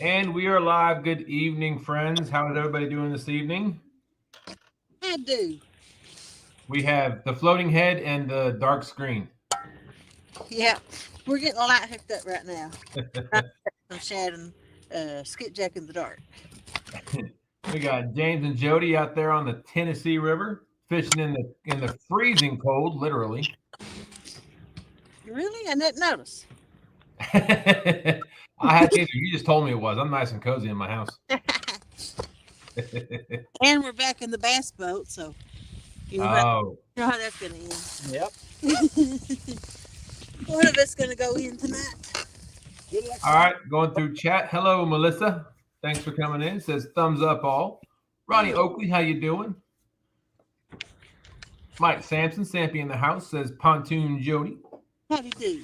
And we are live. Good evening, friends. How is everybody doing this evening? I do. We have the floating head and the dark screen. Yeah, we're getting a lot hooked up right now. I'm shadowing, skipjack in the dark. We got James and Jody out there on the Tennessee River, fishing in the freezing cold, literally. Really? I didn't notice. I had to. You just told me it was. I'm nice and cozy in my house. And we're back in the bass boat, so you know Oh, how that's going to end. Yep. One of us going to go in tonight. Good luck. all right. Going through chat. Hello, Melissa. Thanks for coming in. Says thumbs up all. Ronnie Oakley, how you doing? Mike Sampson, Sampy in the house, says Pontoon Jodi. How do you do?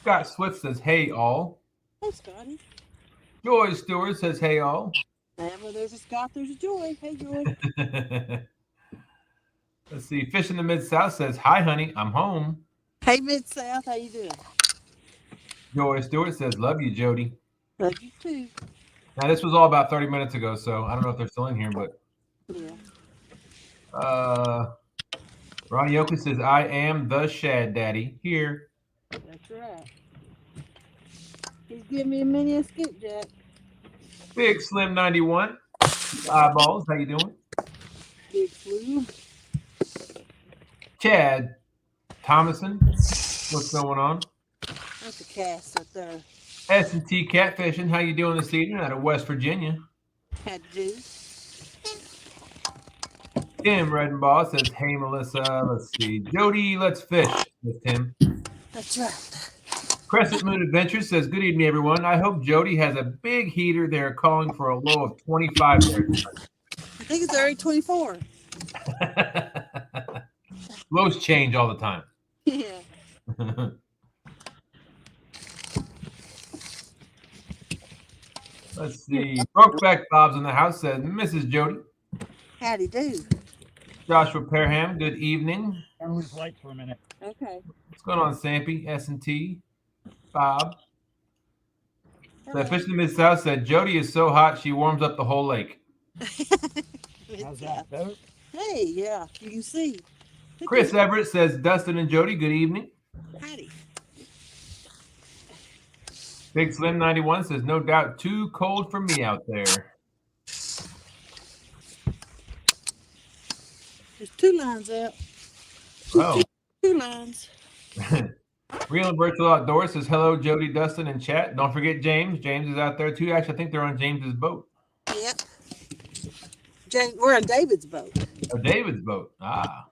Scott Swift says, hey, all. Hey, Scotty. Joy Stewart says, hey, all. Well, there's a Scott, there's a Joy. Hey, Joy. Let's see. Fish in the Mid-South says, hi, honey, I'm home. Hey, Mid-South, how you doing? Joy Stewart says, love you, Jody. Love you, too. Now, this was all about 30 minutes ago, so I don't know if they're still in here, but Yeah. Ronnie Oakley says, I am the Shad Daddy here. That's right. He's giving me a mini and skipjack. Big Slim 91. Eyeballs, how you doing? Big flu. Chad Thomason, what's going on? That's a cast right there. S&T Catfishing, how you doing this evening out of West Virginia? Had to do. Tim Redenbaugh says, hey, Melissa, let's see. Jody, let's fish with Tim. That's right. Crescent Moon Adventures says, good evening, everyone. I hope Jody has a big heater. They're calling for a low of 25 there. I think it's already 24. Lows change all the time. Yeah. Let's see. Brokeback Bob's in the house says, Mrs. Jody. Howdy do. Joshua Parham, good evening. Everyone's light for a minute. Okay. What's going on, Sampy? S&T. Bob. The Fish in the Mid-South said, Jody is so hot she warms up the whole lake. How's that, better? Hey, yeah, you can see. Chris Everett says, Dustin and Jody, good evening. Howdy. Big Slim 91 says, no doubt too cold for me out there. There's 2 lines out. Oh. 2 lines. Real and Virtual Outdoors says, hello, Jody, Dustin, and chat. Don't forget James. James is out there, too. Actually, I think they're on James's boat. Yep. We're on David's boat. Oh, David's boat. Ah.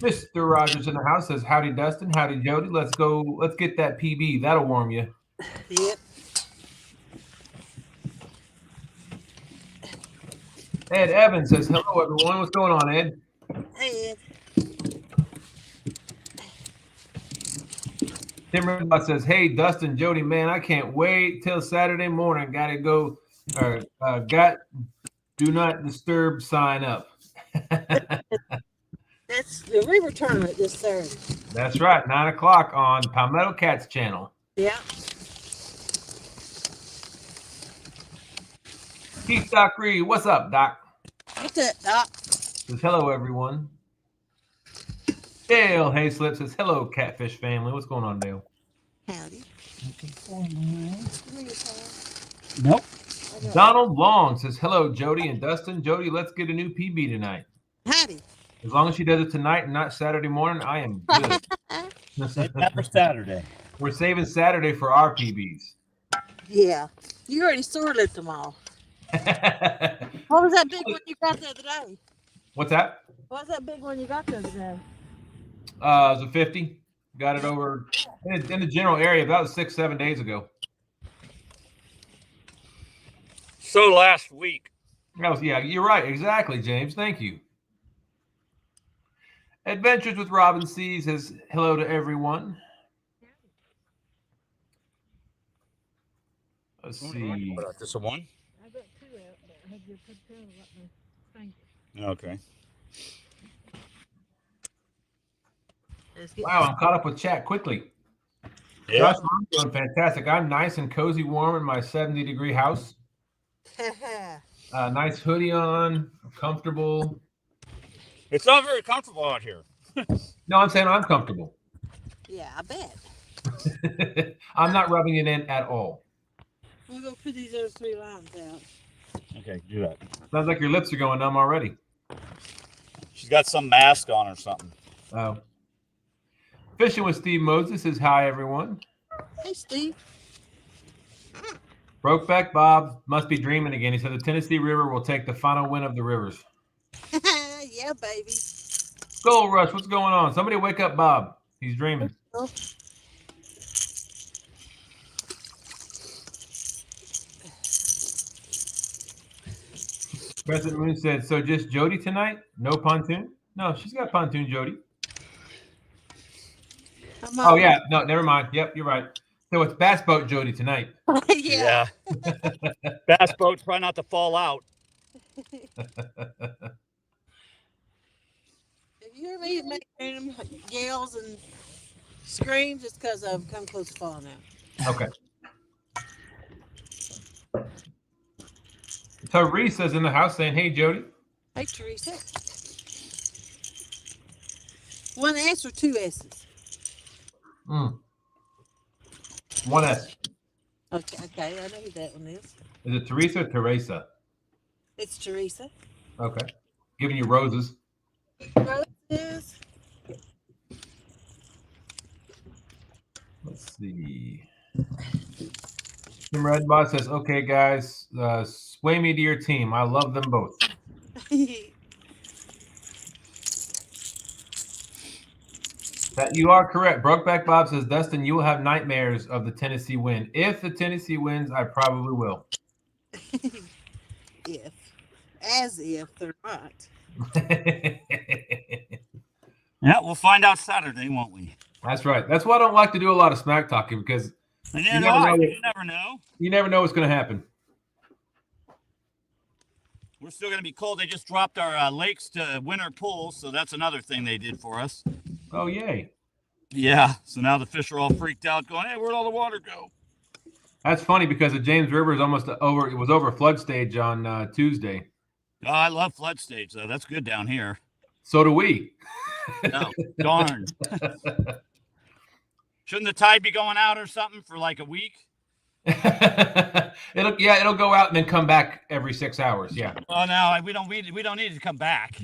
Mr. Rogers in the house says, howdy, Dustin. Howdy, Jody. Let's go. Let's get that PB. That'll warm you. Yep. Ed Evans says, hello, everyone. What's going on, Ed? Hey, Ed. Tim Rimbaugh says, hey, Dustin, Jody, man, I can't wait till Saturday morning. Gotta go. Got do not disturb sign up. That's the river tournament this Saturday. That's right. 9 o'clock on Palmetto Cats channel. Yeah. Keith Doc Reed, what's up, Doc? What's that, Doc? Says, hello, everyone. Dale Hayslip says, hello, Catfish family. What's going on, Dale? Howdy. Nope. Donald Long says, hello, Jody and Dustin. Jody, let's get a new PB tonight. Howdy. As long as she does it tonight and not Saturday morning, I am good. Save that for Saturday. We're saving Saturday for our PBs. Yeah. You already sorted them all. What was that big one you got the other day? What's that? What was that big one you got the other day? It was a 50. Got it over in the general area about 6-7 days ago. So last week. Yeah, you're right. Exactly, James. Thank you. Adventures with Robin C says hello to everyone. Let's see. This a one? I got 2 out there. I had you put 2 and let me thank you. Okay. Wow, I'm caught up with chat quickly. Yeah. Dustin, I'm doing fantastic. I'm nice and cozy warm in my 70-degree house. Nice hoodie on, comfortable. It's not very comfortable out here. No, I'm saying I'm comfortable. Yeah, I bet. I'm not rubbing it in at all. We'll go put these other 3 lines out. Okay, do that. Sounds like your lips are going numb already. She's got some mask on or something. Oh. Fishing with Steve Moses says hi, everyone. Hey, Steve. Brokeback Bob must be dreaming again. He said the Tennessee River will take the final win of the rivers. Yeah, baby. Gold Rush, what's going on? Somebody wake up Bob. He's dreaming. Oh. President Moon said, so just Jodi tonight? No pontoon? No, she's got Pontoon Jodi. Oh, yeah. No, never mind. Yep, you're right. So it's Bass Boat Jodi tonight. Yeah. Bass boat, try not to fall out. If you hear me making random yells and screams, it's because I've come close to falling out. Okay. Teresa's in the house saying, hey, Jodi. Hey, Teresa. 1 S or 2 S's? 1 S. Okay, I know who that one is. Is it Teresa or Teresa? It's Teresa. Okay. Giving you roses. Roses. Let's see. Tim Redbot says, okay, guys, sway me to your team. I love them both. That you are correct. Brokeback Bob says, Dustin, you will have nightmares of the Tennessee win. If the Tennessee wins, I probably will. If. As if they're not. Yeah, we'll find out Saturday, won't we? That's right. That's why I don't like to do a lot of smack talking, because You never never know. know. You never know what's going to happen. We're still going to be cold. They just dropped our lakes to winter pools, so that's another thing they did for us. Oh, yay. Yeah, so now the fish are all freaked out going, hey, where'd all the water go? That's funny because the James River is almost over. It was over flood stage on Tuesday. Oh, I love flood stage, though. That's good down here. So do we. No, darn. Shouldn't the tide be going out or something for like a week? It'll go out and then come back every 6 hours. Yeah. Oh no, we don't need it to come back.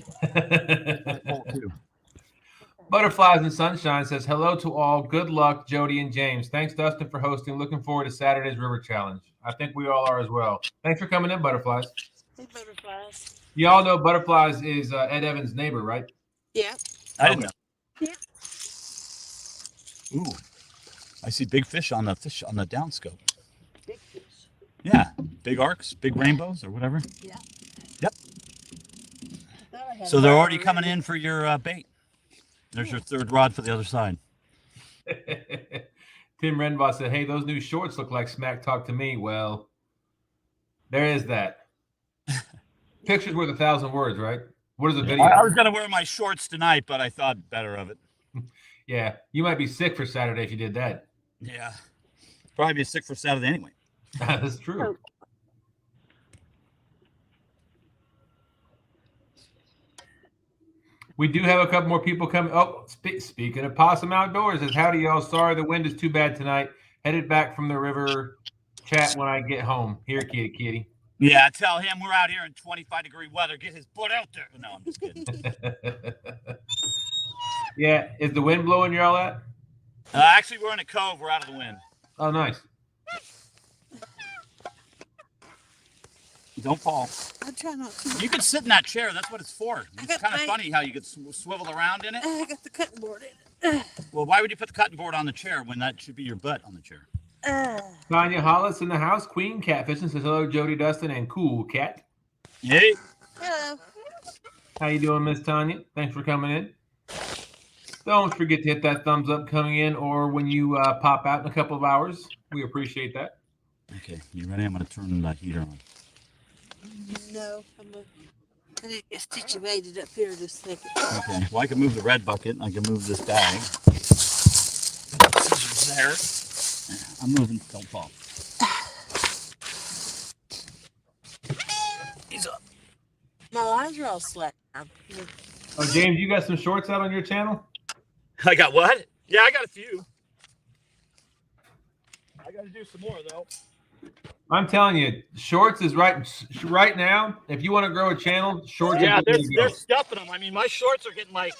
Butterflies and Sunshine says hello to all. Good luck, Jodi and James. Thanks, Dustin, for hosting. Looking forward to Saturday's River Challenge. I think we all are as well. Thanks for coming in, Butterflies. Hey, Butterflies. You all know Butterflies is Ed Evans' neighbor, right? Yeah. I didn't know. Yeah. Ooh, I see big fish on the downscope. Big fish. Yeah, big arcs, big rainbows, or whatever. Yeah. Yep. I thought I had So they're one already coming in for your bait. There's your third rod for the other side. Tim Renbach said, hey, those new shorts look like smack talk to me. Well, there is that. Picture's worth 1,000 words, right? What is a video? I was going to wear my shorts tonight, but I thought better of it. Yeah, you might be sick for Saturday if you did that. Yeah. Probably be sick for Saturday anyway. That's true. We do have a couple more people coming. Oh, speaking of Possum Outdoors, says, howdy, y'all. Sorry, the wind is too bad tonight. Headed back from the river. Chat when I get home. Here, kitty. Yeah, tell him we're out here in 25-degree weather. Get his butt out there. No, I'm just kidding. Yeah, is the wind blowing y'all at? Actually, we're in a cove. We're out of the wind. Oh, nice. Don't fall. I try not to. You can sit in that chair. That's what it's for. It's kind of my- funny how you could swivel around in it. I got the cutting board in it. Well, why would you put the cutting board on the chair when that should be your butt on the chair? Tanya Hollis in the house. Queen Catfishing says, hello, Jodi, Dustin, and Cool Cat. Hey. Hello. How you doing, Miss Tanya? Thanks for coming in. Don't forget to hit that thumbs up coming in or when you pop out in a couple of hours. We appreciate that. Okay, you ready? I'm going to turn the heater on. No, I need to get situated up here just a second. Okay, well, I can move the red bucket. I can move this bag. Scissors there. I'm moving. Don't fall. He's up. My lines are all slack now. Oh, James, you got some shorts out on your channel? I got what? Yeah, I got a few. I got to do some more though. I'm telling you, shorts is right now. If you want to grow a channel, shorts Yeah, is the way to they're go. stuffing them. I mean, my shorts are getting like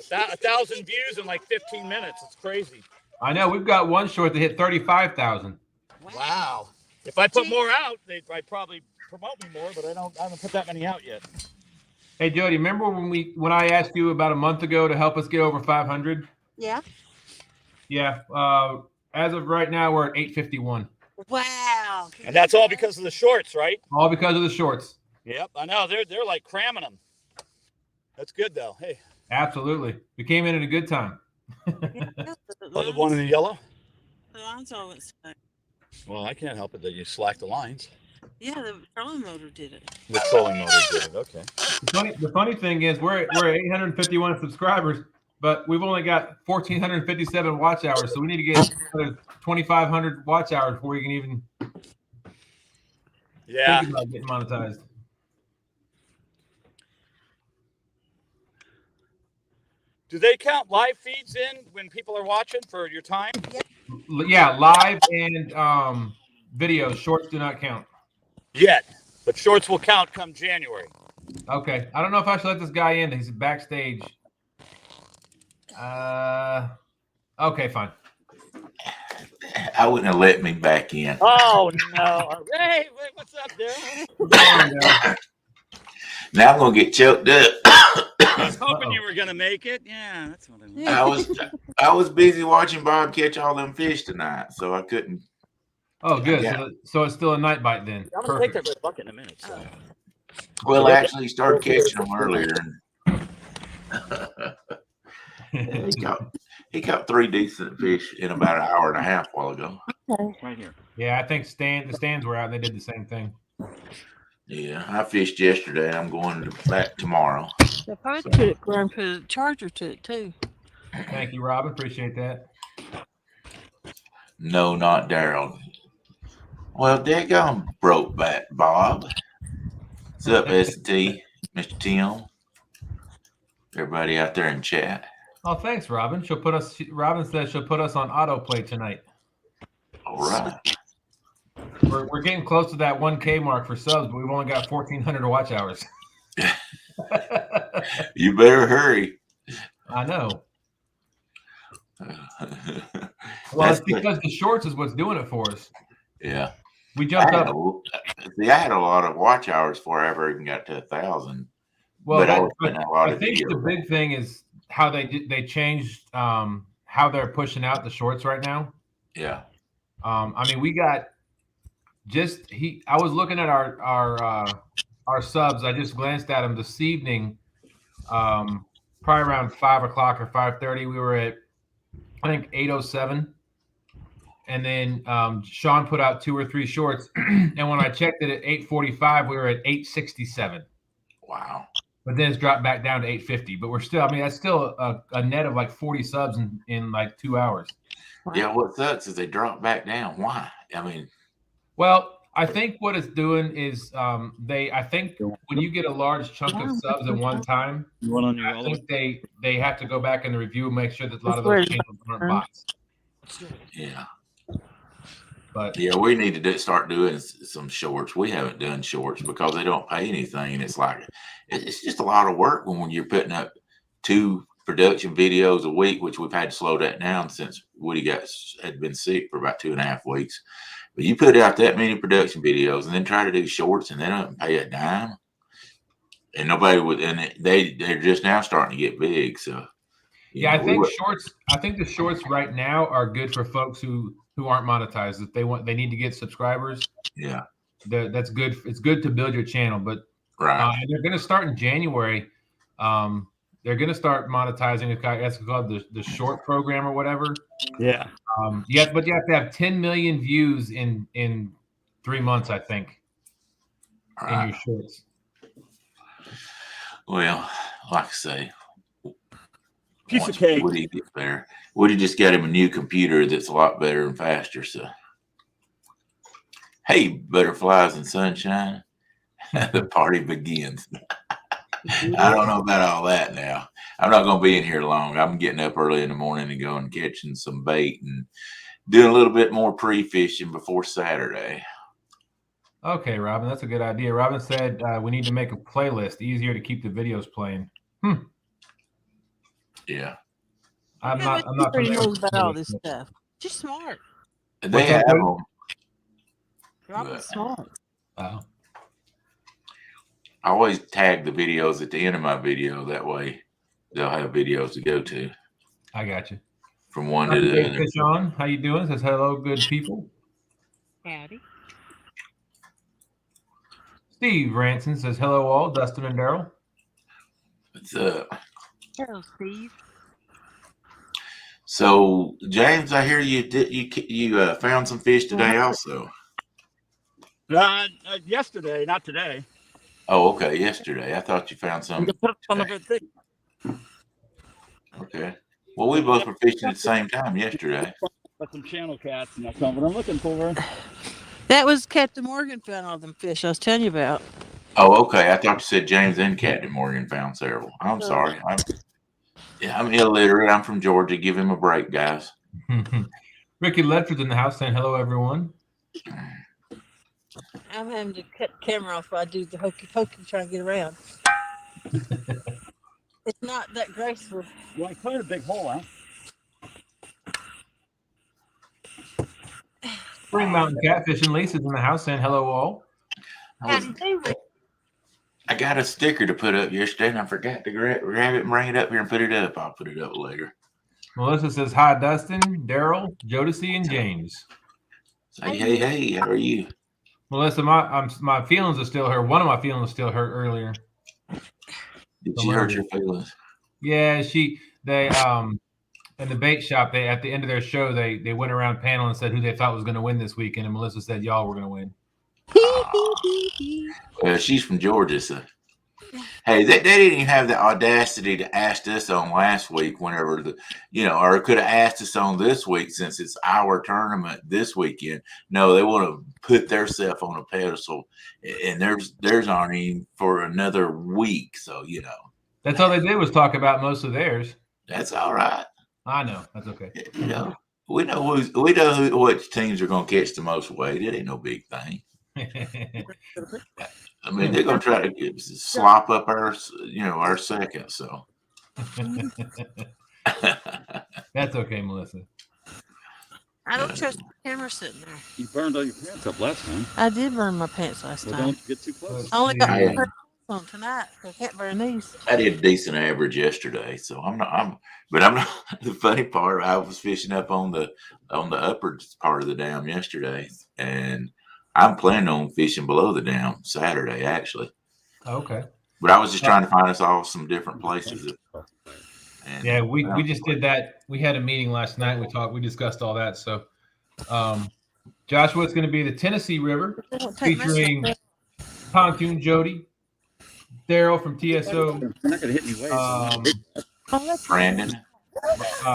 1,000 views in like 15 minutes. It's crazy. I know we've got one short that hit 35,000. Wow. If I put more out, they'd probably promote me more, but I haven't put that many out yet. Hey, Jody, remember when I asked you about a month ago to help us get over 500? Yeah. Yeah. As of right now, we're at 851. Wow. And that's all because of the shorts, right? All because of the shorts. Yep, I know. They're like cramming them. That's good though. Hey. Absolutely. We came in at a good time. Oh, the one in the yellow? The lines all went slack. Well, I can't help it that you slack the lines. Yeah, the trolling motor did it. The trolling motor did it. Okay. The funny thing is we're at 851 subscribers, but we've only got 1,457 watch hours. So we need to get 2,500 watch hours before we can even think about getting monetized. Do they count live feeds in when people are watching for your time? Yeah, live and videos. Shorts do not count. Yet, but shorts will count come January. Okay. I don't know if I should let this guy in. He's backstage. Okay, fine. I wouldn't have let me back in. Oh no! Hey, what's up, dude? Now I'm gonna get choked up. I was hoping you were gonna make it. Yeah, that's what I meant. I was busy watching Bob catch all them fish tonight, so I couldn't. Oh, good. So it's still a night bite then. I'm gonna take that red bucket in a minute. So. Well, I actually started catching them earlier. He caught 3 decent fish in about an hour and a half while ago. Right here. Yeah, I think the stands were out and they did the same thing. Yeah, I fished yesterday. I'm going back tomorrow. They probably put it and put a charger to it too. Thank you, Robin. Appreciate that. No, not Daryl. Well, daggone broke back, Bob. What's up, S&T, Mr. Tim? Everybody out there in chat. Oh, thanks, Robin. Robin says she'll put us on autoplay tonight. All right. We're getting close to that 1K mark for subs, but we've only got 1,400 watch hours. You better hurry. I know. Well, it's because the shorts is what's doing it for us. Yeah. We jumped up. I had a lot of watch hours before I ever even got to 1,000. Well, but I think the big thing is how they changed how they're pushing out the shorts right now. Yeah. I mean, we got I was looking at our subs. I just glanced at them this evening. Probably around 5 o'clock or 5:30. We were at, I think, 807. And then Sean put out 2 or 3 shorts. And when I checked it at 8:45, we were at 867. Wow. But then it's dropped back down to 850. But we're still, I mean, that's still a net of like 40 subs in like 2 hours. Yeah, what sucks is they drop back down. Why? I mean, well, I think what it's doing is I think when you get a large chunk of subs at one time, I think they have to go back in the review and make sure that a lot of those channels aren't bots. Yeah. But yeah, we need to start doing some shorts. We haven't done shorts because they don't pay anything. And it's like, it's just a lot of work when you're putting up 2 production videos a week, which we've had to slow that down since Woody had been sick for about 2.5 weeks. But you put out that many production videos and then try to do shorts and they don't pay a dime. And nobody would, and they're just now starting to get big. So yeah, I think the shorts right now are good for folks who aren't monetized. If they need to get subscribers, yeah, that's good. It's good to build your channel, but right. They're going to start in January. They're going to start monetizing. It's called the short program or whatever. Yeah. But you have to have 10 million views in 3 months, I think, in your shorts. Well, like I say, Piece once of cake. Woody gets there. Woody just got him a new computer that's a lot better and faster. So, hey, butterflies and sunshine, the party begins. I don't know about all that now. I'm not going to be in here long. I'm getting up early in the morning and going catching some bait and doing a little bit more pre-fishing before Saturday. Okay, Robin, that's a good idea. Robin said we need to make a playlist, easier to keep the videos playing. Yeah. I'm not Pretty familiar knows with about all this this. stuff. Just smart. They What's that, have Cody? them. Robin's smart. Oh. I always tag the videos at the end of my video. That way they'll have videos to go to I got you. from one to the other. Fish on, how you doing? Says hello, good people. Howdy. Steve Ranson says hello, all. Dustin and Daryl. What's up? Hello, Steve. So, James, I hear you found some fish today also. Yesterday, not today. Oh, okay. Yesterday. I thought you found I'm some. gonna put it on the today. good thing. Okay. Well, we both were fishing at the same time yesterday. Got some channel cats and that's not what I'm looking for. That was Captain Morgan found all them fish I was telling you about. Oh, okay. I thought you said James and Captain Morgan found several. I'm sorry. I'm illiterate. I'm from Georgia. Give him a break, guys. Ricky Ledford's in the house saying hello, everyone. I'm having to cut the camera off while I do the hokey pokey trying to get around. It's not that graceful. Well, I cleared a big hole out. Spring Mountain Catfishing Lisa's in the house saying hello, all. Howdy do, Rick. I got a sticker to put up yesterday, and I forgot to grab it and bring it up here and put it up. I'll put it up later. Melissa says hi, Dustin, Daryl, Jodeci, and James. Say, hey, how are you? Melissa, my feelings are still hurt. One of my feelings still hurt earlier. Did she hurt your feelings? Yeah, they in the bait shop, they at the end of their show, they went around panel and said who they thought was going to win this weekend, and Melissa said y'all were going to win. Well, she's from Georgia, so. Hey, they didn't even have the audacity to ask us on last week whenever or could have asked us on this week since it's our tournament this weekend. No, they want to put themselves on a pedestal, and theirs aren't even for another week. So, That's all they did was talk about most of theirs. That's all right. I know. That's okay. We know which teams are going to catch the most weight. It ain't no big thing. I mean, they're going to try to slop up our second. So that's okay, Melissa. I don't trust the camera sitting there. You burned all your pants up last time. I did burn my pants last Well, time. don't get too close. I only got Yeah. my pants on tonight. So I can't burn these. I did a decent average yesterday, so I'm not. The funny part, I was fishing up on the upper part of the dam yesterday, and I'm planning on fishing below the dam Saturday, actually. Okay. But I was just trying to find us all some different places. And yeah, we just did that. We had a meeting last night. We discussed all that. So, Joshua, it's going to be the Tennessee River featuring Pontoon Jodi, Daryl from TSO, You're not gonna hit me way. Brandon,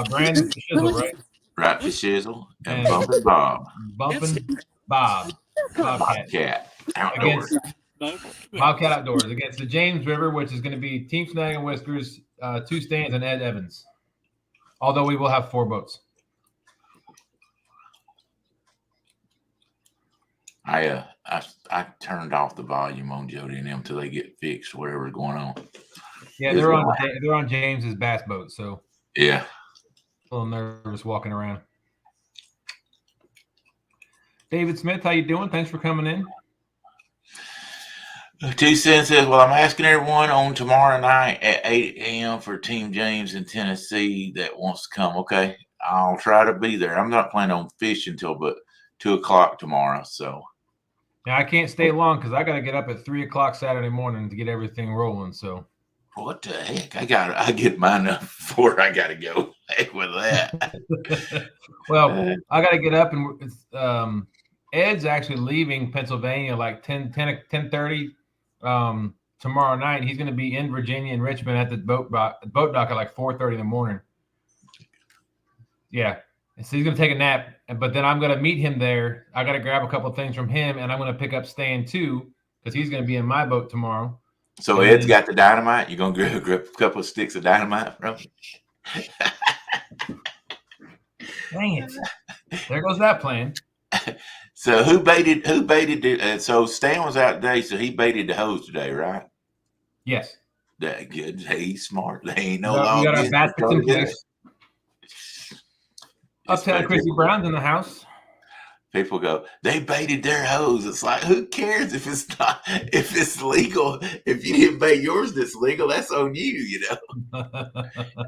Brandon Shizzle, right? right for Shizzle, and And- Bumpin' Bob, Bumpin' Bob, Bobcat, outdoors. Bobcat Outdoors against the James River, which is going to be Team Snag and Whiskers, 2 stands, and Ed Evans. Although we will have 4 boats. I turned off the volume on Jody and them until they get fixed, whatever's going on. Yeah, they're on James's bass boat, so Yeah. a little nervous walking around. David Smith, how you doing? Thanks for coming in. 2 cents says, well, I'm asking everyone on tomorrow night at 8 a.m. for Team James in Tennessee that wants to come. Okay, I'll try to be there. I'm not planning on fishing till but 2 o'clock tomorrow. So Now I can't stay long because I got to get up at 3 o'clock Saturday morning to get everything rolling. So what the heck? I get mine up before I got to go. Heck with that. well, I got to get up and Ed's actually leaving Pennsylvania like 10:30 tomorrow night. He's going to be in Virginia and Richmond at the boat dock at like 4:30 in the morning. Yeah. And so he's going to take a nap, but then I'm going to meet him there. I got to grab a couple of things from him, and I'm going to pick up Stan too, because he's going to be in my boat tomorrow. So And Ed's then- got the dynamite. You're going to grab a couple of sticks of dynamite from him? Dang it. There goes that plan. So who baited so Stan was out today, so he baited the hose today, right? Yes. That good. He's smart. They ain't no We law got our against baskets in it. place. Uptown Chrissy Brown's in the house. People go, they baited their hose. It's like, who cares if it's legal? If you didn't bait yours that's legal, that's on you, you know.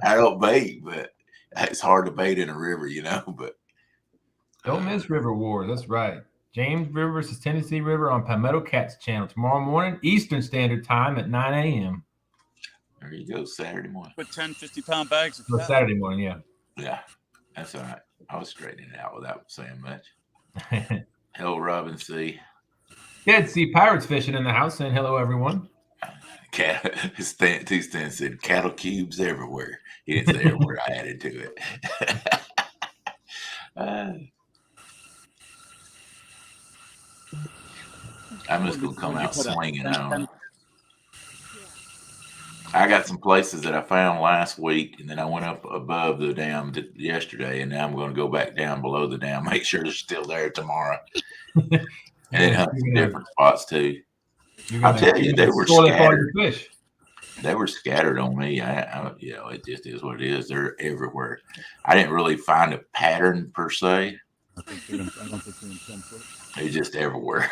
I don't bait, but it's hard to bait in a river, you know. But don't miss River Wars. That's right. James River versus Tennessee River on Palmetto Cats channel tomorrow morning, Eastern Standard Time at 9 a.m. There you go, Saturday morning. Put 10 50-pound bags of cat. Saturday morning, yeah. Yeah, that's all right. I was straightening it out without saying much. Hello, Robin C. Dead Sea Pirates fishing in the house, saying hello, everyone. Stan said cattle cubes everywhere. He didn't say everywhere. I added to it. I'm just gonna come out slinging. I don't know. I got some places that I found last week, and then I went up above the dam yesterday, and now I'm going to go back down below the dam, make sure they're still there tomorrow, and then hunt some different spots too. I'll tell you, they were scattered. Fish. They were scattered on me. You know, it just is what it is. They're everywhere. I didn't really find a pattern per se. I don't think they're in 10 foot. They're just everywhere.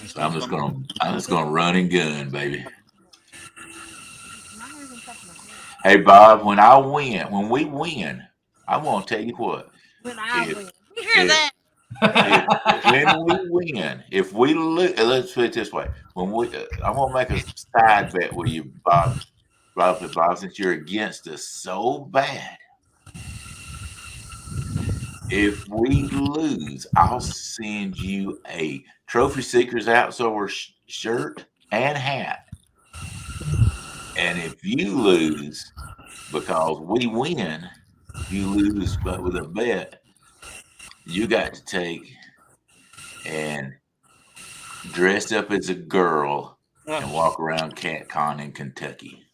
So I'm just gonna run and gun, baby. Hey Bob, when we win, I want to tell you what. When I win, you hear that? When we win, if we lose, let's put it this way: I'm gonna make a side bet with you, Bob, since you're against us so bad. If we lose, I'll send you a Trophy Seekers Outdoor shirt and hat. And if you lose, because we win, you lose, but with a bet, you got to take and dress up as a girl and walk around CatCon in Kentucky.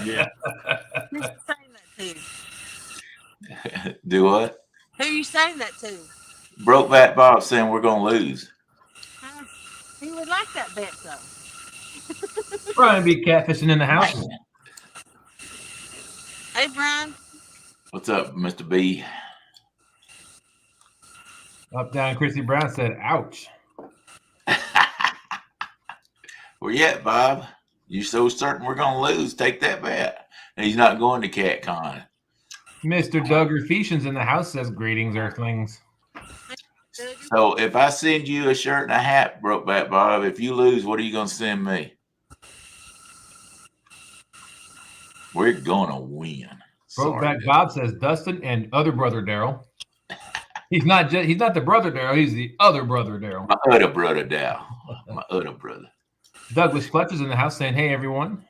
Yeah. Who's saying that to? Do what? Who are you saying that to? Brokeback Bob saying we're going to lose. He would like that bet, though. Brian be catfishing in the house. Hey, Brian. What's up, Mr. B? Uptown Chrissy Brown said, ouch. Where you at, Bob? You so certain we're going to lose? Take that bet. And he's not going to CatCon. Mr. Doug Refetians in the house says, greetings, Earthlings. So if I send you a shirt and a hat, Brokeback Bob, if you lose, what are you going to send me? We're going to win. Brokeback Bob says, Dustin and other brother Daryl. He's not the brother Daryl. He's the other brother Daryl. My other brother Daryl. My other brother. Douglas Fletcher's in the house saying, hey, everyone.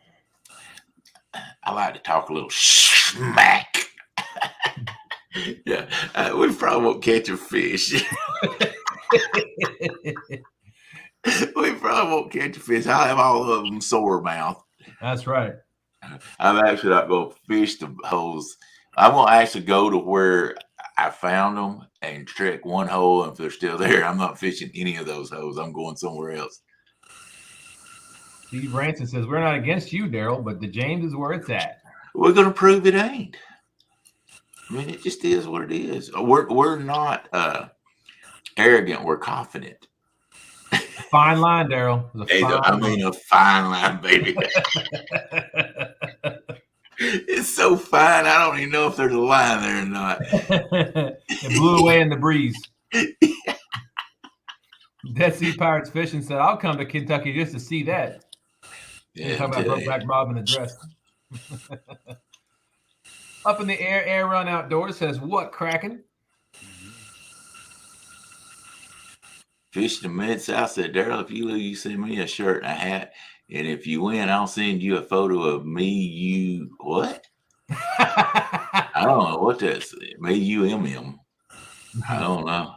I like to talk a little smack. Yeah, we probably won't catch a fish. We probably won't catch a fish. I'll have all of them sore mouth. That's right. I'm actually not going to fish the holes. I'm going to actually go to where I found them and trick one hole. And if they're still there, I'm not fishing any of those holes. I'm going somewhere else. Steve Ranson says, we're not against you, Daryl, but the James is where it's at. We're going to prove it ain't. I mean, it just is what it is. We're not arrogant. We're confident. Fine line, Daryl. A fine line, baby. It's so fine. I don't even know if there's a line there or not. It blew away in the breeze. Dead Sea Pirates Fishing said, I'll come to Kentucky just to see that. Yeah, talking about Brokeback Bob in the dress. Up in the air run outdoors says, what cracking? Fish to Mid-South said, Daryl, if you lose, you send me a shirt and a hat. And if you win, I'll send you a photo of me, you, what? I don't know what that's. M. I don't know.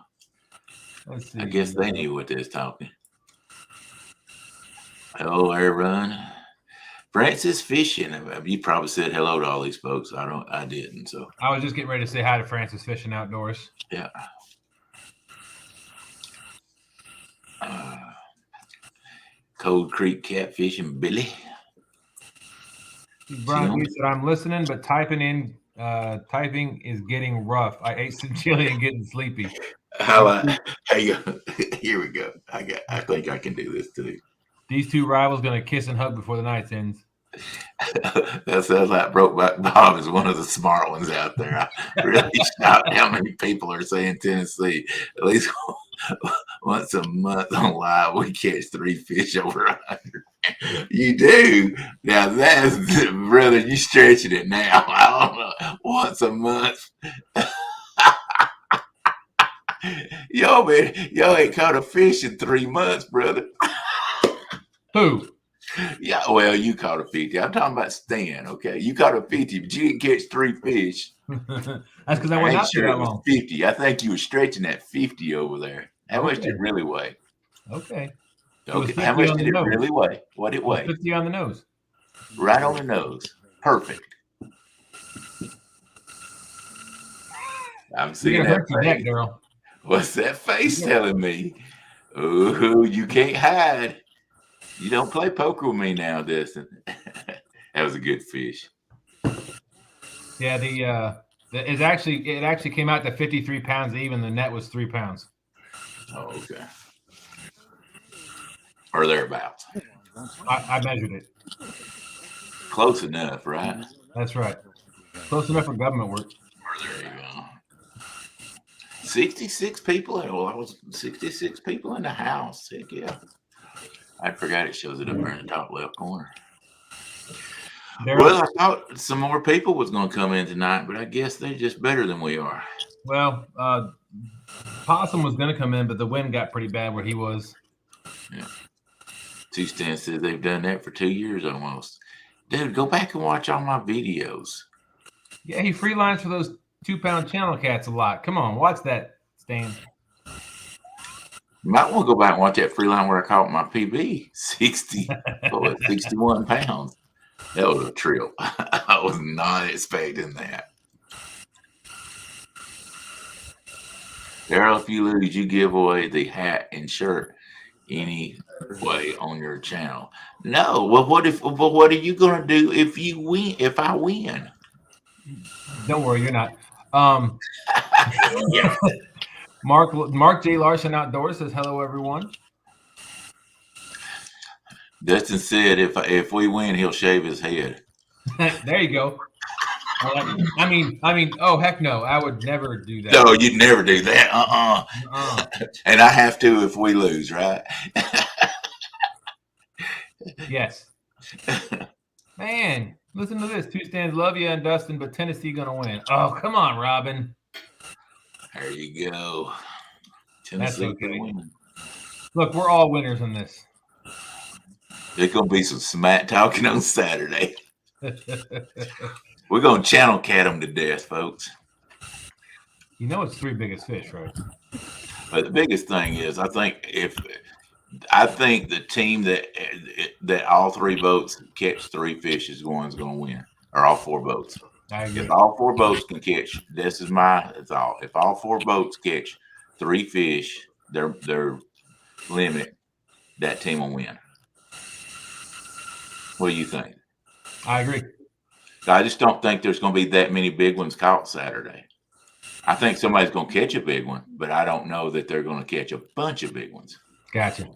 Let's see. I guess they knew what they was talking. Hello, air run. Francis Fishing. You probably said hello to all these folks. I didn't. So I was just getting ready to say hi to Francis Fishing Outdoors. yeah. Cold Creek Catfishing Billy. Brian said, I'm listening, but typing is getting rough. I ate some chili and getting sleepy. Here we go. I think I can do this too. These two rivals gonna kiss and hug before the night ends. That sounds like Brokeback Bob is one of the smart ones out there. I really shocked how many people are saying Tennessee. At least once a month on live, we catch 3 fish over 100. You do. Now that's, brother, you stretching it now. I don't know. Once a month. Y'all ain't caught a fish in 3 months, brother. Who? Yeah, well, you caught a 50. I'm talking about Stan, okay? You caught a 50, but you didn't catch 3 fish. That's because I wasn't out there that long. 50. I think you were stretching that 50 over there. How much did it really weigh? Okay. Okay. How much did it really weigh? What did it weigh? 50 on the nose. Right on the nose. Perfect. I'm seeing that face. Girl. What's that face telling me? Ooh, you can't hide. You don't play poker with me now, Destin. That was a good fish. Yeah, it actually came out to 53 pounds even. The net was 3 pounds. Oh, okay. Or thereabouts. I measured it. Close enough, right? That's right. Close enough for government work. There you go. 66 people. Well, I was 66 people in the house. Heck yeah. I forgot it shows it up there in the top left corner. Well, I thought some more people was going to come in tonight, but I guess they're just better than we are. Well, Possum was going to come in, but the wind got pretty bad where he was. Yeah. Two Stan says they've done that for 2 years almost. Dude, go back and watch all my videos. Yeah, he freelines for those 2-pound channel cats a lot. Come on, watch that, Stan. You might want to go back and watch that free line where I caught my PB. 61 pounds. That was a trip. I was not expecting that. Daryl, if you lose, you give away the hat and shirt anyway on your channel. No. Well, what are you gonna do if you win? If I win? Don't worry, you're not. Yeah. Mark J. Larson Outdoors says hello, everyone. Dustin said if we win, he'll shave his head. There you go. I mean, oh heck no, I would never do that. No, you'd never do that. And I have to if we lose, right? Yes. Man, listen to this. 2 Stans love you and Dustin, but Tennessee gonna win. Oh, come on, Robin. There you go. Tennessee That's okay. win. Look, we're all winners in this. There's gonna be some smack talking on Saturday. We're gonna channel cat them to death, folks. You know it's 3 biggest fish, right? But the biggest thing is, I think the team that all 3 boats catch 3 fish is going to win, or all 4 boats. I agree. If all 4 boats can catch, this is my thought. If all 4 boats catch 3 fish, their limit, that team will win. What do you think? I agree. I just don't think there's going to be that many big ones caught Saturday. I think somebody's going to catch a big one, but I don't know that they're going to catch a bunch of big ones. Gotcha.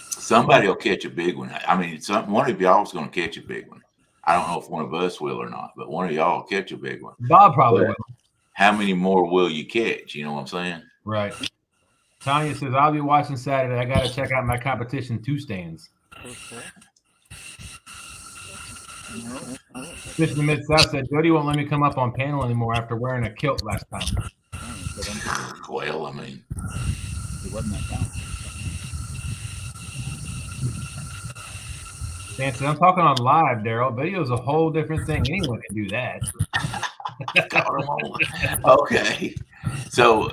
Somebody will catch a big one. I mean, one of y'all is going to catch a big one. I don't know if one of us will or not, but one of y'all will catch a big one. Bob probably will. How many more will you catch? You know what I'm saying? Right. Tanya says, I'll be watching Saturday. I got to check out my competition 2 Stans. Fish in the Mid-South said, Jody won't let me come up on panel anymore after wearing a kilt last time. Well, I mean, It wasn't that time. Stan said, I'm talking on live, Daryl. Video's a whole different thing. Anyone can do that. Caught 'em all. Okay. So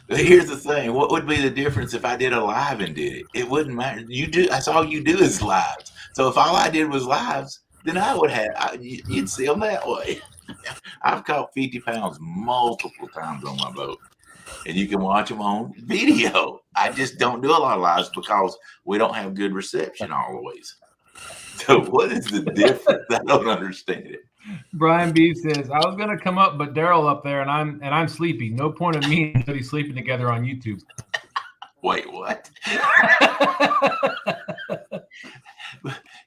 here's the thing. What would be the difference if I did a live and did it? It wouldn't matter. You do. That's all you do is lives. So if all I did was lives, then I would have. You'd see them that way. I've caught 50 pounds multiple times on my boat, and you can watch them on video. I just don't do a lot of lives because we don't have good reception always. So what is the difference? I don't understand it. Brian B says, I was gonna come up, but Daryl up there, and I'm sleepy. No point of me and Jody sleeping together on YouTube. Wait, what?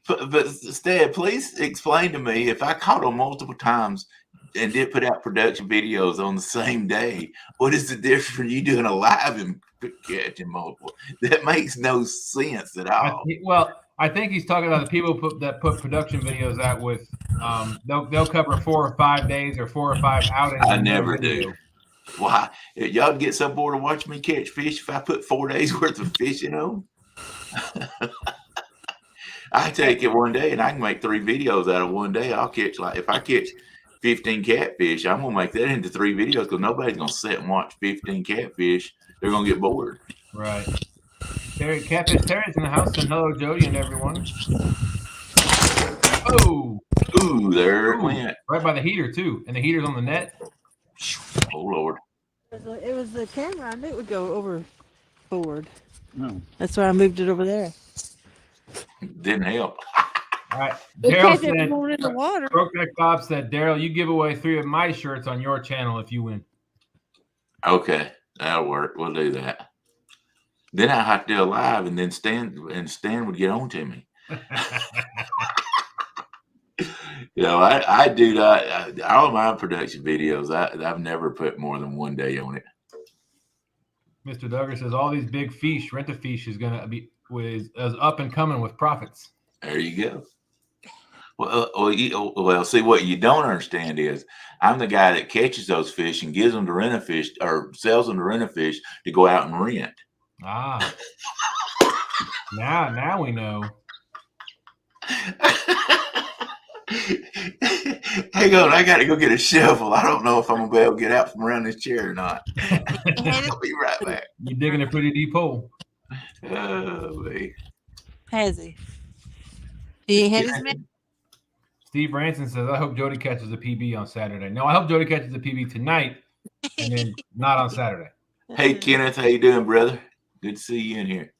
but Stan, please explain to me, if I caught them multiple times and did put out production videos on the same day, what is the difference from you doing a live and catching multiple? That makes no sense at all. I think he's talking about the people that put production videos out with they'll cover 4 or 5 days or 4 or 5 outings. I never do. Why? Y'all get so bored of watching me catch fish if I put 4 days worth of fishing on? I take it one day and I can make 3 videos out of one day. I'll catch, like, if I catch 15 catfish, I'm gonna make that into 3 videos because nobody's gonna sit and watch 15 catfish. They're gonna get bored. Right. Catfish Terry's in the house, and hello Jody and everyone. Oh, there it went. Right by the heater too, and the heater's on the net. Oh Lord. It was the camera. I knew it would go over forward. No. That's why I moved it over there. Didn't help. All right. It Daryl kept it said, going in the water. Brokeback Bob said, Daryl, you give away 3 of my shirts on your channel if you win. Okay, that'll work. We'll do that. Then I have to do a live, and then Stan would get on to me. I do not. All my production videos, I've never put more than 1 day on it. Mr. Duggar says all these big fish, rent-a-fish is gonna be is up and coming with profits. There you go. Well, see, what you don't understand is I'm the guy that catches those fish and gives them to rent-a-fish or sells them to rent-a-fish to go out and rent. Ah. Now we know. Hang on, I got to go get a shovel. I don't know if I'm gonna be able to get out from around this chair or not. I'll be right back. You're digging a pretty deep hole. Oh, man. Has he? He had his man. Steve Ranson says, I hope Jody catches a PB on Saturday. No, I hope Jody catches a PB tonight and then not on Saturday. Hey, Kenneth, how you doing, brother? Good to see you in here.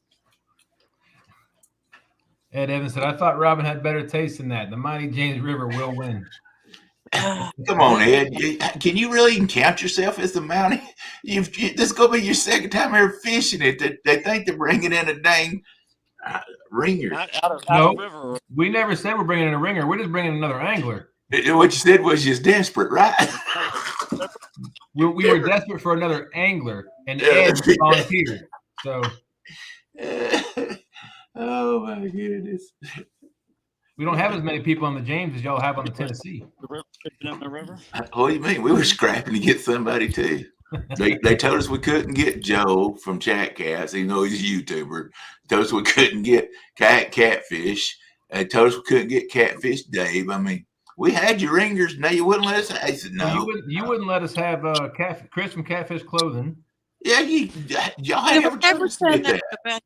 Ed Evans said, I thought Robin had better taste than that. The mighty James River will win. Come on, Ed. Can you really even count yourself as the Mountie? This is going to be your second time ever fishing it. They think they're bringing in a dang ringer. Out of river. We never said we're bringing in a ringer. We're just bringing another angler. What you said was just desperate, right? We were desperate for another angler, and Ed volunteered. So, oh my goodness. We don't have as many people on the James as y'all have on the Tennessee. In the river? What do you mean? We were scrapping to get somebody too. They told us we couldn't get Joe from Chat Cats, even though he's a YouTuber. They told us we couldn't get Catfish. They told us we couldn't get Catfish Dave. I mean, we had your ringers. Now you wouldn't let us. I said no. You wouldn't let us have Chris from Catfish Clothing. Yeah, y'all had never said that.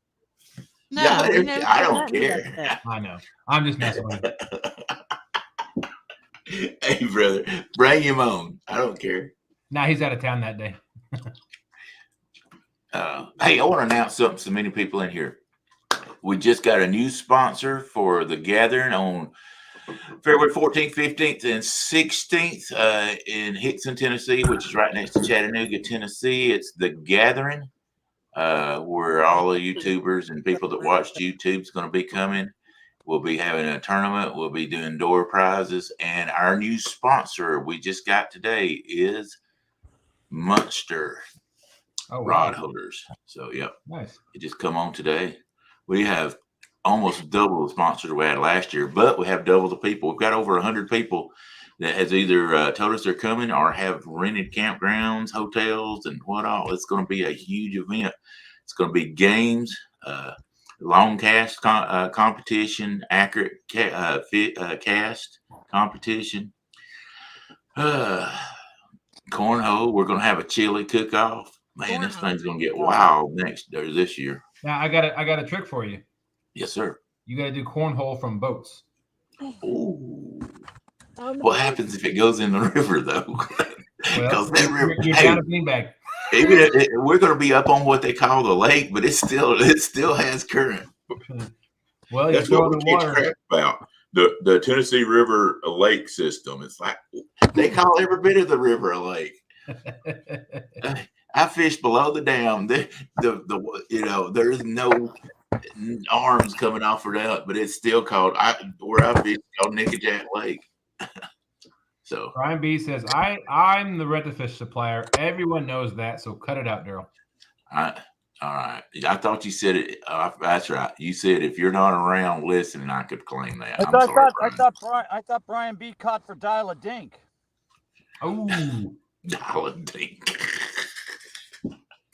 No, I don't care. I know. I'm just messing with you. Hey, brother, bring him on. I don't care. Nah, he's out of town that day. Hey, I want to announce something to many people in here. We just got a new sponsor for the gathering on February 14th, 15th, and 16th in Hickson, Tennessee, which is right next to Chattanooga, Tennessee. It's the gathering. Where all the YouTubers and people that watch YouTube is going to be coming. We'll be having a tournament. We'll be doing door prizes. And our new sponsor we just got today is Munster rod holders. So, yep. Nice. It just come on today. We have almost double the sponsors we had last year, but we have double the people. We've got over 100 people that has either told us they're coming or have rented campgrounds, hotels, and what all. It's going to be a huge event. It's going to be games, long cast competition, accurate cast competition, Cornhole. We're gonna have a chili cook-off. Man, this Cornhole. thing's gonna get wild this year. Now I got a trick for you. Yes, sir. You got to do cornhole from boats. Ooh. What happens if it goes in the river though? Well, that river, you're down a beanbag. we're going to be up on what they call the lake, but it still has current. Well, you That's throw what it we in get water. crap about. The Tennessee River lake system. It's like they call every bit of the river a lake. I fish below the dam. There's no arms coming off for that, but it's still called where I fish called Nickajack Lake. So Brian B says, I'm the rent-a-fish supplier. Everyone knows that, so cut it out, Daryl. all right. I thought you said it. That's right. You said if you're not around listening, I could claim that. I thought Brian B caught for dial a dink. Oh, Dial a dink.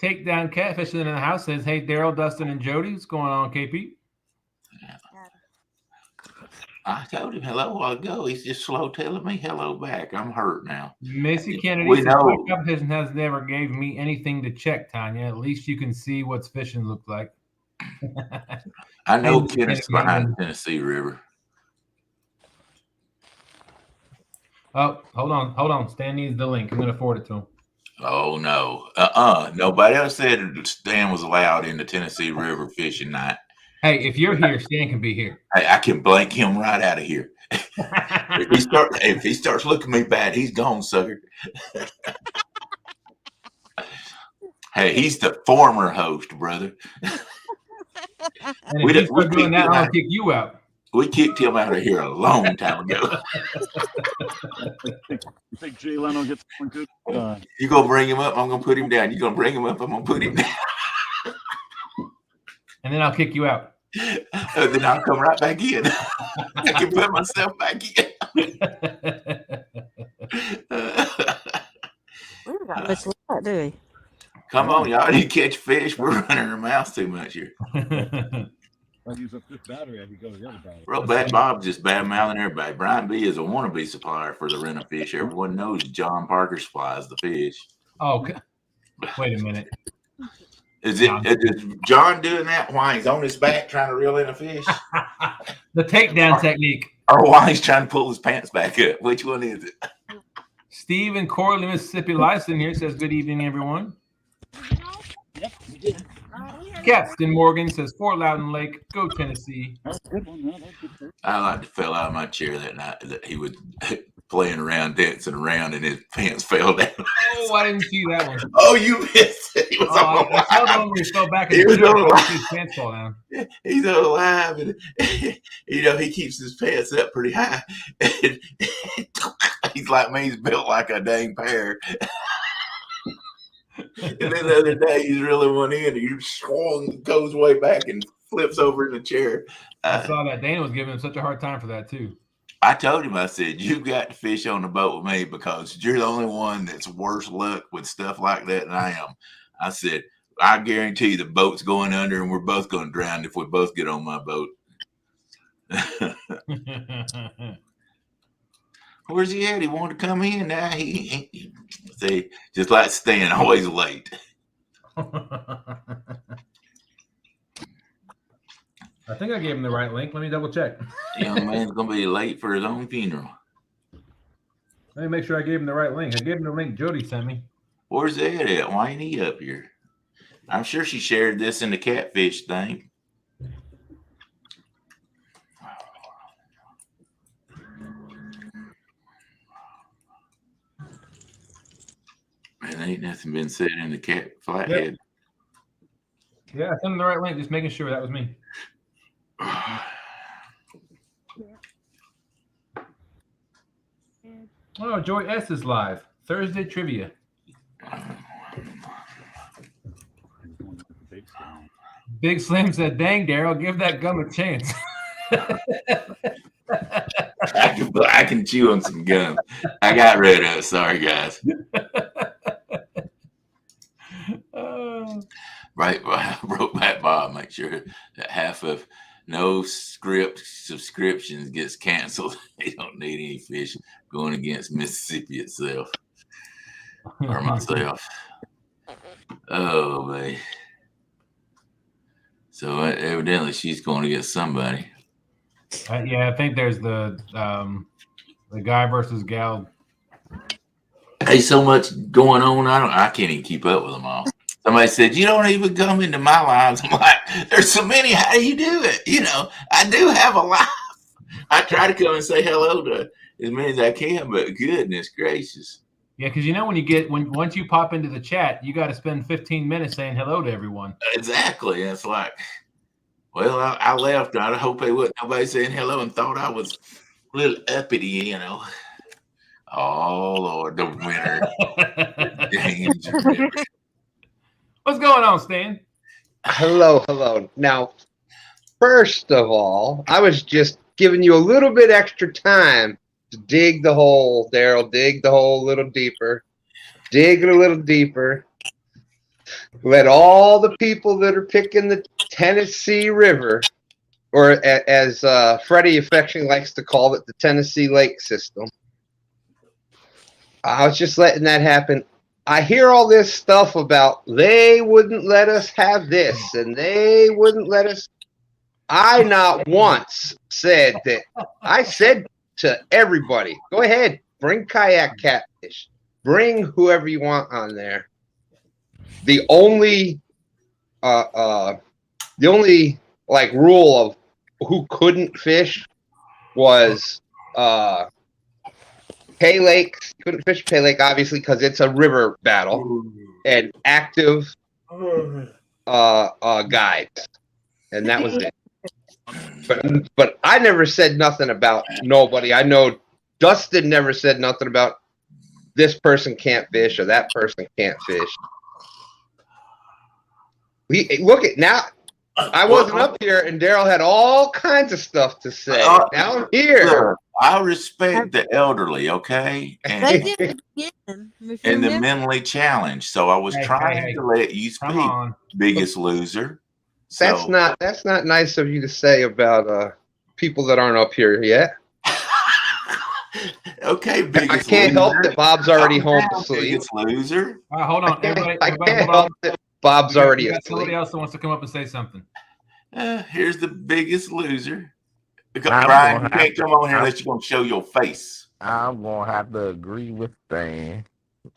Takedown Catfishing in the house says, hey, Daryl, Dustin, and Jody, what's going on, KP? I told him hello a while ago. He's just slow telling me hello back. I'm hurt now. Missy Kennedy We says, know. my competition has never gave me anything to check, Tanya. At least you can see what's fishing looks like. I know And Kenneth's behind the Tennessee River. Oh, hold on. Stan needs the link. I'm going to forward it to him. Oh, no. Nobody else said Stan was allowed in the Tennessee River fishing night. Hey, if you're here, Stan can be here. Hey, I can blank him right out of here. If he starts looking at me bad, he's gone, sucker. Hey, he's the former host, brother. And if you start doing that, I'll kick you out. We kicked him out of here a long time ago. You think Jay Leno gets one good? You gonna bring him up? I'm gonna put him down. You gonna bring him up? I'm gonna put him down. And then I'll kick you out. Then I'll come right back in. I can put myself back in. We don't got much light, do we? Come on, y'all didn't catch fish. We're running our mouths too much here. I use up this battery. I can go to the other battery. Rollback Bob's just bad mouthing everybody. Brian B is a wannabe supplier for the rent of fish. Everyone knows John Parker supplies the fish. Oh, wait a minute. Is John doing that while he's on his back trying to reel in a fish? The takedown technique. Or while he's trying to pull his pants back up? Which one is it? Steve in Corley, Mississippi, Lyson here says, good evening, everyone. Yep, we did. Captain Morgan says, Fort Loudon Lake, go Tennessee. That's a good one. No, that's good. I like to fell out of my chair that night that he was playing around, dancing around, and his pants fell down. Oh, I didn't see that one. Oh, you missed it. He was on I saw the one where he fell back and He was on his pants fall down. He's alive, and he keeps his pants up pretty high. And he's like me. He's built like a dang pear. And then the other day, he's reeling one in. He swung, goes way back, and flips over in the chair. I saw that. Dana was giving him such a hard time for that too. I told him, I said, you got to fish on the boat with me because you're the only one that's worse luck with stuff like that than I am. I said, I guarantee the boat's going under and we're both going to drown if we both get on my boat. Where's he at? He wanted to come in. Now he see, just like Stan, always late. I think I gave him the right link. Let me double check. Young man's gonna be late for his own funeral. Let me make sure I gave him the right link. I gave him the link Jody sent me. Where's that at? Why ain't he up here? I'm sure she shared this in the catfish thing. Man, ain't nothing been said in the cat flathead. Yeah, I sent him the right link. Just making sure that was me. Oh, Joy S is live. Thursday trivia. Big Slim said, dang, Daryl, give that gum a chance. I can chew on some gum. I got rid of it. Sorry, guys. Right, wrote back Bob. Make sure that half of no script subscriptions gets canceled. They don't need any fish going against Mississippi itself or myself. Oh man. So evidently she's going against somebody. Yeah, I think there's the guy versus gal. Hey, so much going on. I can't even keep up with them all. Somebody said, you don't even come into my lives. I'm like, there's so many. How do you do it? You know, I do have a life. I try to come and say hello to as many as I can, but goodness gracious. Yeah, because once you pop into the chat, you got to spend 15 minutes saying hello to everyone. Exactly. And it's like, well, I left. I hope they wouldn't. Nobody saying hello and thought I was a little uppity, you know. Oh Lord, the winner. Danger. What's going on, Stan? Hello. Now, first of all, I was just giving you a little bit extra time to dig the hole, Daryl. Dig the hole a little deeper. Dig it a little deeper. Let all the people that are picking the Tennessee River, or as Freddie affectionately likes to call it, the Tennessee Lake system. I was just letting that happen. I hear all this stuff about they wouldn't let us have this and they wouldn't let us. I not once said that. I said to everybody, go ahead, bring kayak catfish, bring whoever you want on there. The only like rule of who couldn't fish was Pay Lake. Couldn't fish Pay Lake, obviously, because it's a river battle and active guides, and that was it. But I never said nothing about nobody. I know Dustin never said nothing about this person can't fish or that person can't fish. Look at now. I wasn't up here, and Daryl had all kinds of stuff to say. Now I'm here. Sir, I respect the elderly, okay, They did it again. and the mentally challenged. So I was trying to let you speak, Come on. biggest loser. That's not nice of you to say about people that aren't up here yet. Okay, biggest I can't loser. help that Bob's already home asleep. Biggest loser. Hold on, everybody. I everybody can't hold on. help that Bob's We already got somebody asleep. else that wants to come up and say something. Here's the biggest loser. I'm Brian, you gonna can't come on here unless you're going to show your face. I'm gonna have to agree with Stan.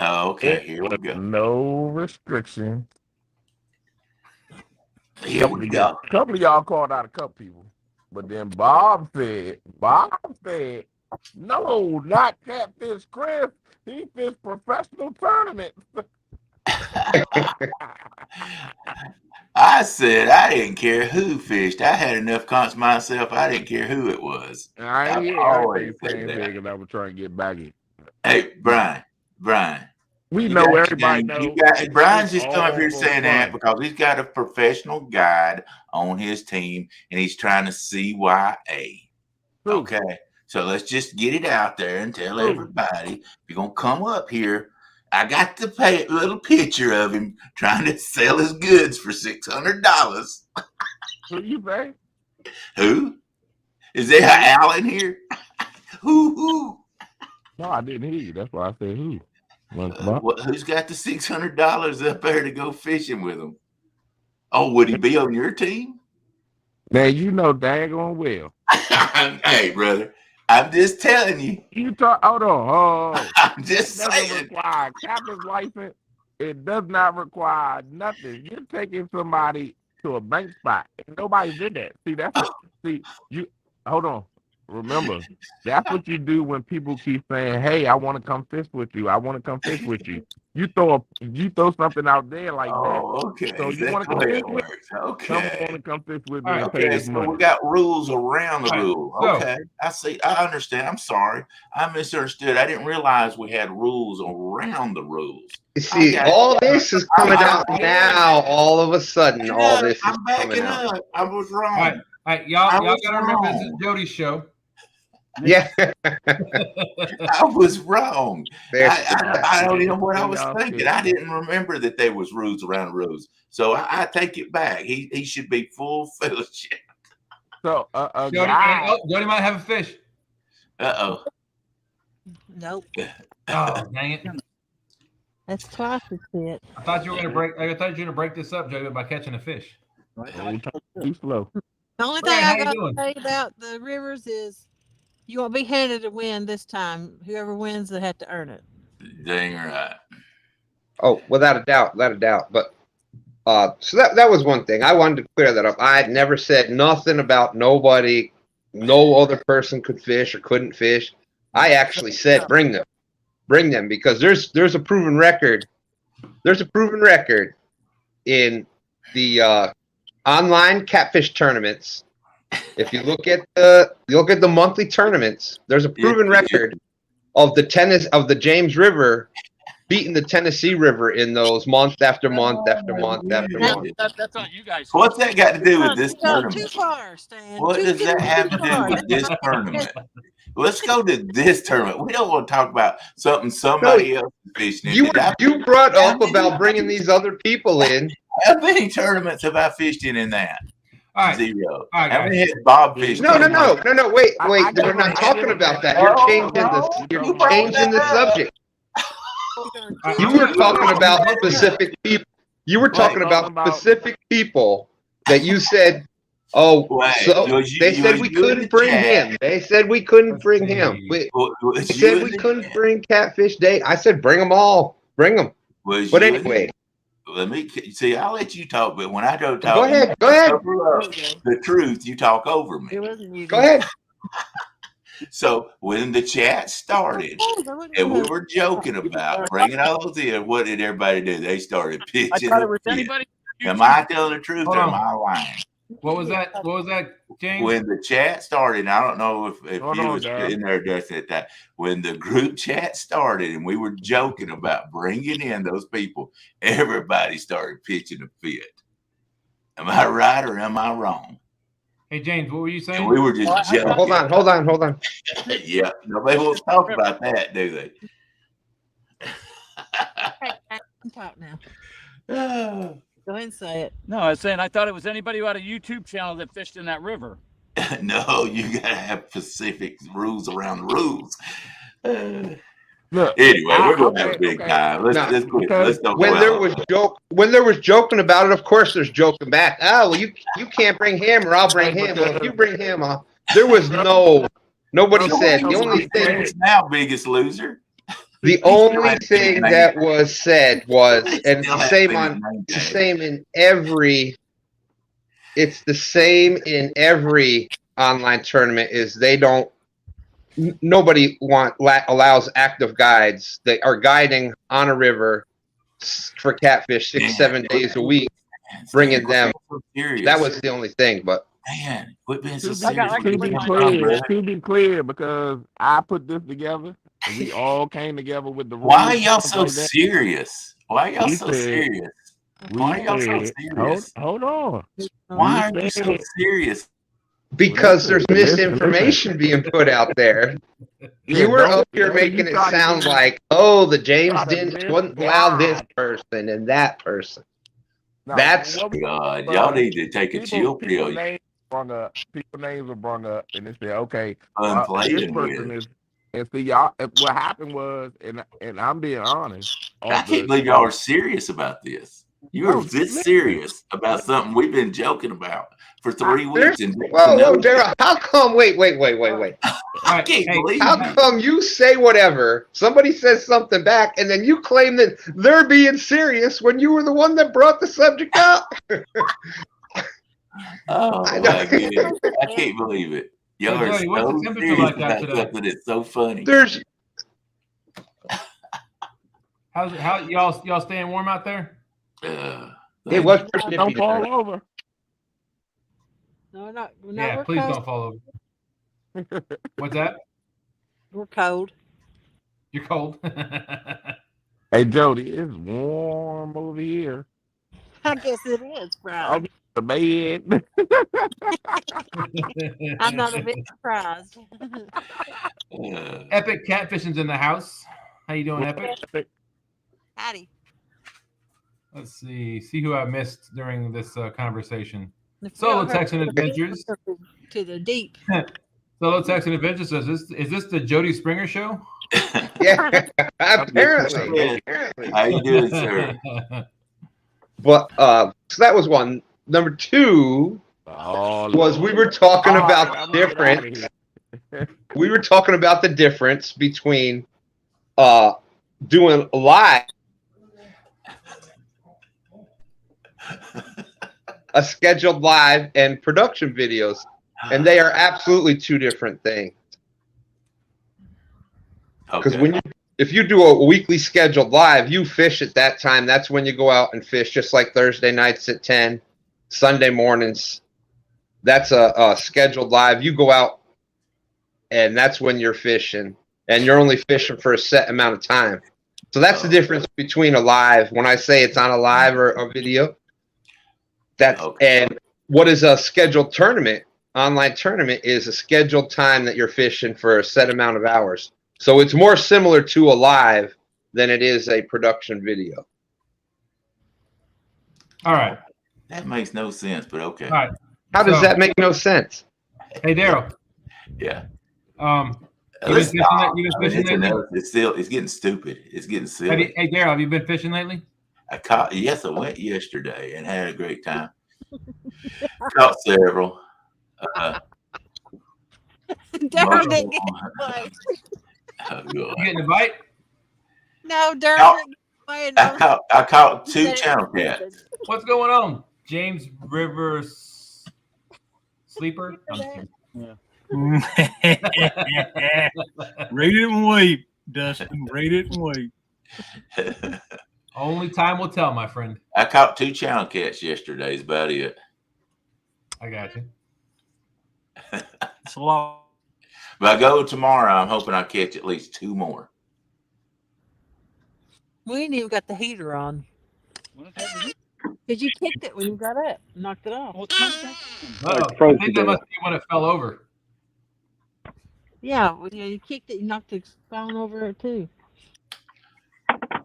Okay, here we go. No restriction. Here we go. A couple of y'all called out a couple people, but then Bob said, no, not Catfish Chris. He fished professional tournaments. I said I didn't care who fished. I had enough cons myself. I didn't care who it was. I always said said that. big, and I was trying to get back in. Hey, Brian. We you know got everybody your game. knows. Brian's just come up here all saying that fun. because he's got a professional guide on his team and he's trying to CYA. Who? Okay, so let's just get it out there and tell everybody if you're gonna come up here. I got the little picture of him trying to sell his goods for $600. Who you say? Who? Is there Al in here? Who? No, I didn't hear you. That's why I said who. Who's got the $600 up there to go fishing with him? Oh, would he be on your team? Now you know daggone well. Hey, brother, I'm just telling you. You talk. Hold on. I'm just It saying. doesn't require a captain's license. It does not require nothing. You're taking somebody to a bank spot. Nobody did that. You hold on. Remember, that's what you do when people keep saying, "Hey, I want to come fish with you. I want to come fish with you." You throw something out there like that. Okay. So you want to come fish with? Okay. Someone want to come fish with me and pay Okay, this so money. we got rules around the rule. so- Okay, I see. I understand. I'm sorry. I misunderstood. I didn't realize we had rules around the rules. You see, all this is coming out now. All of a sudden, all this is I'm backing coming out. up. I was wrong. All right, y'all was gotta remember this is wrong. Jody's show. Yeah. I was wrong. I don't even know what I was thinking. I didn't remember that there was rules around rules. So I take it back. He should be full fellowship. So a Jody, guy. oh, Jody might have a fish. Uh Nope. Oh, dang it! That's twice as fit. I thought you were gonna break. I thought you were gonna break this up, Jody, by catching a fish. Don't talk too slow. The only Brian, thing how I you got doing? to say about the rivers is you won't be handed a win this time. Whoever wins, they have to earn it. dang right. Oh, without a doubt, without a doubt. But so that was one thing. I wanted to clear that up. I had never said nothing about nobody, no other person could fish or couldn't fish. I actually said bring them because there's a proven record. There's a proven record in the online catfish tournaments. If you look at the monthly tournaments, there's a proven record of the James River beating the Tennessee River in those month after month after month after month. That's on you guys. What's that got to do with this You've gone too tournament? far, Stan. What does that have to do with this tournament? Let's go to this tournament. We don't want to talk about something somebody else is fishing in. You brought up about bringing these other people in. How many tournaments have I fished in that? All right. 0. All right, How guys. many hit Bob fish? No. Wait. I We're not talking about that. You're changing the subject. You were talking about specific people. You were talking about specific people that you said, oh, so they said we couldn't bring him. They said we couldn't bring him. They said we couldn't bring Catfish Day. I said bring them all. Bring them. But anyway. Let me see. I'll let you talk, but when I don't talk, Go ahead. The truth, you talk over me. Go ahead. So when the chat started and we were joking about bringing all those in, what did everybody do? They started pitching. I thought it was anybody. Am I telling the truth Hold or on. am I lying? What was that? What was that, James? When the chat started, I don't know if Hold you on, was Dad. in there just at that. When the group chat started and we were joking about bringing in those people, everybody started pitching a fit. Am I right or am I wrong? Hey, James, what were you saying? And we were just joking. Hold on. Yeah, nobody wants to talk about that, do they? Talk now. Go ahead and say it. No, I was saying I thought it was anybody who had a YouTube channel that fished in that river. No, you gotta have specific rules around the rules. Look, Anyway, we're gonna have a big okay. time. Let's quit. Let's don't When there was joking about it, of course there's joking back. Oh, well, you can't bring him, or I'll bring him. Well, if you bring him, there was nobody said. The only thing now, Biggest Loser. The only thing that was said was, and it's the same in every. It's the same in every online tournament. Is they don't. Nobody allows active guides that are guiding on a river for catfish 6-7 days a week, bringing them. That was the only thing, but. Man, quit being so To serious. be clear, because I put this together, and we all came together with the rules. Why are y'all so serious? Why are y'all so serious? Why are y'all so serious? Hold on. Why are you so serious? Because there's misinformation being put out there. You were up here making it sound like, oh, the James wouldn't allow this person and that person. That's God. Y'all need to take a chill pill. People names were brought up, and they said, okay, this person is. And see, y'all, what happened was, and I'm being honest. I can't believe y'all are serious about this. You are this serious about something we've been joking about for 3 weeks. Whoa, Daryl, how come? Wait. I can't believe How come you say whatever, somebody says something back, and then you claim that they're being serious when you were the one that brought the subject up? Oh, my goodness. I can't believe it. Y'all are Jody, what's so the temperature serious like out about today? something that's so funny. How y'all staying warm out there? It was don't fall over. No, we're not. Yeah, please don't fall over. What's that? We're cold. You're cold. Hey, Jody, it's warm over here. I guess it is, Brian. The bed. I'm not a bit surprised. Epic Catfishing's in the house. How you doing, Epic? Howdy. Let's see who I missed during this conversation. If Solo y'all heard Texan Adventures. to the deep. Solo Text and Adventure says, is this the Jody Springer show? Yeah, apparently. Yeah. How you doing, sir? But so that was one. Number two was we were talking about the difference. We were talking about the difference between doing live, a scheduled live, and production videos, and they are absolutely two different things. Because Okay. if you do a weekly scheduled live, you fish at that time. That's when you go out and fish, just like Thursday nights at 10, Sunday mornings. That's a scheduled live. You go out, and that's when you're fishing, and you're only fishing for a set amount of time. So that's the difference between a live. When I say it's on a live or a video, and what is a scheduled tournament? Online tournament is a scheduled time that you're fishing for a set amount of hours. So it's more similar to a live than it is a production video. All right. That makes no sense, but okay. All right. How does that make no sense? Hey, Daryl. Yeah. It's getting stupid. It's getting silly. Hey, Daryl, have you been fishing lately? Yes, I went yesterday and had a great time. Caught several. Daryl didn't get away. You getting a bite? No, Daryl didn't get away. I caught 2 channel cats. What's going on? James Rivers Sleeper? Yeah. Read it and wait, Dustin. Read it and wait. Only time will tell, my friend. I caught 2 channel cats yesterday. Is about it. I got you. It's a lot. But I go tomorrow. I'm hoping I catch at least 2 more. We ain't even got the heater on. Because you kicked it when you got up. Knocked it off. I think that must be when it fell over. Yeah, you kicked it. You knocked the phone over it too.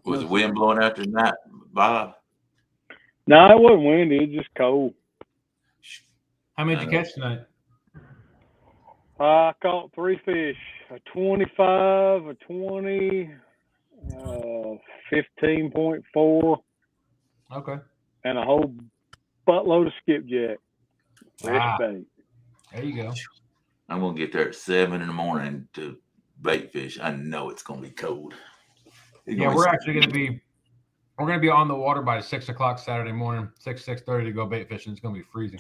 Was the wind blowing out tonight, Bob? No, it wasn't windy. It was just cold. How many did you catch tonight? I caught 3 fish, a 25, a 20, 15.4. Okay. And a whole buttload of skipjack. Wow. Bait. There you go. I'm going to get there at 7 in the morning to bait fish. I know it's going to be cold. Yeah, we're actually going to be on the water by 6 o'clock Saturday morning, 6:30 to go bait fishing. It's going to be freezing.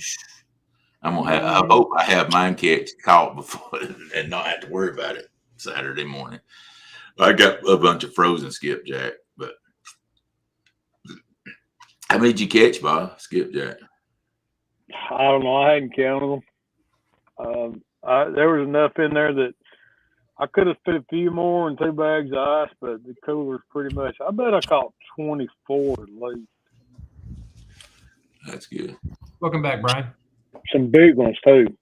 I hope I have mine caught before and not have to worry about it Saturday morning. I got a bunch of frozen skipjack, but how many did you catch, Bob? Skipjack? I don't know. I hadn't counted them. There was enough in there that I could have fit a few more in 2 bags of ice, but the cooler's pretty much. I bet I caught 24 at least. That's good. Welcome back, Brian. Some big ones too.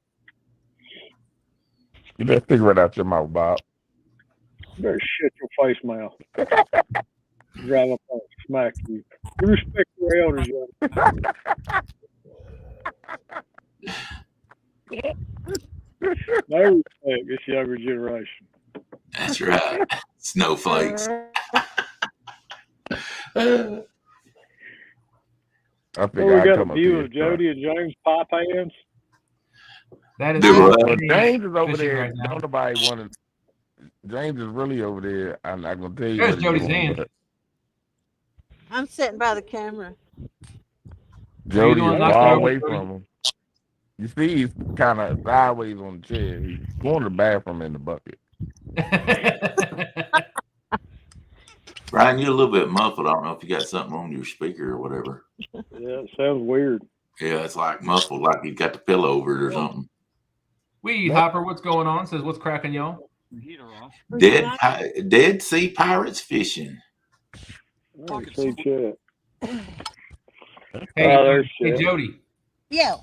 You better figure it out your mouth, Bob. You better shut your face mouth. Drive up and smack you. You respect your elders, young. No respect this younger generation. That's right. Snowflakes. I think We got a view of Jody and James pie pans. That is James is over there. Right now. Don't nobody want to. James is really over there. I'm not gonna tell you. There's Jody's hand. I'm sitting by the camera. Jody is far away from him. You see, he's kind of sideways on the chair. He's going to the bathroom in the bucket. Brian, you're a little bit muffled. I don't know if you got something on your speaker or whatever. Yeah, it sounds weird. Yeah, it's like muffled, like you got the pillow over it or something. Weed Hopper, what's going on? Says, what's cracking, y'all? Dead Sea Pirates fishing. Hey, Jody. Yeah.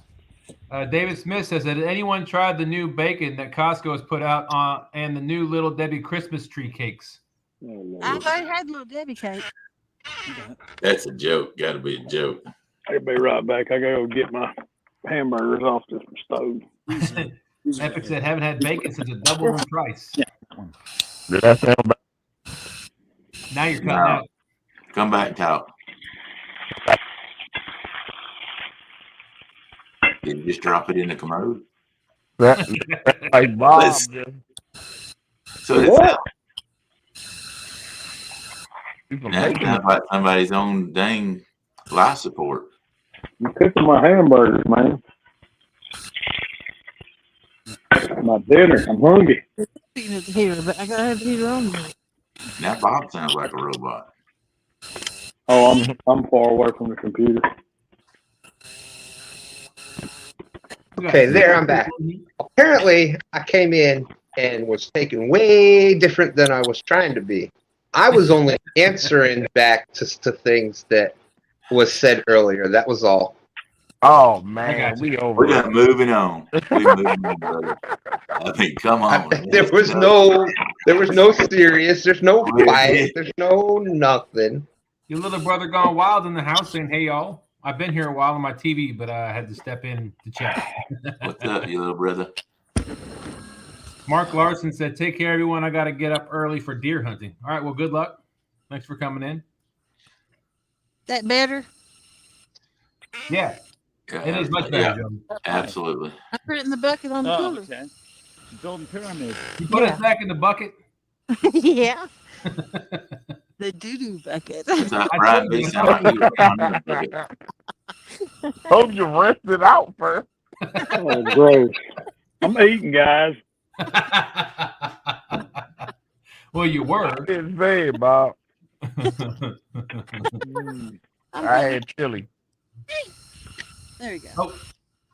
David Smith says, has anyone tried the new bacon that Costco has put out and the new Little Debbie Christmas tree cakes? I've already had Little Debbie cake. That's a joke. Got to be a joke. I'll be right back. I gotta go get my hamburgers off this stove. Epic said, haven't had bacon since it doubled in price. Did that sound bad? Now you're cutting No. out. Come back and talk. Did you just drop it in the commode? That, like Bob. Let's- Just, So it What? now it sounds like somebody's on dang life support. I'm cooking my hamburgers, man. My dinner. I'm hungry. Speaking of the heater, but I gotta have the heater on. Now Bob sounds like a robot. Oh, I'm far away from the computer. Okay, there I'm back. Apparently, I came in and was taken way different than I was trying to be. I was only answering back to things that was said earlier. That was all. oh I man, got you. we over. We're just moving on. We're moving on, brother. I mean, come on. There was no serious. There's no fight. There's no nothing. Your little brother gone wild in the house saying, hey, y'all. I've been here a while on my TV, but I had to step in to chat. What's up, you little brother? Mark Larson said, take care, everyone. I got to get up early for deer hunting. All right, well, good luck. Thanks for coming in. That better? Yeah, it is much better, Joe. Absolutely. I put it in the bucket on the Oh, cooler. okay. Building pyramids. You put it back in the bucket. Yeah. The doo-doo bucket. That's how Brian B. sound like you were trying to do it. Hope you rested out first. Oh, gross. I'm eating, guys. Well, you were. Didn't say it, Bob. I had chili. There you go. Oh,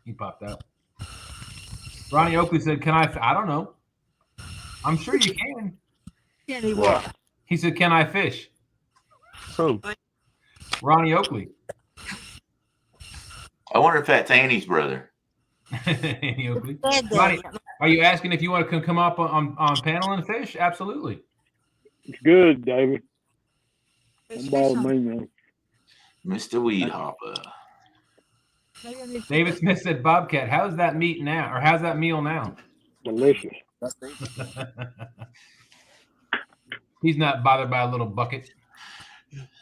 he popped out. Ronnie Oakley said, can I don't know. I'm sure you can. Can't eat what? He said, can I fish? Who? Ronnie Oakley. I wonder if that's Annie's brother. Annie Oakley. Dad does. Ronnie, are you asking if you want to come up on panel and fish? Absolutely. It's good, David. Fish Don't bother on- me, man. Mr. Weed Hopper. Maybe I need to- David Smith said, Bobcat, how's that meat now? Or how's that meal now? Delicious. He's not bothered by a little bucket.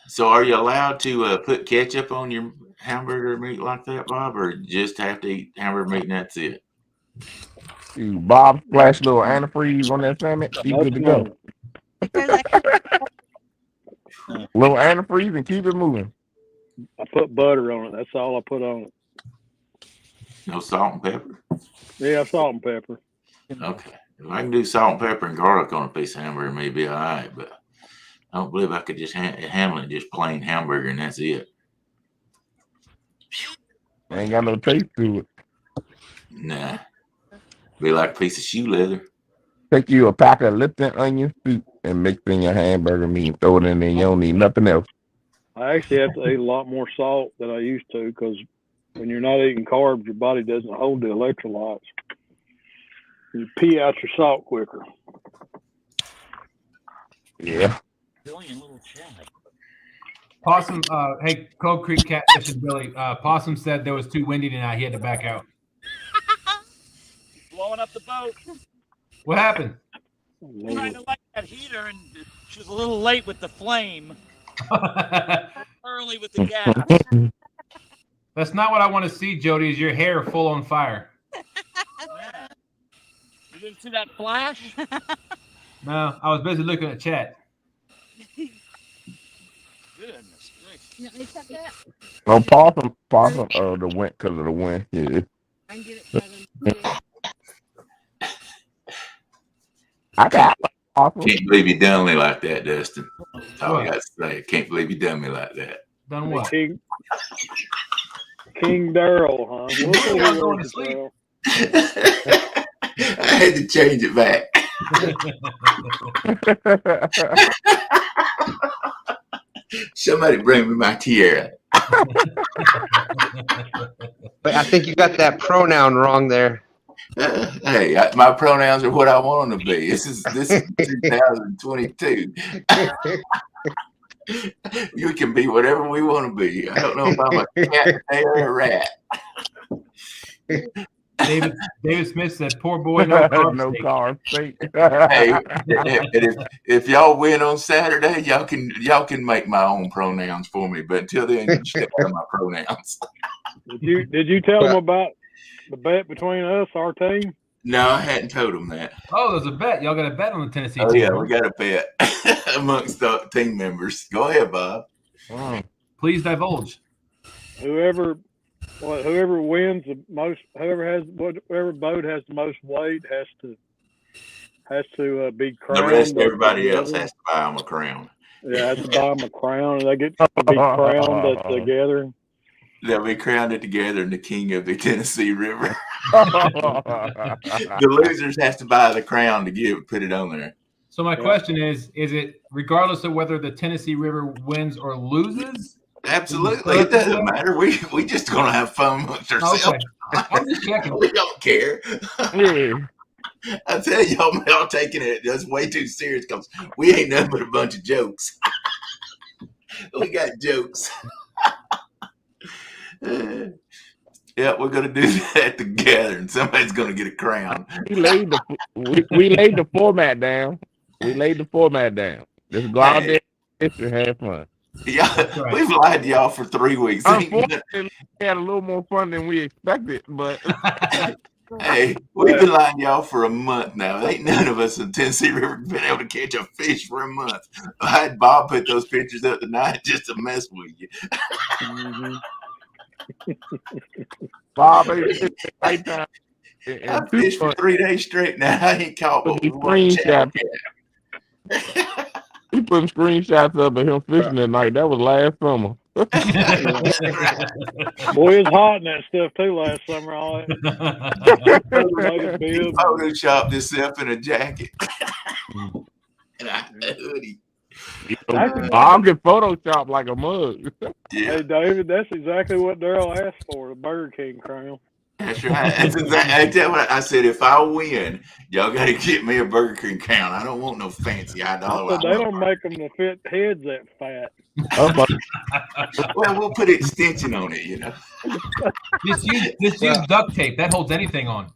So are you allowed to put ketchup on your hamburger meat like that, Bob, or just have to eat hamburger meat and that's it? You Bob splash little antifreeze on that salmon. You good to go. Because I Little antifreeze and keep it moving. I put butter on it. That's all I put on it. No salt and pepper? Yeah, salt and pepper. Okay. If I can do salt and pepper and garlic on a piece of hamburger, maybe all right, but I don't believe I could just handle it just plain hamburger and that's it. Ain't got no taste to it. Nah. Be like a piece of shoe leather. Take you a pack of Lipton onion soup and mix in your hamburger meat and throw it in there. You don't need nothing else. I actually have to eat a lot more salt than I used to because when you're not eating carbs, your body doesn't hold the electrolytes. You pee out your salt quicker. Yeah. Billion little Chad. Possum, hey, Cold Creek Catfish and Billy. Possum said there was too windy tonight. He had to back out. Blowing up the boat. What happened? Trying to light that heater, and she was a little late with the flame. Early with the gas. That's not what I want to see, Jody, is your hair full on fire. Yeah. You didn't see that flash? No, I was busy looking at chat. Goodness gracious. You want me to cut that? No possum. Oh, the wind because of the wind. Yeah. I can get it cut in. I got possum. Can't believe you done me like that, Dustin. That's all I What? got to say. Can't believe you done me like that. Done what? King Daryl, huh? You were going to sleep. I had to change it back. Somebody bring me my tiara. But I think you got that pronoun wrong there. Hey, my pronouns are what I want them to be. This is 2022. You can be whatever we want to be. I don't know if I'm a cat, bear, or a rat. David Smith said, "Poor boy, no carb no steak." car steak. Hey, if y'all win on Saturday, y'all can make my own pronouns for me. But until then, you stay out of my pronouns. Did you tell them about the bet between us, our team? No, I hadn't told them that. Oh, there's a bet. Y'all got a bet on the Tennessee Oh team. yeah, we got a bet amongst the team members. Go ahead, Bob. Please divulge. Whoever wins the most, whoever boat has the most weight has to be crowned. The rest, everybody else has to buy them a crown. Yeah, has to buy them a crown, and they get to be crowned together. They'll be crowned together in the king of the Tennessee River. The losers has to buy the crown to put it on there. So my question is it regardless of whether the Tennessee River wins or loses? Absolutely, it doesn't matter. We just gonna have fun amongst ourselves. Okay. I'm just checking. We don't care. Yeah. I tell y'all taking it just way too serious because we ain't nothing but a bunch of jokes. We got jokes. Yeah, we're gonna do that together, and somebody's gonna get a crown. We laid the format down. Just go out there and have fun. Yeah, we've lied to y'all for 3 weeks. Unfortunately, we had a little more fun than we expected, but hey, we've been lying to y'all for a month now. Ain't none of us in Tennessee River been able to catch a fish for a month. I had Bob put those pictures up tonight just to mess with you. Bob ain't right time. I fished for 3 days straight now. I ain't caught one. He putting screenshots up of him fishing at night. That was last summer. Boy, it's hot in that stuff too last summer. All that. He photoshopped himself in a jacket and a hoodie. Bob can Photoshop like a mug. Yeah. Hey, David, that's exactly what Daryl asked for, the Burger King crown. That's right. That's exactly what I said. If I win, y'all got to get me a Burger King crown. I don't want no fancy $1. So they don't make them to fit heads that fat. Well, we'll put an extension on it, you know. Just use duct tape. That holds anything on.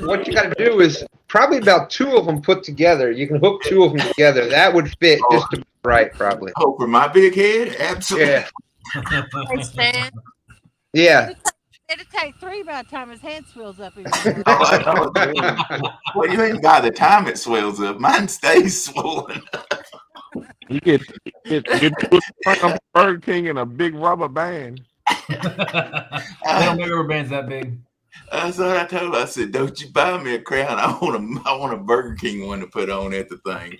What you got to do is probably about 2 of them put together. You can hook 2 of them together. That would fit just right, probably. Oh, for my big head? Absolutely. Yeah. Yeah. It'll take 3 by the time his hand swells up. Well, you ain't by the time it swells up. Mine stays swollen. You get Burger King and a big rubber band. They don't make rubber bands that big. That's what I told her. I said, "Don't you buy me a crown? I want a Burger King one to put on at the thing."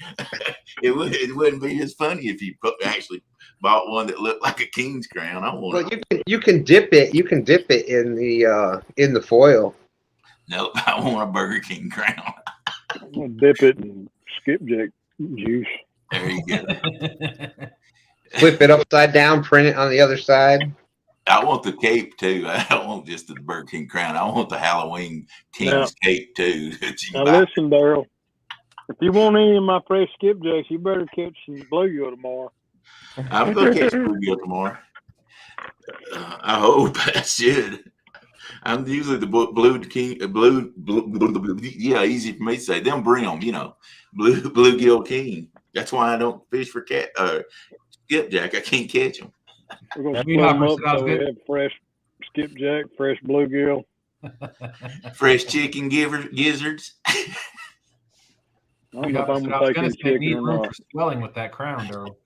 It wouldn't be as funny if you actually bought one that looked like a king's crown. I want. Well, you can dip it. You can dip it in the foil. Nope, I want a Burger King crown. I'm gonna dip it in skipjack juice. There you go. Flip it upside down. Print it on the other side. I want the cape too. I don't want just the Burger King crown. I want the Halloween King's cape too. Now listen, Daryl. If you want any of my fresh skipjacks, you better catch some bluegill tomorrow. I'm gonna catch bluegill tomorrow. I hope I should. I'm usually the blue king, yeah, easy for me to say. Them bring them, bluegill king. That's why I don't fish for skipjack. I can't catch them. We're gonna split them up so we have fresh skipjack, fresh bluegill, fresh chicken gizzards. I don't know if I'm gonna take chicken need or room not. for swelling with that crown, Daryl.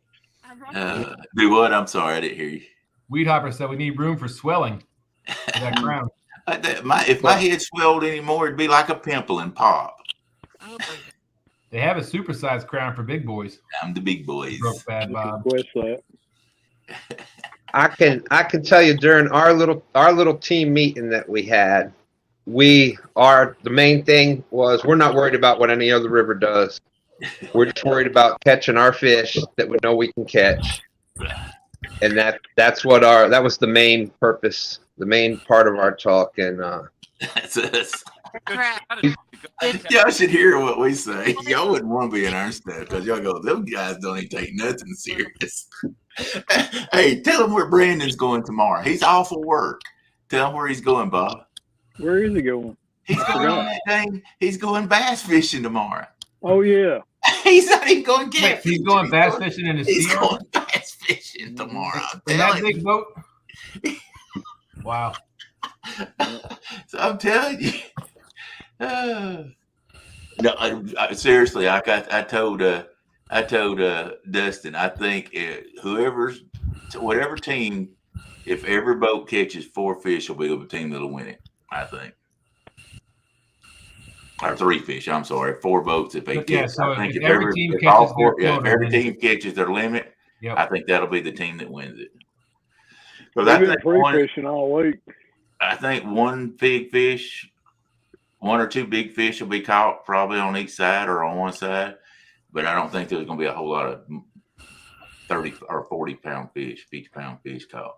Do what? I'm sorry, I didn't hear you. Weed Hopper said we need room for swelling with that crown. If my head swelled anymore, it'd be like a pimple and pop. They have a supersized crown for big boys. I'm the big boys. Broke bad Bob. Request that. I can tell you during our little team meeting that we had, the main thing was we're not worried about what any other river does. We're just worried about catching our fish that we know we can catch, and that was the main purpose, the main part of our talk. And that's us. Y'all should hear what we say. Y'all wouldn't want to be in our stuff because y'all go, them guys don't even take nothing serious. Hey, tell him where Brandon's going tomorrow. He's off of work. Tell him where he's going, Bob. Where is he going? He's going on that thing. He's going bass fishing tomorrow. Oh yeah. He's not even going Wait, catfish. he's going bass fishing in his He's CR? going bass fishing tomorrow. I'm In that telling big you. boat? Wow. So I'm telling you. No, seriously. I told Dustin. I think whatever team, if every boat catches 4 fish, will be the team that'll win it. I think. Or 3 fish. I'm sorry, 4 boats if they But yeah, catch. so I think if if every team if catches all their 4, if quota, every then- team catches their limit, Yep. I think that'll be the team that wins it. So We've I been think free fishing all week. I think one big fish, 1 or 2 big fish will be caught probably on each side or on one side, but I don't think there's going to be a whole lot of 30 or 40 pound fish, 50 pound fish caught.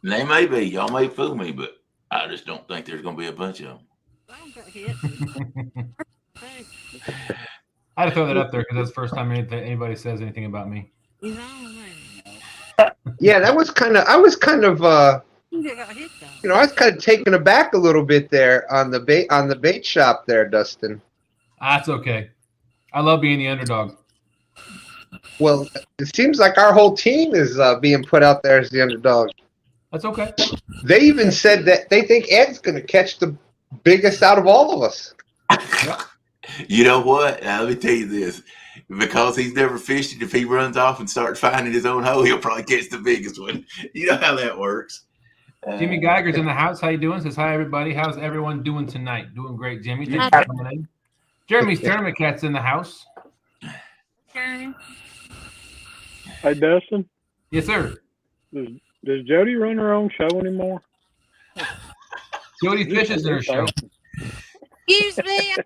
And they may be, y'all may fool me, but I just don't think there's going to be a bunch of them. I got hit. Hey, I had to throw that up there because that's the first time anybody says anything about me. he's on, man. Yeah, that was kind of. I was kind of. You got hit though. You know, I was kind of taken aback a little bit there on the bait shop there, Dustin. That's okay. I love being the underdog. Well, it seems like our whole team is being put out there as the underdog. That's okay. They even said that they think Ed's going to catch the biggest out of all of us. You know what? Now, let me tell you this. Because he's never fished, if he runs off and starts finding his own hole, he'll probably catch the biggest one. You know how that works. Jimmy Geiger's in the house. How you doing? Says hi, everybody. How's everyone doing tonight? Doing great, Jimmy. Thanks for coming in. Jeremy's Tournament Cat's in the house. Jeremy. Hey Dustin, Yes, sir. does Jody run her own show anymore? Jody fishes in her show. Excuse me, I'm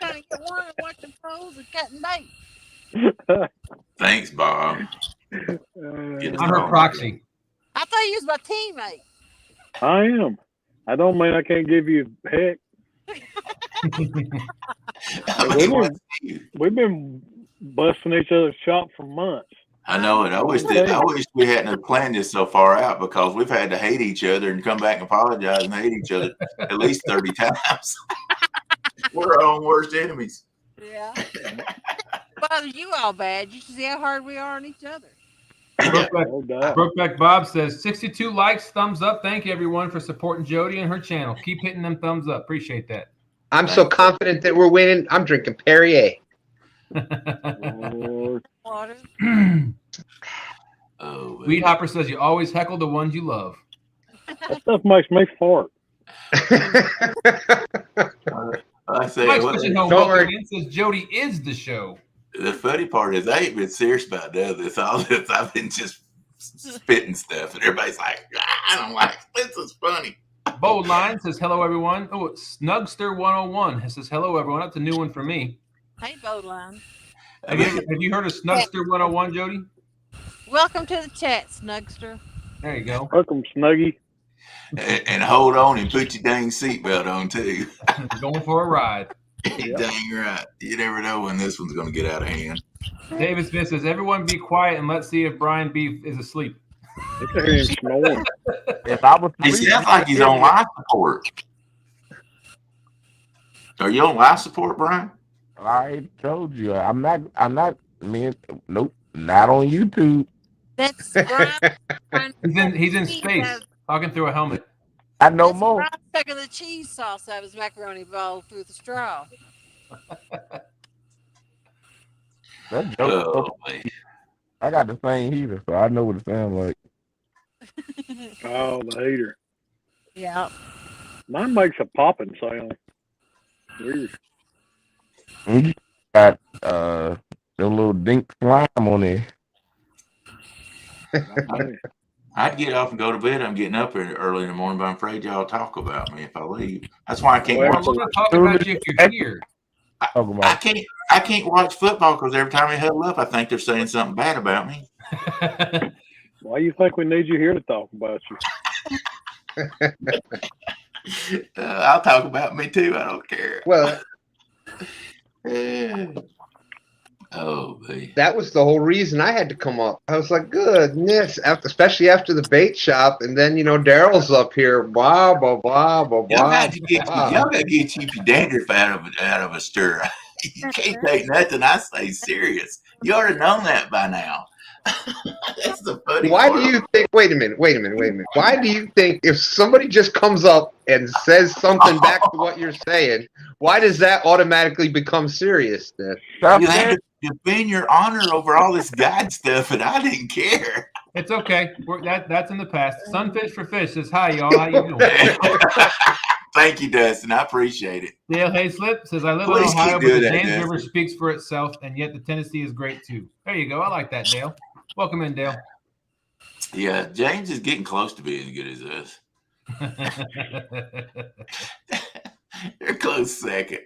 trying to get one and watching poles and cutting bait. Thanks, Bob. I'm her proxy. I thought you was my teammate. I am. I don't mean I can't give you heck. We've been busting each other's shop for months. I know it. I wish we hadn't have planned this so far out because we've had to hate each other and come back and apologize and hate each other at least 30 times. We're our own worst enemies. Yeah. Bother you all bad. You should see how hard we are on each other. Brokeback Bob says 62 likes, thumbs up. Thank you, everyone, for supporting Jody and her channel. Keep hitting them thumbs up. Appreciate that. I'm so confident that we're winning. I'm drinking Perrier. Water. Weed Hopper says you always heckle the ones you love. That stuff makes me fart. I say, Mike's pushing home. don't worry. Again says Jody is the show. The funny part is I ain't been serious about none of this. All this I've been just spitting stuff, and everybody's like, I don't like this. Is funny. Bold Line says hello, everyone. Oh, Snugster 101 says hello, everyone. That's a new one for me. Hey, Bowline. Have you heard of Snugster 101, Jody? Welcome to the chat, Snugster. There you go. Welcome, Snuggie. And hold on and put your dang seatbelt on too. Going for a ride. Dang right. You never know when this one's going to get out of hand. David Smith says, everyone be quiet and let's see if Brian B is asleep. If I was He sounds like he's on life support. Are you on life support, Brian? I told you I'm not nope, not on YouTube. That's Brian. He's in space talking through a helmet. I know That's more. Brian stuck in the cheese sauce out of his macaroni bowl through the straw. That joke. I got the same heater, so I know what it sounds like. Oh, the heater. Yeah. Mine makes a popping sound. Weird. You got the little dink slime on there. I'd get off and go to bed. I'm getting up early in the morning, but I'm afraid y'all talk about me if I leave. That's why I can't watch. We're going to talk about you if you're here. I can't watch football because every time I huddle up, I think they're saying something bad about me. Why do you think we need you here to talk about you? I'll talk about me too. I don't care. Well, Oh, boy. That was the whole reason I had to come up. I was like, goodness, especially after the bait shop, and then Daryl's up here, blah blah blah blah Y'all blah. got to get your dandruff out of a stir. You can't take nothing I say serious. You ought to know that by now. That's the funny Why part. do you think? Wait a minute. Why do you think if somebody just comes up and says something back to what you're saying, why does that automatically become serious then? You had to defend your honor over all this guide stuff, and I didn't care. It's okay. That's in the past. Sunfish for Fish says, hi, y'all. How you doing? Thank you, Dustin. I appreciate it. Dale Hayslip says, I live Please in Ohio, keep but the doing that, James Dustin. River speaks for itself, and yet the Tennessee is great too. There you go. I like that, Dale. Welcome in, Dale. Yeah, James is getting close to being as good as us. They're close second.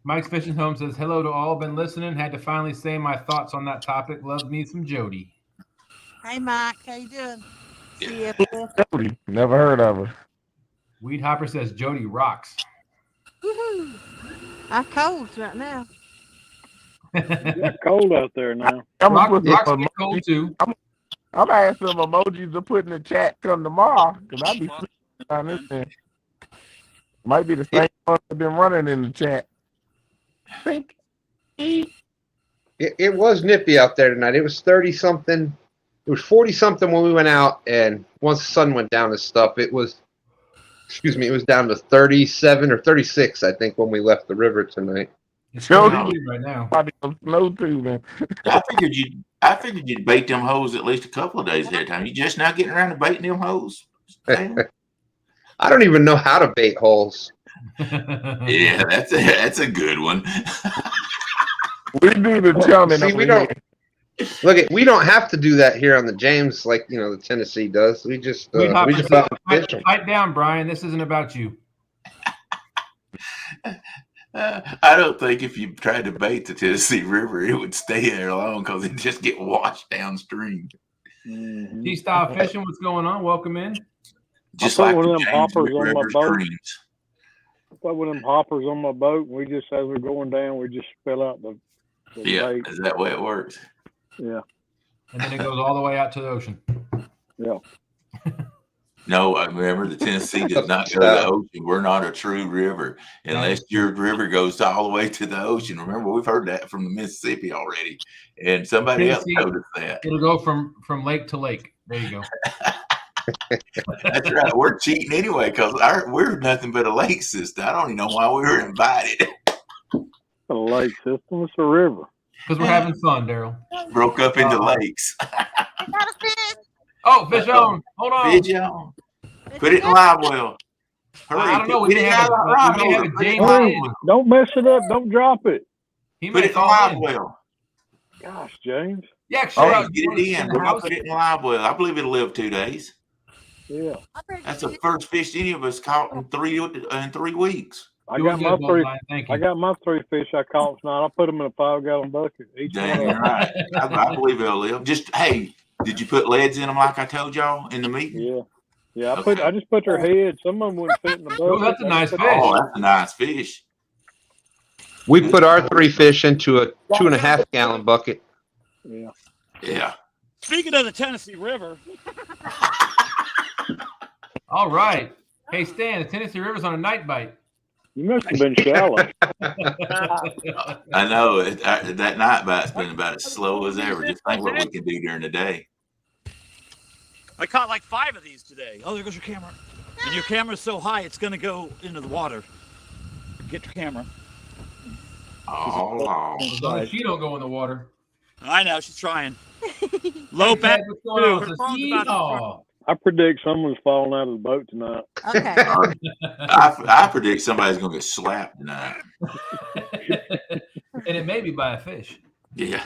Mike's Fishing Home says, hello to all. Been listening. Had to finally say my thoughts on that topic. Love me some Jodi. Hey, Mike. How you doing? Yeah. Jodi, never heard of her. Weed Hopper says, Jodi rocks. Woohoo! I'm cold right now. It's cold out there now. Rocks get cold too. I'm asking some emojis to put in the chat come tomorrow because I'll be sleeping on this thing. Might be the same one I've been running in the chat. It was nippy out there tonight. It was 30-something. It was 40-something when we went out, and once the sun went down and stuff, it was down to 37 or 36, I think, when we left the river tonight. It's Jodi right now. probably some snow too, man. I figured you'd bait them hoes at least a couple of days ahead of time. You just now getting around to baiting them hoes? I don't even know how to bait holes. Yeah, that's a good one. We do the jumping. See, we don't have to do that here on the James like the Tennessee does. We just pipe down, Brian. This isn't about you. I don't think if you tried to bait the Tennessee River, it would stay there long because it'd just get washed downstream. T-style fishing, what's going on? Welcome in. Just I like put the one of them James hoppers on my River boat. streams. I put one of them hoppers on my boat, and we just, as we're going down, we just spill out the Yeah, bait. is that the way it works? Yeah. And then it goes all the way out to the ocean. Yeah. No, I remember the Tennessee does not go to the ocean. We're not a true river unless your river goes all the way to the ocean. Remember, we've heard that from the Mississippi already, and somebody else told us that. It'll go from lake to lake. There you go. That's right. We're cheating anyway because we're nothing but a lake system. I don't even know why we were invited. A lake system. It's a river. Because we're having fun, Daryl. Broke up into lakes. Oh, fish on. Hold on. Fish on. Put it in live well. Hurry. I don't know. We may have a James in. Don't mess it up. Don't drop it. Put it in live well. Gosh, James. Yeah, James, get it in. We're going to put it in live well. I believe it'll live 2 days. Yeah. That's the first fish any of us caught in 3 weeks. I got my 3 fish I caught tonight. I put them in a 5-gallon bucket. Dang right. I believe it'll live. Just, hey, did you put leads in them like I told y'all in the meeting? Yeah. Yeah, I just put their head. Some of them wouldn't fit in the bucket. Oh, that's a nice fish. Oh, that's a nice fish. We put our 3 fish into a 2.5-gallon bucket. Yeah. Yeah. Speaking of the Tennessee River. All right. Hey, Stan, the Tennessee River's on a night bite. You must have been shallow. I know. That night bite's been about as slow as ever. Just think what we can do during the day. I caught like 5 of these today. Oh, there goes your camera. And your camera's so high, it's going to go into the water. Get your camera. Oh, as long as she don't go in the water. I know, she's trying. Low bat. I predict someone's falling out of the boat tonight. Okay. I predict somebody's going to get slapped tonight. And it may be by a fish. Yeah.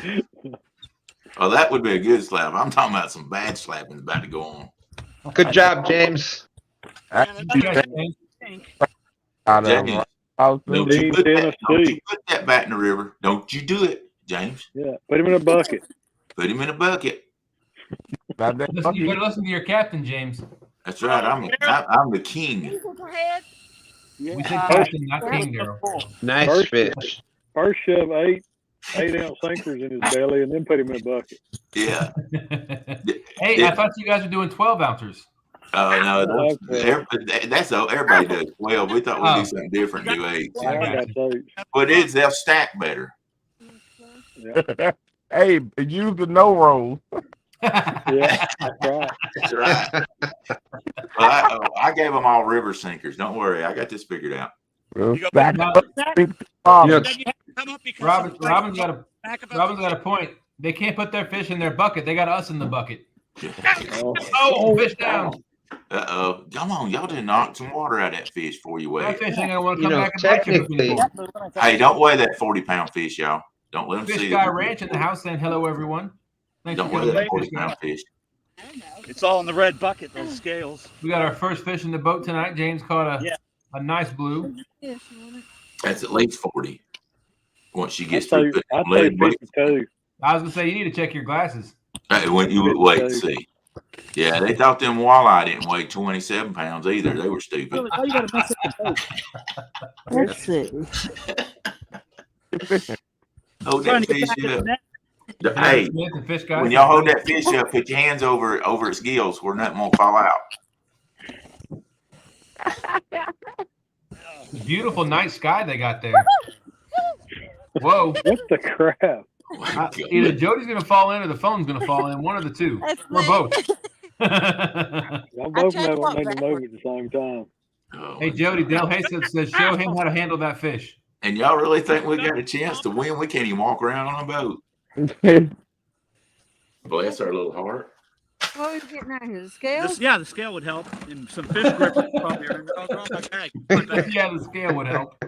Oh, that would be a good slap. I'm talking about some bad slapping about to go on. Good job, James. James, don't you put that back in the river. Don't you do it, James. Yeah, put him in a bucket. Put him in a bucket. You better listen to your captain, James. That's right. I'm the king. We said Captain, not King, Daryl. Nice First- fish. First shove 8-ounce sinkers in his belly, and then put him in a bucket. Yeah. Hey, I thought you guys were doing 12 ounces. Oh no, that's everybody does 12. We thought we'd Oh. do something different. Do 8. I I got got you. those. But they'll stack better. Hey, use the no roll. Yeah, that's right. That's right. Well, I gave them all river sinkers. Don't worry, I got this figured out. You go Back Now, up. You know, Then you have to come up because Robin's got somebody- a point. They can't put their fish in their bucket. They got us in the bucket. Oh, Oh, fish down. Uh-oh. Come on, y'all did knock some water out of that fish before you That weigh it. fish ain't gonna want to You come know, back and bite you technically- anymore. Hey, don't weigh that 40-pound fish, y'all. Don't let them Fish see Guy it. Ranch in the house saying hello, everyone. Thanks Don't for weigh coming. that 40-pound fish. It's all in the red bucket, those scales. We got our first fish in the boat tonight. James caught a nice blue. That's at least 40. Once she gets I'd through say putting lead weight. 52. I was gonna say you need to check your glasses. Hey, when you wait and see. Yeah, they thought them walleye didn't weigh 27 pounds either. They were stupid. Let's see. Hold Trying that to get fish back in the up. net. Hey, Smith and Fish Guy. when y'all hold that fish up, put your hands over its gills where nothing won't fall out. Beautiful night sky they got there. Whoa. What the crap? Either Jody's gonna fall in or the phone's gonna fall in. One of the two. That's Or me. both. Y'all both tried to know walk don't need to move backwards. at the same time. Oh, Hey Jody, Dale Hayes says show him how to handle that fish. and y'all really think we got a chance to win? We can't even walk around on a boat. Bless our little heart. What are we getting out here? The scales? The scale would help. And some fish grippers probably are in there. Oh, my bag. My bag. Yeah, the scale would help.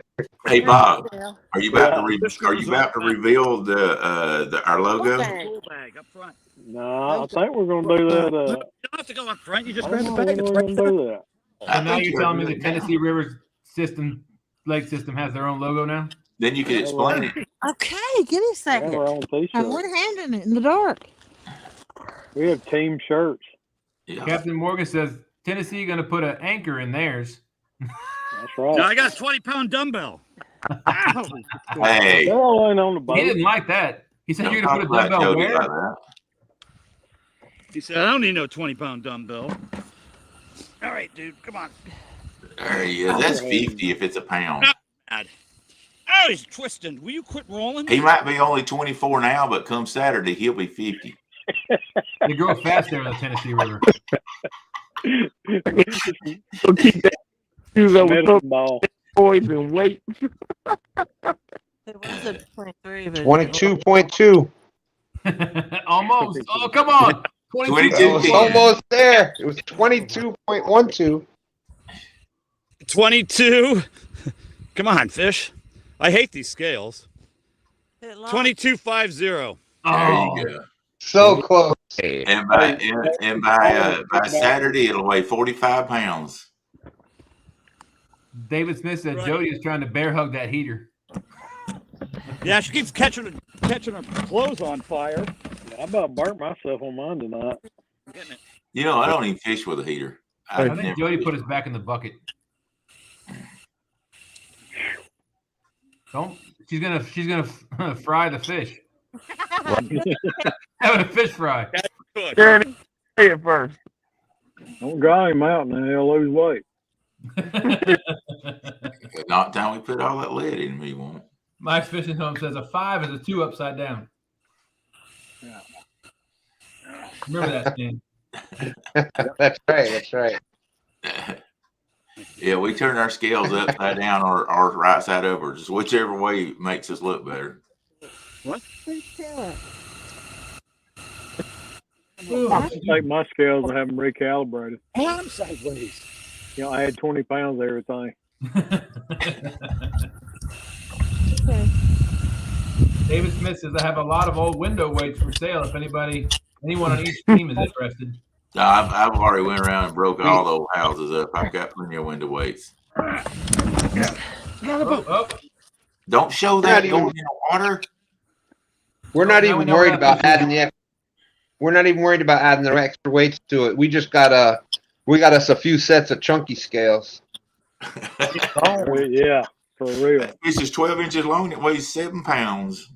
Hey Bob, Scale. are you about to reveal our logo? Okay. Full bag up front. No, I think we're gonna do that. You don't have to go up front. You just I grab don't the know bag. when It's we're right gonna there. do that. So now you're telling me the Tennessee River system, lake system, has their own logo now? Then you can explain it. Okay, give me a We second. have our own I'm t-shirt. one-handing it in the dark. We have team shirts. Yeah. Captain Morgan says Tennessee gonna put an anchor in theirs. That's right. No, I got a 20-pound dumbbell. Ow. Hey, They're all in on the boat. He didn't like that. He said don't you're gonna talk put a about dumbbell Jody where? like that. He said, I don't need no 20-pound dumbbell. All right, dude, come on. There he is. That's 50 if it's a pound. God. Oh, he's twisting. Will you quit rolling? He might be only 24 now, but come Saturday he'll be 50. They grow fast there in the Tennessee River. So keep that shoes up with Medicine ball. boys and wait. It was a 23, but 22.2. Almost. Oh, come on. 22. It was almost there. It was 22.12. 22. Come on, fish. I hate these scales. it lost. 2250. There Oh, you go. So close. And by Saturday it'll weigh 45 pounds. David Smith said Right. Jody is trying to bear hug that heater. Yeah, she keeps catching her clothes on fire. I about burnt myself on mine tonight. Getting it. You know, I don't even fish with a heater. I I've think never Jody fished. put us back in the bucket. Don't. She's gonna fry the fish. Having a fish fry. Good. Gary, say it first. Don't dry him out and he'll lose weight. Not until we put all that lead in, we won't. Mike's Fishing Home says a 5 is a 2 upside down. Remember that, Stan. That's right. That's right. Yeah, we turn our scales upside down or right side over, just whichever way makes us look better. I take my scales and have them recalibrated. I'm sideways. You know, I add 20 pounds to everything. David Smith says I have a lot of old window weights for sale. If anyone on each team is interested. No, I've already went around and broke all the old houses up. I've got plenty of window weights. Oh, Don't show that Not even- going in the water. We're not Now we even know worried what about happens. adding the. We're not even worried about adding the extra weights to it. We just we got us a few sets of chunky scales. Yeah, for real. That fish is 12 inches long. It weighs 7 pounds.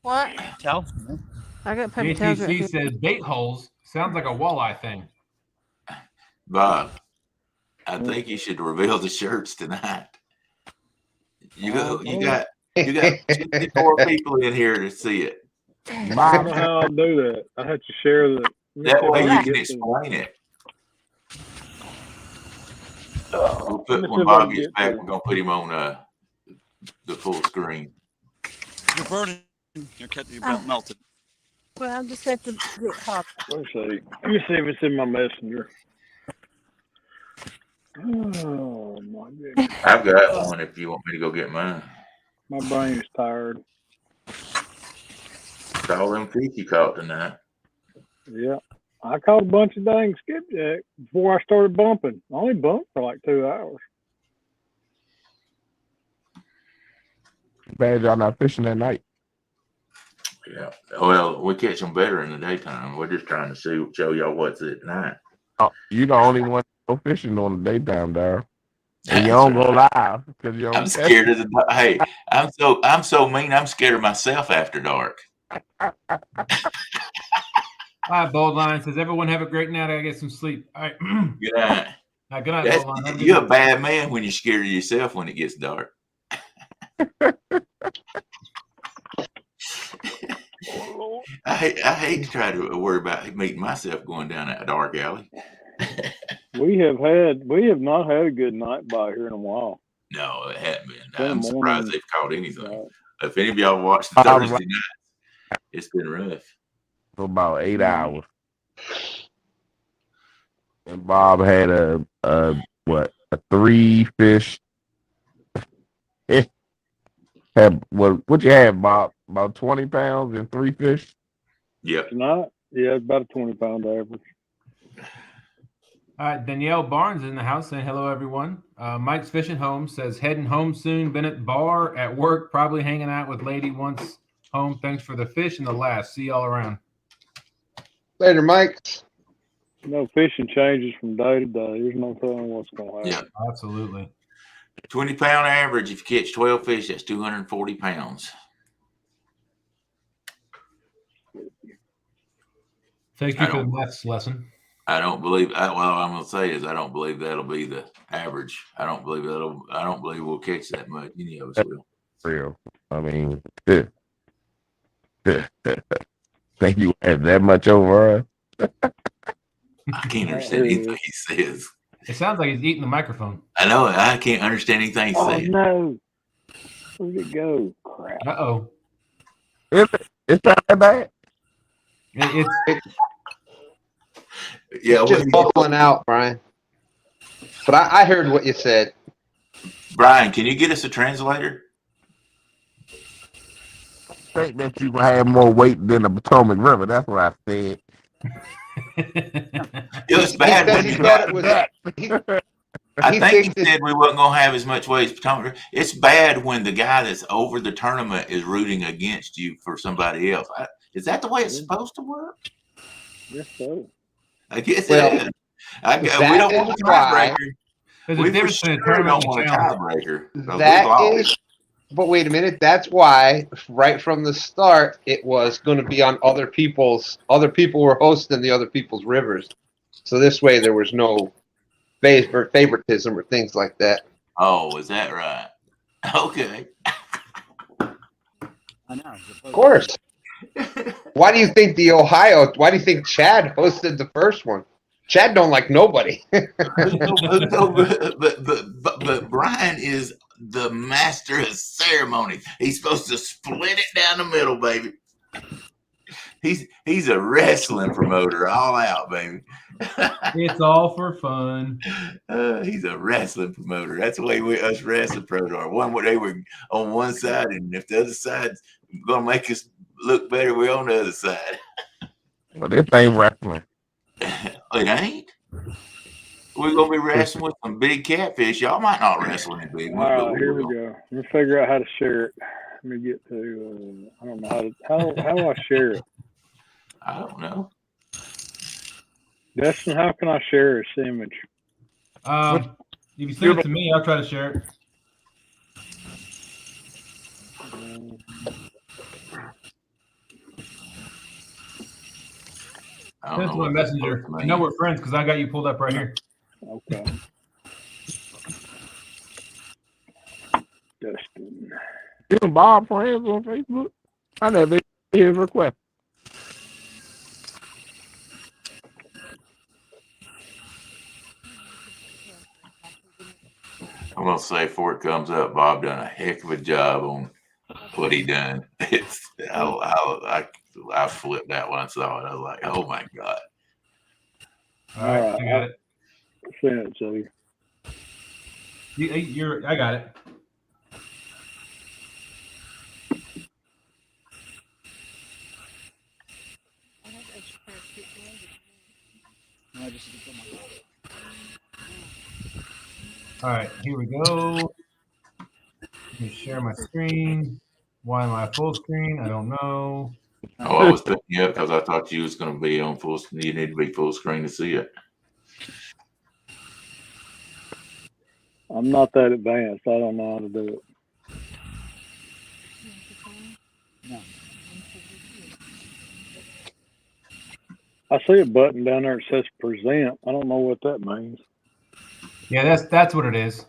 What? Tell. I got paper towels right JTC here. says bait holes sounds like a walleye thing. Bob, I think you should reveal the shirts tonight. You got 54 people in here to see it. I don't know how I'll do that. I have to share the. That way you can get explain it. We'll Let me put see when if I Bob can gets get back, to we're gonna put him on the full screen. You're burning. Your belt melted. Well, I'll just have to get hot. Let's see. Let me see if it's in my messenger. Oh my goodness. I've got one if you want me to go get mine. My brain is tired. It's all them fish you caught tonight. Yeah. I caught a bunch of dang skipjack before I started bumping. I only bumped for like 2 hours. Bad y'all not fishing at night. Yeah. Well, we catch them better in the daytime. We're just trying to show y'all what's at night. Oh, you the only one go fishing on the daytime, Darryl. And you don't go live because you don't. I'm scared of the. Hey, I'm so mean. I'm scared of myself after dark. All right, Bold Line says, everyone have a great night. I gotta get some sleep. All right. Good night. All right, good night, Bold Line. Have a good You're a night. bad man when you're scared of yourself when it gets dark. I hate to try to worry about meeting myself going down that dark alley. We have not had a good night by here in a while. No, it hadn't been. Been I'm surprised morning. they've caught anything. Right. If any of y'all watched the Thursday night, it's been rough. For about 8 hours. And Bob had a 3-fish. Had what you had, Bob? About 20 pounds and 3 fish? Yep. Tonight? Yeah, it's about a 20-pound average. All right, Danielle Barnes in the house saying hello, everyone. Mike's Fishing Home says heading home soon. Been at bar at work, probably hanging out with lady once home. Thanks for the fish and the laughs. See y'all around. Later, Mike. No, fishing changes from day to day. There's no telling what's going to happen. Yeah. Absolutely. 20-pound average. If you catch 12 fish, that's 240 pounds. Thank you for the maths lesson. I don't believe. Well, I'm gonna say is I don't believe that'll be the average. I don't believe we'll catch that much. Any of us will. Real. I mean, think you had that much over us? I can't understand anything he says. It sounds like he's eating the microphone. I know. I can't understand anything he says. No. Where'd it go? Crap. Uh-oh. It's not that bad. Yeah, it's just bubbling out, Brian. But I heard what you said. Brian, can you get us a translator? I think that you have more weight than the Potomac River. That's what I said. It was bad when He you thought it got was. I think he said we wasn't going to have as much weight as Potomac River. It's bad when the guy that's over the tournament is rooting against you for somebody else. Is that the way it's supposed to work? Yes, so. I guess Well, it is. We don't want a tiebreaker. There's a We for difference between a sure tournament don't and a want a challenge. tiebreaker. That is, but wait a minute. That's why right from the start it was going to be on other people's. Other people were hosting the other people's rivers, so this way there was no favoritism or things like that. Oh, is that right? Okay. I know. Of course. Why do you think Why do you think Chad hosted the first one? Chad don't like nobody. but Brian is the master of ceremony. He's supposed to split it down the middle, baby. He's a wrestling promoter, all out, baby. It's all for fun. He's a wrestling promoter. That's the way us wrestling pros are. They were on one side, and if the other side's gonna make us look better, we're on the other side. Well, this ain't wrestling. It ain't. We're gonna be wrestling with some big catfish. Y'all might not wrestle in big ones. All right, here we go. Let me figure out how to share it. Let me get to. I don't know how do I share it. I don't know. Dustin, how can I share this image? If you send it to me, I'll try to share it. I don't Send it know to my what that's supposed messenger. to I know mean. we're friends because I got you pulled up right here. Okay. Dustin. You and Bob friends on Facebook? I never hear his request. I'm gonna say before it comes up, Bob done a heck of a job on what he done. It's I flipped that when I saw it. I was like, oh my god. All right, I got it. Send it to you. I got it. All right, here we go. Let me share my screen. Why am I full screen? I don't know. Oh, I was picking you up because I thought you was gonna be on full. You need to be full screen to see it. I'm not that advanced. I don't know how to do it. I see a button down there that says present. I don't know what that means. Yeah, that's what it is.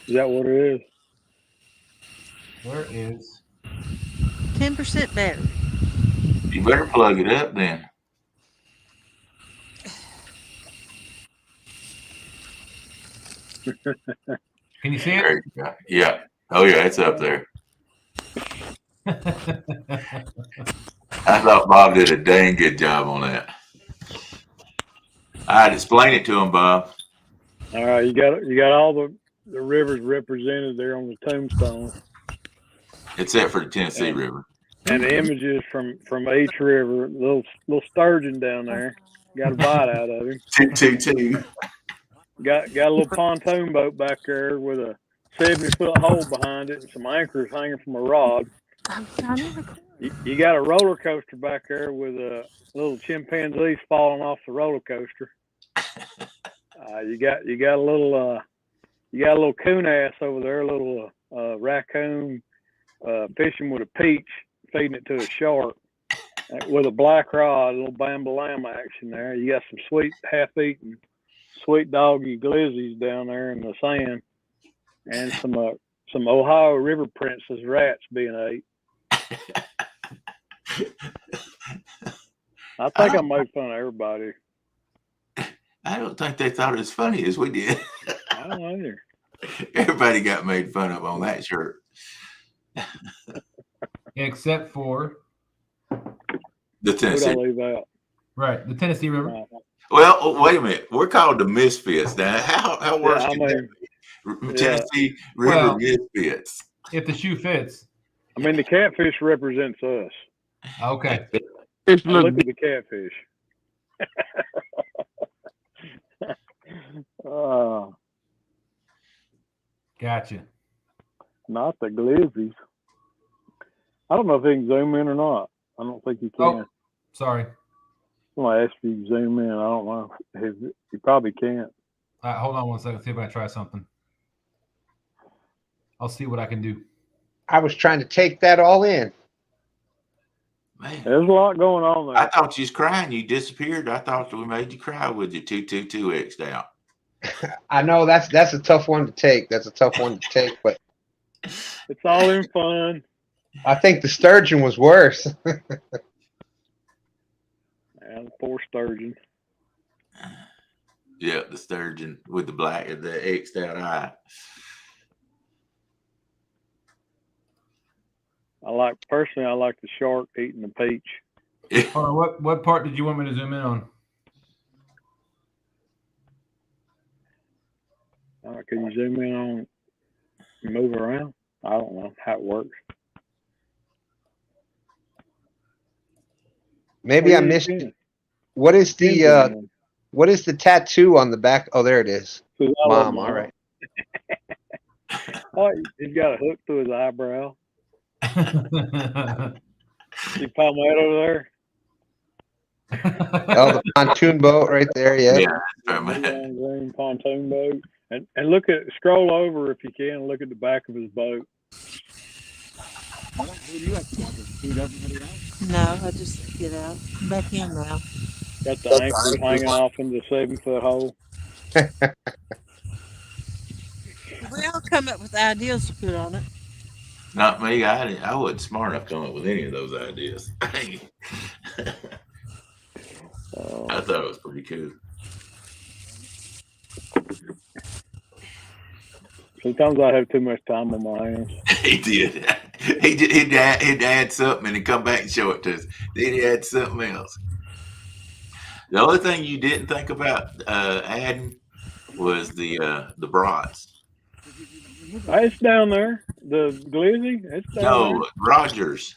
Is that what it is? Where is 10% battery. You better plug it up then. Can you see it? There you go. Yeah. Oh yeah, it's up there. I thought Bob did a dang good job on that. All right, explain it to him, Bob. All right, you got all the rivers represented there on the tombstone. Except for the Tennessee River. And the images from each river, little sturgeon down there. Got a bite out of him. Two. Got a little pontoon boat back there with a 70-foot hole behind it and some anchors hanging from a rod. You got a roller coaster back there with a little chimpanzees falling off the roller coaster. You got a little coon ass over there, a little raccoon fishing with a peach, feeding it to a shark with a black rod, a little bam lamb action there. You got some sweet half-eaten sweet doggy glizzies down there in the sand, and some Ohio River Princess rats being ate. I think I made fun of everybody. I don't think they thought it as funny as we did. I don't either. Everybody got made fun of on that shirt. Except for the Tennessee. Who'd I leave out? Right, the Tennessee River. Well, wait a minute. We're called the Misfits. Now, how worse can that be? Tennessee River Misfits. If the shoe fits. I mean, the catfish represents us. Okay. Look at the catfish. Gotcha. Not the glizzies. I don't know if he can zoom in or not. I don't think he can. Oh, sorry. Somebody asked if you can zoom in. I don't know. He probably can't. Hold on one second. See if I can try something. I'll see what I can do. I was trying to take that all in. Man, there's a lot going on there. I thought you was crying. You disappeared. I thought we made you cry with your 222 X'd out. I know that's a tough one to take. That's a tough one to take, but it's all in fun. I think the sturgeon was worse. And poor sturgeon. Yeah, the sturgeon with the X'd out eye. I like the shark eating the peach. Hold on, what part did you want me to zoom in on? Can you zoom in on and move around? I don't know how it works. Maybe I missed it. What is the tattoo on the back? Oh, there it is. Mom, all right. Oh, he's got a hook through his eyebrow. See palmetto over Oh, the pontoon boat right there. Yeah. Yeah, that's Blue, right. lime green pontoon boat. And scroll over if you can, and look at the back of his boat. No, I just get out. I'm back in now. Got the anchors hanging off in the 7-foot hole. We all come up with ideas to put on it. Not me. I wasn't smart enough to come up with any of those ideas. I thought it was pretty cool. Sometimes I have too much time on my hands. He did. He'd add something and he'd come back and show it to us. Then he'd add something else. The only thing you didn't think about adding was the brats. It's down there. The glizzy. It's down there. No, Rogers.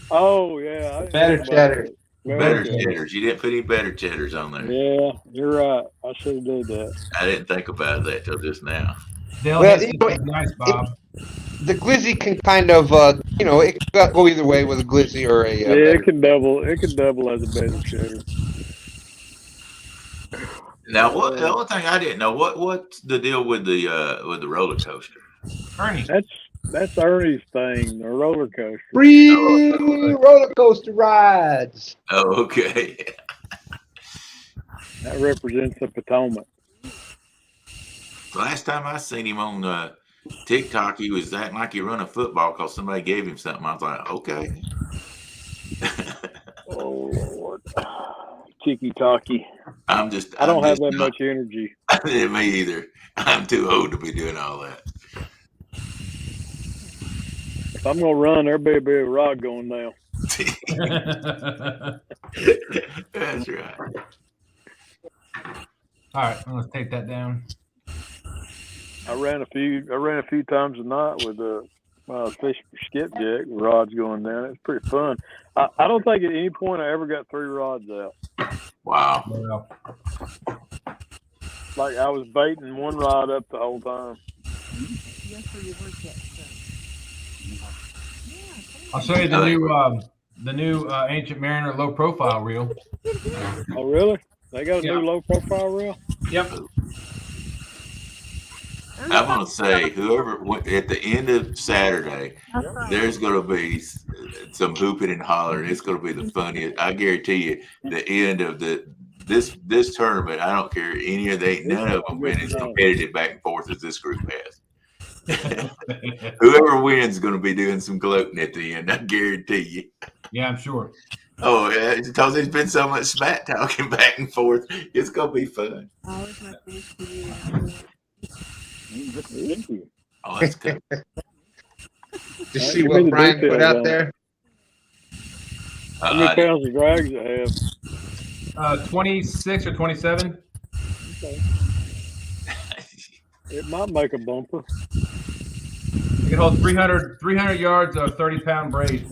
Oh yeah. Better cheddar. Better cheddars. You didn't put any better cheddars on there. Yeah, you're right. I should have did that. I didn't think about that till just now. They'll Well, hit something nice, Bob. The glizzy can kind of, it can go either way with a glizzy or a. Yeah, it can double. It can double as a better cheddar. Now, the only thing I didn't know what's the deal with the roller coaster? Ernie. That's Ernie's thing. The roller coaster. Free roller coaster rides. Oh, okay. That represents the Potomac. Last time I seen him on TikTok, he was acting like he run a football because somebody gave him something. I was like, okay. Oh Lord, Tiki Talkie. I don't have that much energy. Me either. I'm too old to be doing all that. If I'm gonna run, there better be a rod going down. That's right. All right, let's take that down. I ran a few times a night with fish skipjack with rods going down. It's pretty fun. I don't think at any point I ever got 3 rods out. Wow. Like I was baiting one rod up the whole time. I'll show you the new Ancient Mariner low profile reel. Oh really? They got a new low profile reel? Yep. I'm going to say, whoever at the end of Saturday, there's going to be some hooping and hollering. It's going to be the funniest. I guarantee you, the end of this tournament, I don't care any of none of them been as competitive back and forth as this group has. Whoever wins is going to be doing some gloating at the end. I guarantee you. Yeah, I'm sure. Oh, yeah, because there's been so much smack talking back and forth. It's going to be fun. Oh, that's good. Did you see what Brian put out there? How many pounds of drags it have? 26 or 27. Okay. It might make a bumper. You can hold 300 yards of 30-pound braid.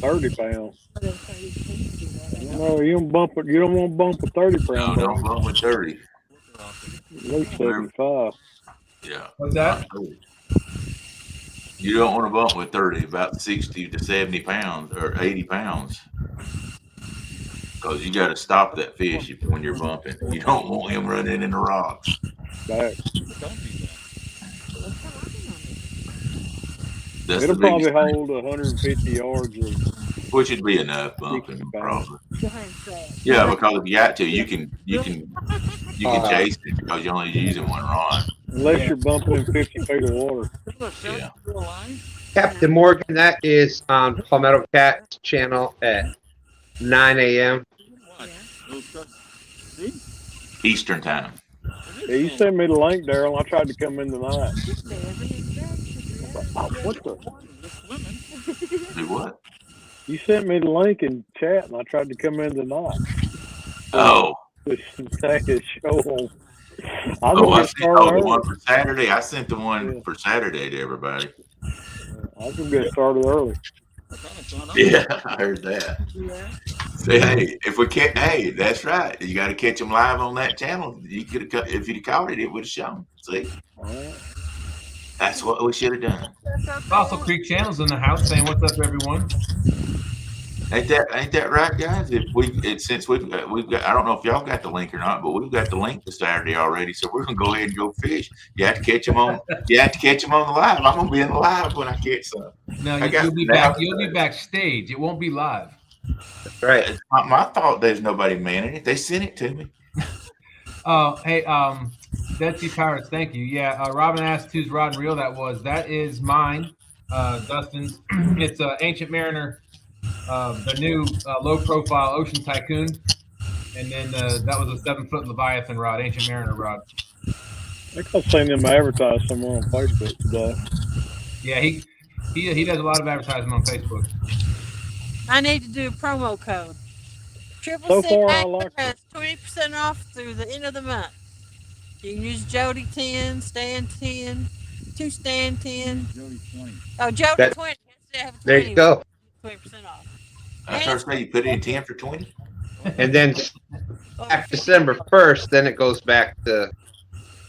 30 pounds. No, you don't bump it. You don't want to bump a 30 pound. No, don't bump with 30. At least 75. Yeah. What's that? You don't want to bump with 30, about 60 to 70 pounds or 80 pounds. Because you got to stop that fish when you're bumping. You don't want him running in the rocks. Back. That's It'll the probably biggest hold 150 yards of. Which would be enough bumping, probably. Yeah, because if you got to, you can chase it because you're only using one rod. Unless you're bumping in 50 feet of water. Yeah. Captain Morgan, that is on Palmetto Cat's channel at 9 a.m. Eastern time. Yeah, you sent me the link, Daryl. I tried to come in tonight. What the? Do what? You sent me the link in chat, and I tried to come in tonight. Oh. I the one for Saturday. I sent the one for Saturday to everybody. I was gonna get started early. Yeah, I heard that. Yeah. Say, hey, if we can't, hey, that's right. You got to catch them live on that channel. You could have, if you'd caught it, it would have shown. See, that's what we should have done. Fossil Creek Channel's in the house saying, "What's up, everyone?" Ain't that right, guys? Since we've got I don't know if y'all got the link or not, but we've got the link for Saturday already, so we're gonna go ahead and go fish. You have to catch them on the live. I'm gonna be in the live when I catch some. No, you'll be back. You'll be backstage. It won't be live. That's right. It's not my fault. There's nobody manning it. They sent it to me. Oh, hey, Dead Sea Pirates, thank you. Yeah, Robin asked whose rod and reel that was. That is mine, Dustin's. It's Ancient Mariner, the new low-profile Ocean Tycoon, and then that was a 7-foot Leviathan rod, Ancient Mariner rod. I think I've seen them advertised somewhere on Facebook today. Yeah, he does a lot of advertising on Facebook. I need to do a promo code. So far, I like has 20% off through the end of the month. You can use Jodi 10, Stan 10, 2 Stan 10. Jodi 20. Oh, Jodi That- 20. Have 20, There you go. 20% off. I first say you put it in 10 for 20. And then after December 1st, then it goes back to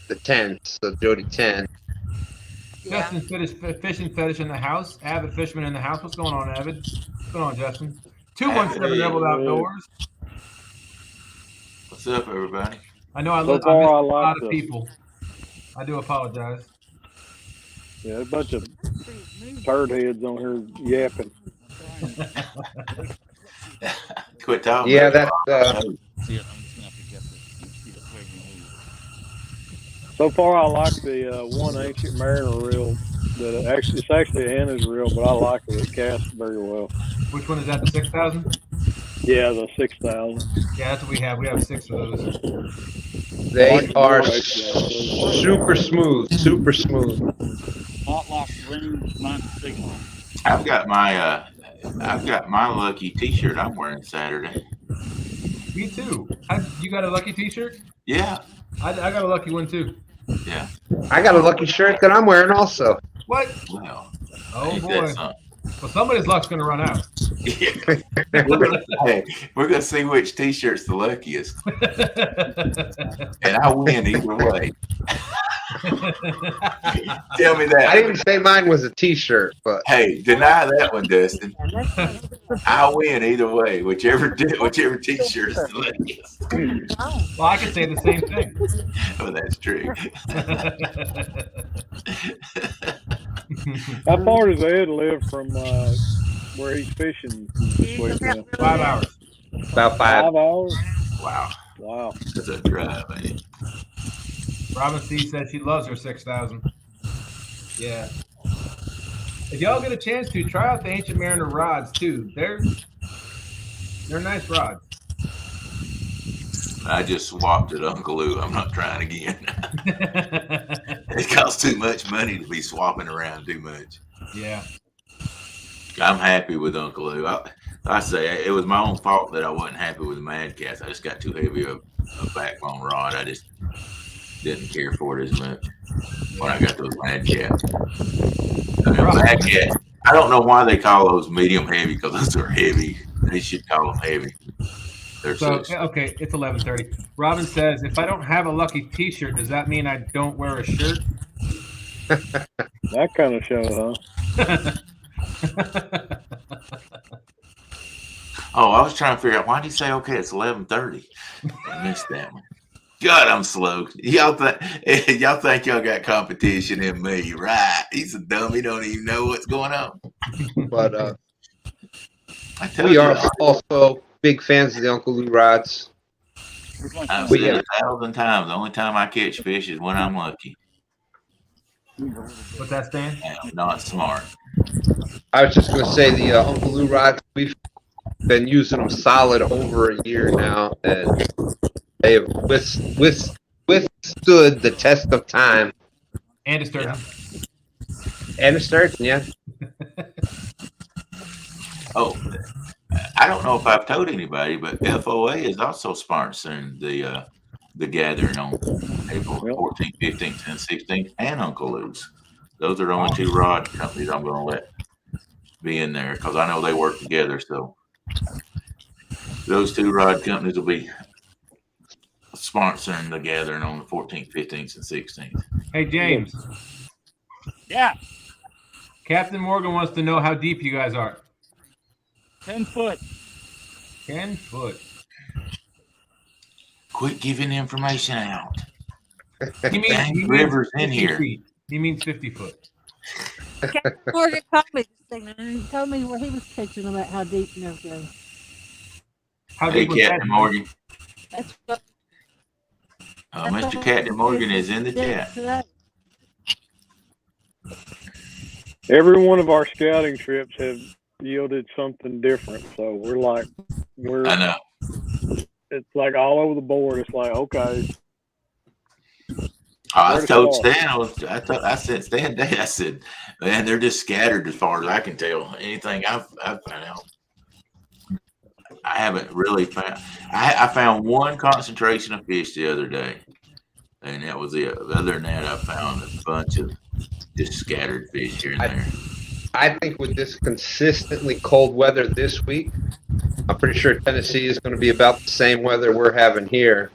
the 10. So Jodi 10. Yeah. Justin fishing fetish in the house. Avid fisherman in the house. What's going on, Avid? What's going on, Justin? 217 Rebel Outdoors. What's up, everybody? I know I So missed far, a I lot like of this. people. I do apologize. Yeah, a bunch of turd heads on here yapping. Quit talking. Yeah, about that's See it. I'm just gonna have to guess it. See the flavor move. So far, I like the one Ancient Mariner reel. It's actually Anna's reel, but I like it. It casts very well. Which one is that? The 6,000? Yeah, the 6,000. Yeah, that's what we have. We have 6 of those. they are super smooth, super smooth. Hot lock ring, not signal. I've got my lucky T-shirt I'm wearing Saturday. Me too. You got a lucky T-shirt? Yeah, I got a lucky one too. yeah. I got a lucky shirt that I'm wearing also. What? Well, Oh ain't boy. that something? Well, somebody's luck's gonna run out. We're gonna see which T-shirt's the luckiest, and I win either way. Tell me that. I didn't say mine was a T-shirt, but Hey, deny that one, Dustin. I win either way, whichever T-shirt is the luckiest. Well, I could say the same thing. Oh, that's true. How far does Ed live from where he's fishing this weekend? 5 hours. about 5. 5 hours? Wow, Wow. that's a drive, man. Robin C said she loves her 6,000. Yeah. If y'all get a chance to try out the Ancient Mariner rods too, they're nice rods. I just swapped at Uncle Lou. I'm not trying again. It costs too much money to be swapping around too much. Yeah. I'm happy with Uncle Lou. I say it was my own fault that I wasn't happy with the Mad Cats. I just got too heavy of a backbone rod. I just didn't care for it as much when I got those Mad Cats. Mad Cat. I don't know why they call those medium heavy, because those are heavy. They should call them heavy. They're So okay, it's 11:30. Robin says, if I don't have a lucky T-shirt, does that mean I don't wear a shirt? That kind of show, huh? Oh, I was trying to figure out, why did he say, okay, it's 11:30? I missed that one. God, I'm slow. Y'all think y'all got competition in me, right? He's a dummy, don't even know what's going on. But I told we you, are also big fans of the Uncle Lou rods. I've said it 1,000 times. The only time I catch fish is when I'm lucky. What's that, Stan? I'm not smart. I was just going to say the Uncle Lou rods, we've been using them solid over a year now, and they have withstood the test of time. And a sturgeon. And a sturgeon, yeah. Oh, I don't know if I've told anybody, but FOA is also sponsoring the gathering on April 14th, 15th, and 16th, and Uncle Lou's. Those are the only 2 rod companies I'm going to let be in there, because I know they work together. So those 2 rod companies will be sponsoring the gathering on the 14th, 15th, and 16th. Hey, James. Yeah. Captain Morgan wants to know how deep you guys are. 10 foot. 10 foot. Quit giving information out. He means, Dang, he means River's in 50 here. feet. He means 50 foot. Morgan called me this thing, and he told me where he was catching them at, how deep and everything. How Hey, deep was that? Captain Morgan. That's what. Mr. Captain Morgan is in the chat. Today. Every one of our scouting trips have yielded something different. So I know. it's like all over the board. It's like, okay. I told Stan, I sent Stan today, I said, man, they're just scattered as far as I can tell. Anything I've found out. I haven't really found. I found one concentration of fish the other day, and that was it. Other than that, I found a bunch of just scattered fish here and there. I think with this consistently cold weather this week, I'm pretty sure Tennessee is going to be about the same weather we're having here.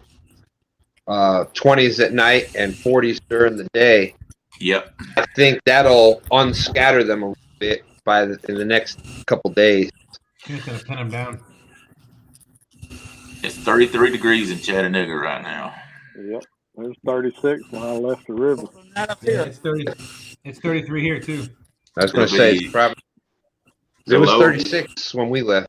20s at night and 40s during the day. Yep. I think that'll unscatter them a little bit in the next couple days. He's gonna pin him down. It's 33 degrees in Chattanooga right now. Yep. It was 36 when I left the river. Not up Yeah, here. it's 30. It's 33 here too. I was going to say it's probably. It was 36 when we left.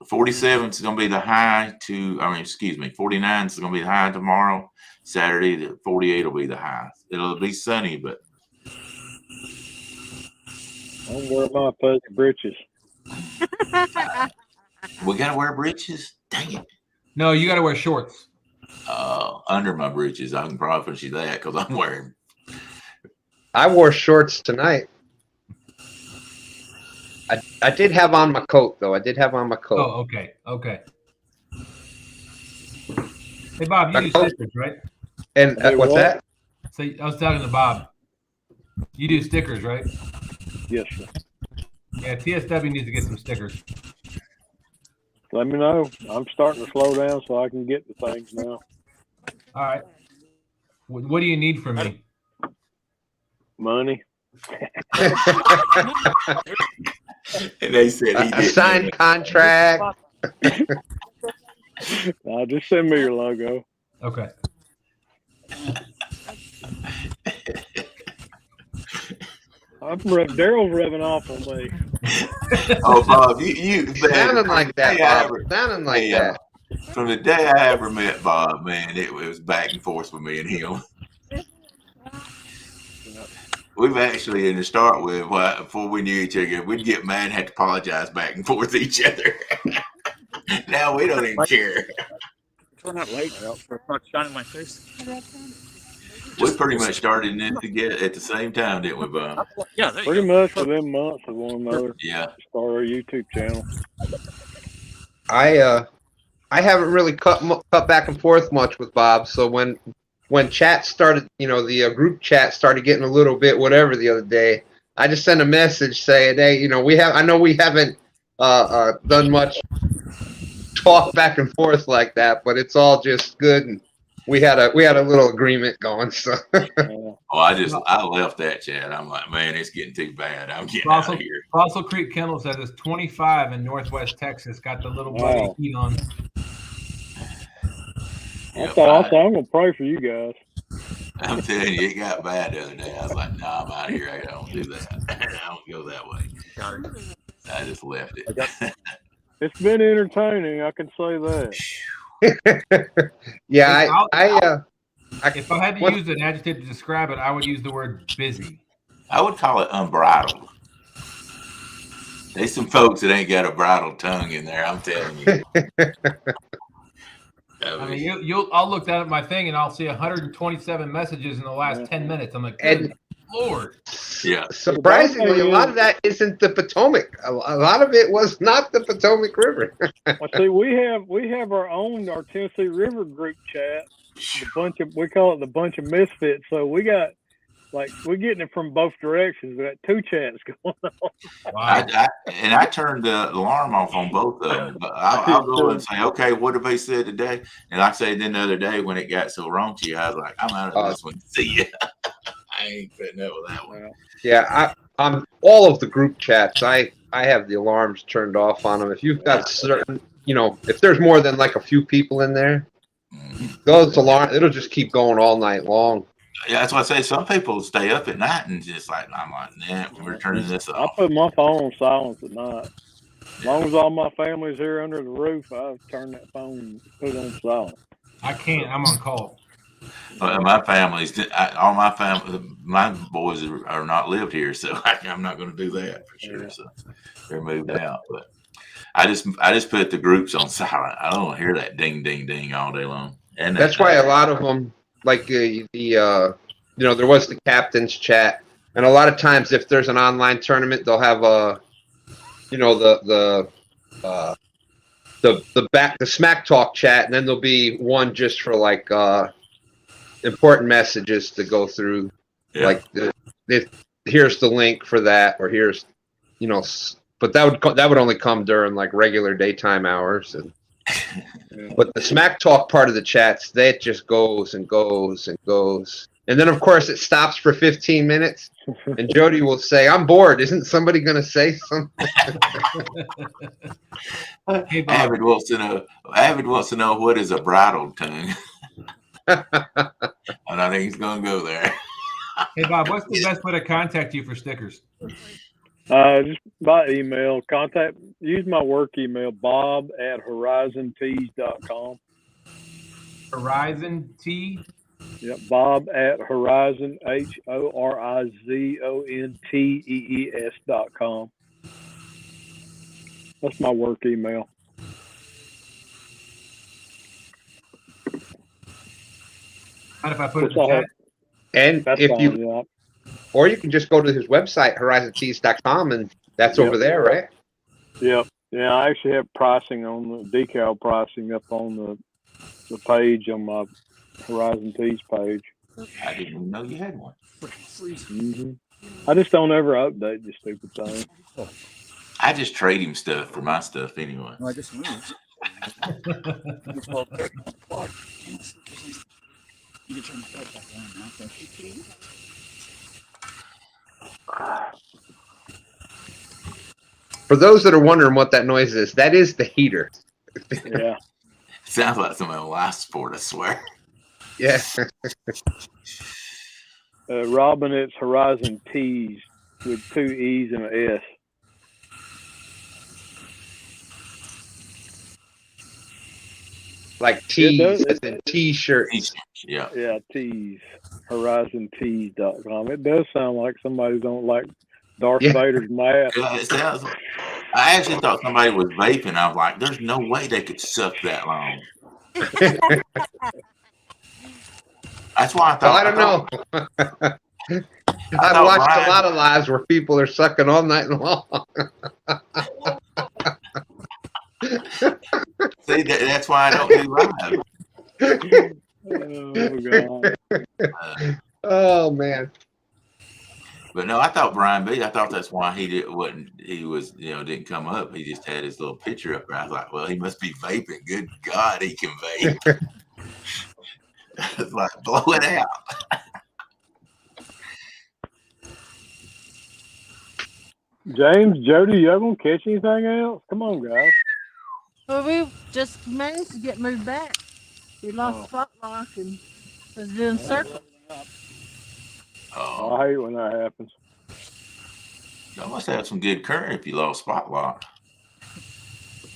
47 is going to be the high 49 is going to be the high tomorrow. Saturday, the 48 will be the high. It'll be sunny, but I'm wearing my fuzzy britches. we got to wear breeches. Dang it. No, you got to wear shorts. Under my breeches. I can promise you that because I'm wearing. I wore shorts tonight. I did have on my coat, though. I did have on my coat. Oh, okay. Okay. Hey, Bob, you do stickers, right? And what's that? So I was talking to Bob. You do stickers, right? Yes, sir. Yeah, TSW needs to get some stickers. Let me know. I'm starting to slow down so I can get to things now. All right. What do you need from me? Money. And they said a signed contract. Just send me your logo. Okay. Daryl's revving off on me. Oh, Bob, you sounding like that, Bob. Sounding like that. From the day I ever met Bob, man, it was back and forth with me and him. We've actually, in the start with, before we knew each other, we'd get mad and have to apologize back and forth to each other. Now we don't even care. Turn that light out so it's not shining in my face. We pretty much started this together at the same time, didn't we, Bob? Yeah, pretty much within months of one another. Yeah. Start our YouTube channel. I haven't really cut back and forth much with Bob, so when chat started, the group chat started getting a little bit whatever the other day, I just sent a message saying, hey, I know we haven't done much talk back and forth like that, but it's all just good, and we had a little agreement going. So I left that chat. I'm like, man, it's getting too bad. I'm getting out of here. Fossil Creek Kennel says it's 25 in Northwest Texas. Got the little buddy heat on. I'm gonna pray for you guys. I'm telling you, it got bad the other day. I was like, no, I'm out of here. I don't do that. I don't go that way. I just left it. It's been entertaining, I can say that. Yeah, if I had to use an adjective to describe it, I would use the word busy. I would call it unbridled. There's some folks that ain't got a bridled tongue in there, I'm telling you. I mean, I'll look down at my thing and I'll see 127 messages in the last 10 minutes. I'm like, good Lord. Yeah. Surprisingly, a lot of that isn't the Potomac. A lot of it was not the Potomac River. Well, see, we have our Tennessee River group chat. We call it the bunch of misfits. So we got we're getting it from both directions. We got two chats going on. Wow. I turned the alarm off on both of them. But I'll go and say, okay, what have they said today? And like I said, then the other day when it got so raunchy, I was like, I'm out of this one. See ya. I ain't putting up with that one. Yeah, on all of the group chats, I I have the alarms turned off on them. If you've got certain, if there's more than like a few people in there, those alarms, it'll just keep going all night long. Yeah, that's why I say some people stay up at night and just like, I'm like, nah, we're turning this I off. put my phone on silence at night. As long as all my family's here under the roof, I turn that phone and put it on silent. I can't. I'm on call. My family's, all my family, my boys are not lived here, so I'm not going to do that for sure. So they're moved out. But I just put the groups on silent. I don't want to hear that ding, ding, ding all day long. And That's why a lot of them, like there was the captain's chat, and a lot of times if there's an online tournament, they'll have the smack talk chat, and then there'll be one just for like important messages to go through. Yeah. Like here's the link for that, or here's but that would only come during like regular daytime hours. And but the smack talk part of the chats, that just goes and goes and goes, and then of course it stops for 15 minutes, and Jodi will say, "I'm bored. Isn't somebody going to say something?" Hey, Bob. Avid wants to know what is a bridal tongue. And I think he's going to go there. Hey, Bob, what's the best way to contact you for stickers? Just by email. Use my work email, bob@horizontees.com. Horizon T. Yep, bob@horizon, HORIZONTEES.com. That's my work email. Mind if I put it in the chat? And That's if fine, you, yeah. or you can just go to his website, horizontees.com, and that's over there, right? Yep. Yeah, I actually have pricing on the decal pricing up on the page on my Horizon Tees page. I didn't even know you had one. Mm-hmm. I just don't ever update the stupid thing. I just trade him stuff for my stuff anyway. I just moved. You can turn the bed back on now. Thank you. For those that are wondering what that noise is, that is the heater. Yeah. Sounds like some life sport, I swear. Yeah. Robin, it's Horizon Tees with 2 E's and an S. Like tees, as in t-shirts. Yeah. Yeah, Tees. HorizonTees.com. It does sound like somebody's on like Darth Vader's mask. Yeah, it sounds. I actually thought somebody was vaping. I was like, "There's no way they could suck that long." That's why I thought. Well, I don't know. I've watched a lot of lives where people are sucking all night long. See, that's why I don't do live. Oh, God. Oh, man. But no, I thought Brian B. I thought that's why he didn't come up. He just had his little picture up there. I was like, well, he must be vaping. Good God, he can vape. It's like, blow it out. James, Jodi, y'all gonna catch anything else? Come on, guys. Well, we just managed to get moved back. We lost spot lock and was doing circles. Oh, I hate when that happens. Y'all must have some good current if you lost spot lock.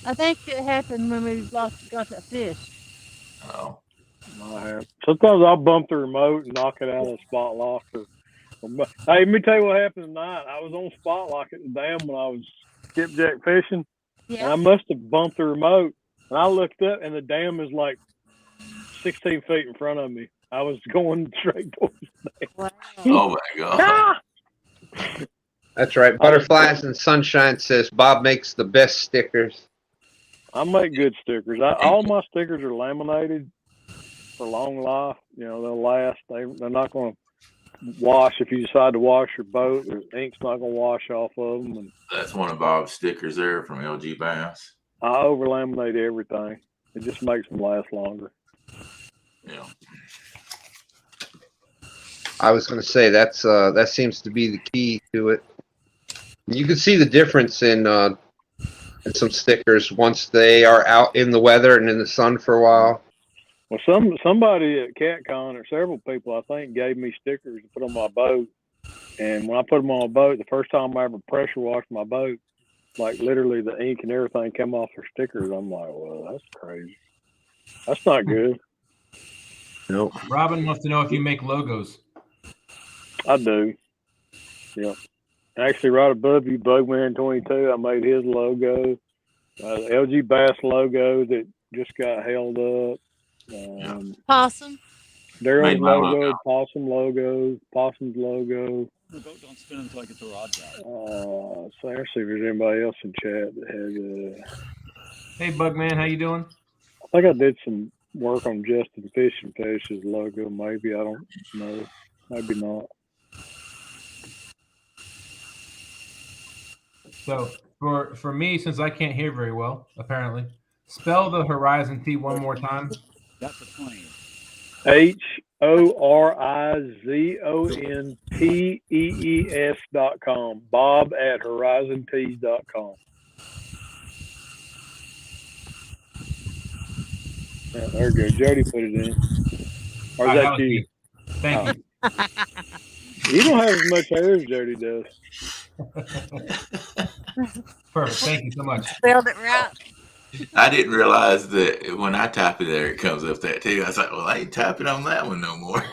I think it happened when we got that fish. Oh. Sometimes I'll bump the remote and knock it out of the spot lock. Hey, let me tell you what happened tonight. I was on spot lock at the dam when I was skipjack fishing. Yeah. And I must have bumped the remote. And I looked up and the dam is like 16 feet in front of me. I was going straight towards the dam. Wow. Oh my God. That's right. Butterflies and Sunshine says Bob makes the best stickers. I make good stickers. All my stickers are laminated for long life. You know, they'll last. They're not going to wash if you decide to wash your boat. The ink's not going to wash off of them. And That's one of Bob's stickers there from LG Bass. I over laminate everything. It just makes them last longer. Yeah. I was going to say that seems to be the key to it. You can see the difference in some stickers once they are out in the weather and in the sun for a while. Well, somebody at CatCon, or several people, I think, gave me stickers to put on my boat. And when I put them on my boat, the first time I ever pressure washed my boat, like literally the ink and everything came off their stickers. I'm like, well, that's crazy. That's not good. Nope. Robin wants to know if you make logos. I do. Yeah. Actually, right above you, Bugman 22, I made his logo. LG Bass logo that just got held up. Possum. Daryl's Made my logo, Possum logo, Possum's logo. The boat don't spin until I get the rods out. So let's see if there's anybody else in chat that has. Hey, Bugman, how you doing? I think I did some work on Justin Fish and Fish's logo. Maybe, I don't know. Maybe not. So for me, since I can't hear very well, apparently, spell the Horizon T one more time. That's a plane. HORIZONTEES.com. Bob@horizontees.com. Yeah, there we go. Jody put it in. Or is that you? Thank you. You don't have as much hair as Jody does. Perfect. Thank you so much. Spelled it right. I didn't realize that when I type it there, it comes up that too. I was like, well, I ain't typing on that one no more.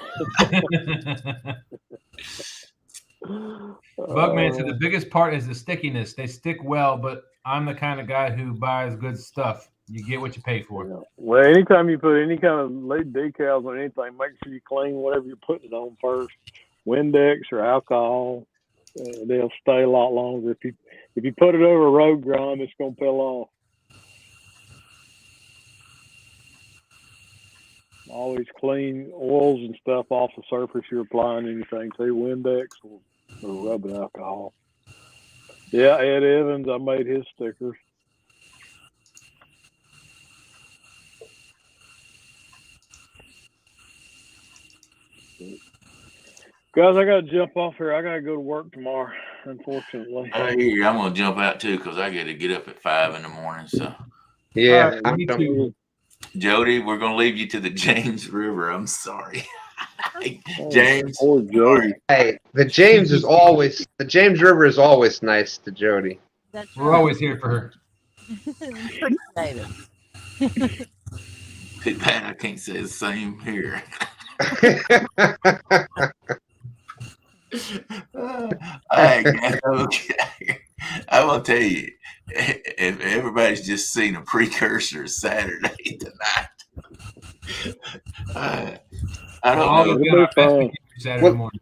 Bugman said the biggest part is the stickiness. They stick well, but I'm the kind of guy who buys good stuff. You get what you pay for. Yeah. Well, anytime you put any kind of lead decals on anything, make sure you clean whatever you're putting it on first. Windex or alcohol, they'll stay a lot longer. If you put it over road grime, it's gonna peel off. Always clean oils and stuff off the surface you're applying anything to, Windex or rubbing alcohol. Yeah, Ed Evans, I made his stickers. Guys, I gotta jump off here. I gotta go to work tomorrow, unfortunately. I hear you. I'm gonna jump out too because I got to get up at 5 in the morning. So Yeah, me too. Jody, we're gonna leave you to the James River. I'm sorry. James. Poor Jody. Hey, the James River is always nice to Jody. That's We're always here for her. Appreciate it. Too bad I can't say the same here. Hey, I will tell you, if everybody's just seen a precursor of Saturday tonight, I don't know. We'll get our best Saturday morning.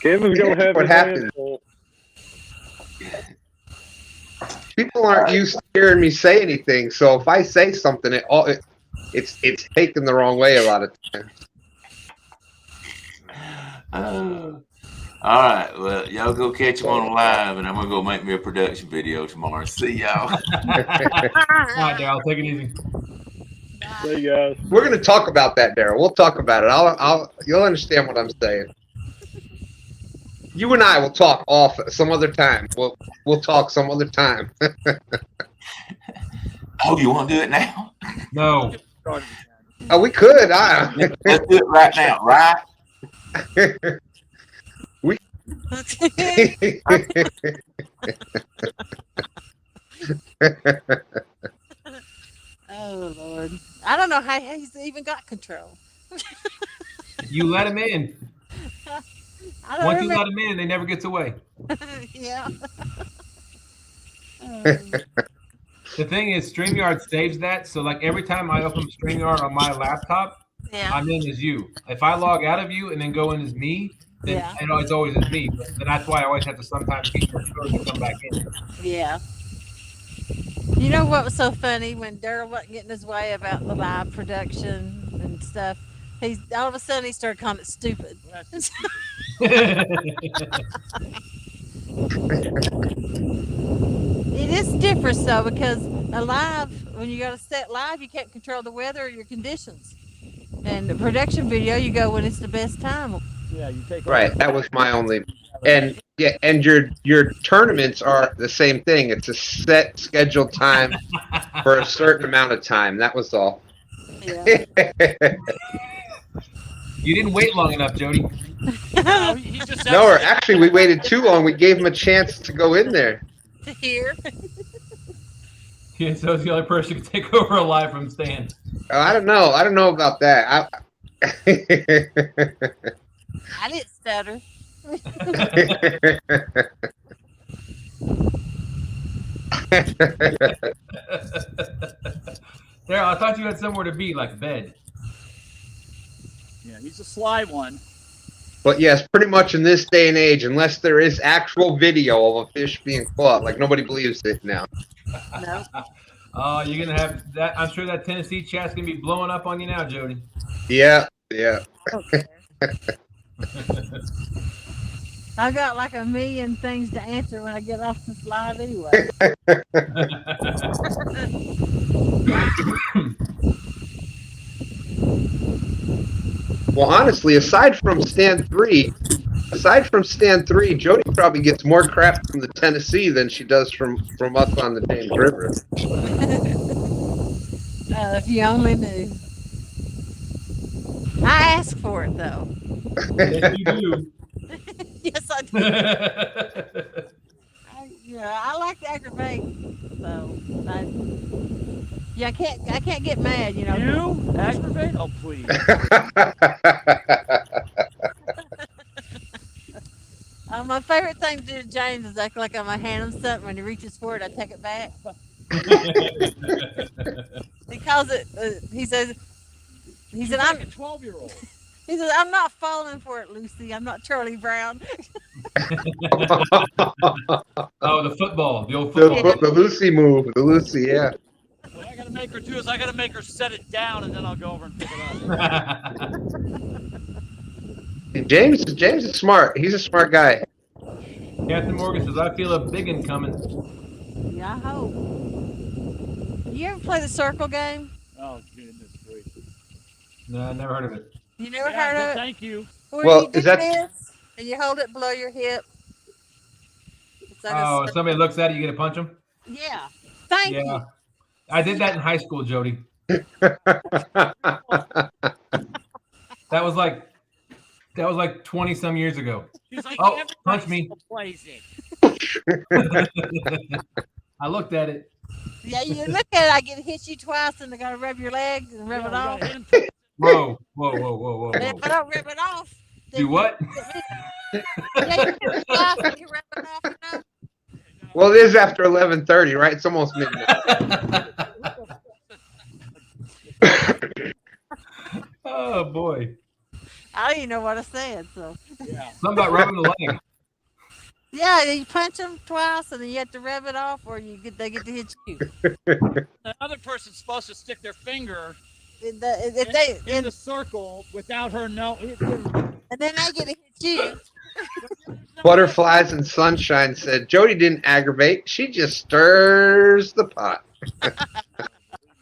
Kevin's gonna have What his happened? hands full. People aren't used to hearing me say anything, so if I say something, it's taken the wrong way a lot of times. All right, well, y'all go catch them on live, and I'm gonna go make me a production video tomorrow. See y'all. All right, Darryl, take it easy. See you guys. We're gonna talk about that, Daryl. We'll talk about it. You'll understand what I'm saying. You and I will talk off some other time. We'll talk some other time. Oh, you want to do it now? No. Oh, we could. Let's do it right now, right? Oh Lord, I don't know how he's even got control. You let him in. I don't Once you remember. let him in, they never gets away. Yeah. The thing is, StreamYard saves that. So like every time I open StreamYard on my laptop, Yeah. I'm in as you. If I log out of you and then go in as me, then Yeah. it's always as me. But that's why I always have to sometimes keep your code to come back in. Yeah. You know what was so funny when Daryl wasn't getting his way about the live production and stuff? He's all of a sudden he started calling it stupid. It is different though because a live, when you got to set live, you can't control the weather or your conditions. And the production video, you go when it's the best time. Yeah, you take Right. That was my only. And Yeah, and your tournaments are the same thing. It's a set scheduled time for a certain amount of time. That was all. Yeah. You didn't wait long enough, Jody. No, he just No, or exited. actually, we waited too long. We gave him a chance to go in there. Here. Yeah, so it's the only person who could take over alive from Stan. Oh, I don't know. I don't know about that. I didn't stutter. Daryl, I thought you had somewhere to be, like bed. Yeah, he's a sly one. But yes, pretty much in this day and age, unless there is actual video of a fish being caught, like nobody believes it now. No. Oh, you're gonna have that. I'm sure that Tennessee chat's gonna be blowing up on you now, Jody. Yeah, yeah. Okay. I got like a million things to answer when I get off this live anyway. Well, honestly, aside from stand three, Jody probably gets more crap from the Tennessee than she does from us on the James River. If you only knew. I asked for it though. Yes, you do. Yes, I do. I like to aggravate, so I can't get mad, you know. You aggravate? Oh, please. My favorite thing to do to James is act like I'm gonna hand him something. When he reaches for it, I take it back. He calls it. He said, "I'm a 12-year-old." He says, "I'm not falling for it, Lucy. I'm not Charlie Brown." Oh, the football, the old football. The Lucy move, the Lucy, yeah. What I gotta make her do is I gotta make her set it down, and then I'll go over and pick it up. James is smart. He's a smart guy. Captain Morgan says, "I feel a big one coming." Yeah, I hope. You ever play the circle game? Oh, goodness gracious. No, I never heard of it. You never heard of it? Thank you. Where Well, you do is that- this and you hold it below your hip? It's like Oh, if somebody looks at it, you get to punch them? yeah. Thank you. Yeah. I did that in high school, Jody. That was like 20 some years ago. She's like, Oh, punch me. plays it. I looked at it. Yeah, you look at it, I get to hit you twice and I gotta rub your legs and rub it off. Whoa. And if I don't rub it off, then Do what? Yeah, you do it twice and you rub it off enough. Well, it is after 11:30, right? It's almost midnight. Oh boy. I don't even know what I said, so. Yeah. Something about rubbing the leg. Yeah, you punch them twice and then you have to rub it off or they get to hit you. The other person's supposed to stick their finger in the circle without her knowing. And then they get to hit you. Butterflies and Sunshine said, Jody didn't aggravate. She just stirs the pot.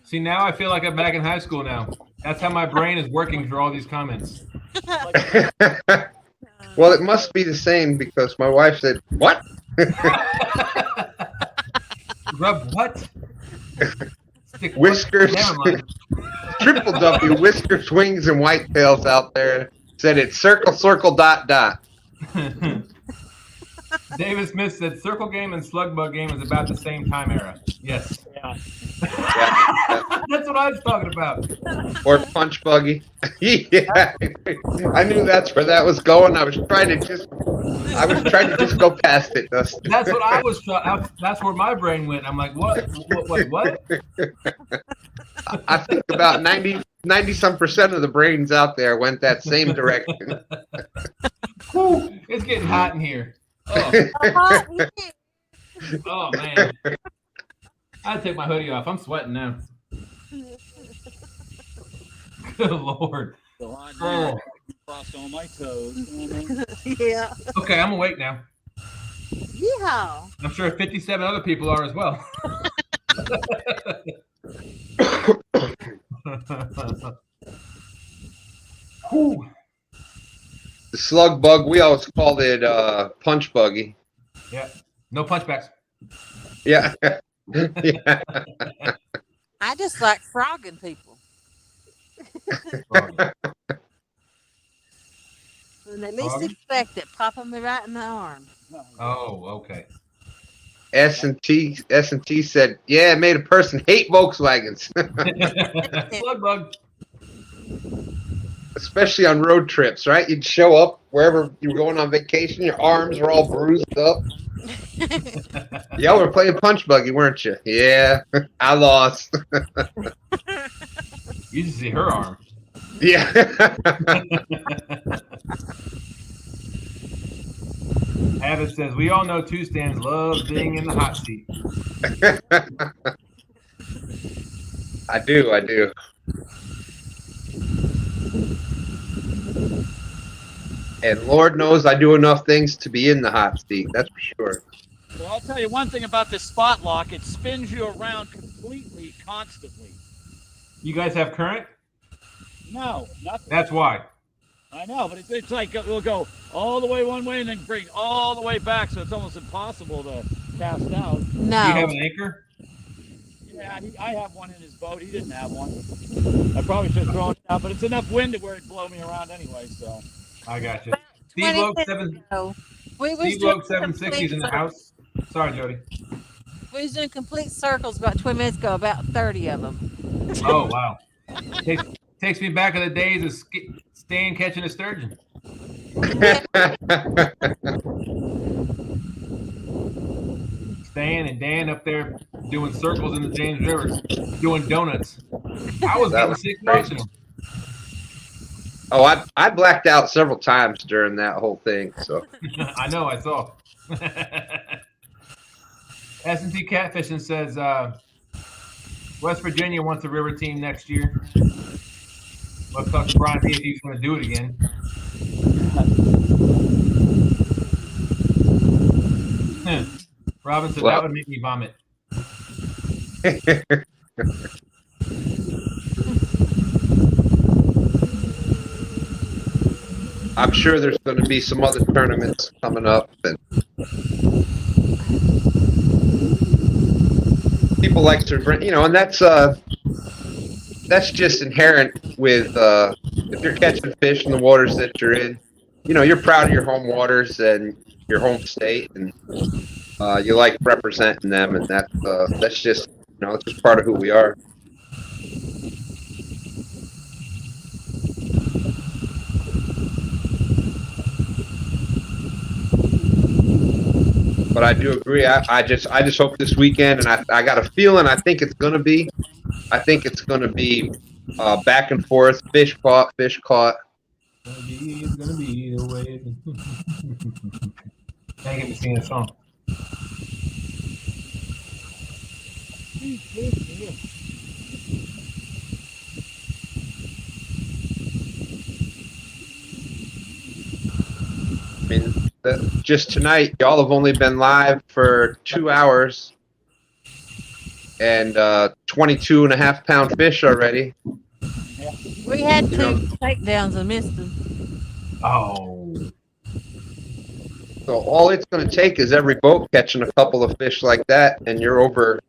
See, now I feel like I'm back in high school now. That's how my brain is working through all these comments. Well, it must be the same because my wife said, what? Rub what? Stick Whiskers. Never mind. Triple W, whiskers, wings, and whitetails out there said it's circle, circle, dot, dot. David Smith said circle game and slug bug game is about the same time era. Yes. Yeah. That's what I was talking about. Or punch buggy. Yeah. I knew that's where that was going. I was trying to just go past it, Dustin. That's what I was. That's where my brain went. I'm like, what? What? I think about 90-some% of the brains out there went that same direction. Whew, it's getting hot in here. Oh man. I take my hoodie off. I'm sweating now. Good Lord. Oh. Crossed all my toes. Yeah. Okay, I'm awake now. Yeehaw. I'm sure 57 other people are as well. Whew. The slug bug, we always called it punch buggy. Yeah. No punchbacks. Yeah. Yeah. I just like frogging people. When they least expect it, popping me right in the arm. Oh, okay. S&T said, yeah, it made a person hate Volkswagens. Slug bug. Especially on road trips, right? You'd show up wherever you were going on vacation, your arms were all bruised up. Y'all were playing punch buggy, weren't you? Yeah, I lost. You just see her arm. Yeah. Abbott says, we all know Two Stands loves being in the hot seat. I do. And Lord knows I do enough things to be in the hot seat. That's for sure. Well, I'll tell you one thing about this spot lock. It spins you around completely, constantly. You guys have current? No, nothing. That's why. I know, but it's like it'll go all the way one way and then bring all the way back, so it's almost impossible to cast out. No. Do you have an anchor? Yeah, I have one in his boat. He didn't have one. I probably should have thrown it out, but it's enough wind to where it'd blow me around anyway, so. I got you. Steve Loke 760's in the house. Sorry, Jody. We was doing complete circles about 20 minutes ago, about 30 of them. Oh, wow. Takes me back in the days of Stan catching a sturgeon. Stan and Dan up there doing circles in the James River, doing donuts. I was getting sick watching them. Oh, I blacked out several times during that whole thing. So I know, I saw. S&T Catfishing says West Virginia wants a river team next year. Let's talk to Brian see if he's going to do it again. Robin said that would make me vomit. I'm sure there's going to be some other tournaments coming up, and people like to bring, and that's just inherent with if you're catching fish in the waters that you're in. You're proud of your home waters and your home state, and you like representing them, and that's just it's just part of who we are. But I do agree. I just hope this weekend, and I got a feeling. I think it's gonna be back and forth, fish caught. It's gonna be the way. Can't get me singing a song. I mean, just tonight, y'all have only been live for 2 hours, and 22.5-pound fish already. We had two takedowns and missed them. Oh. So all it's going to take is every boat catching a couple of fish like that, and you're over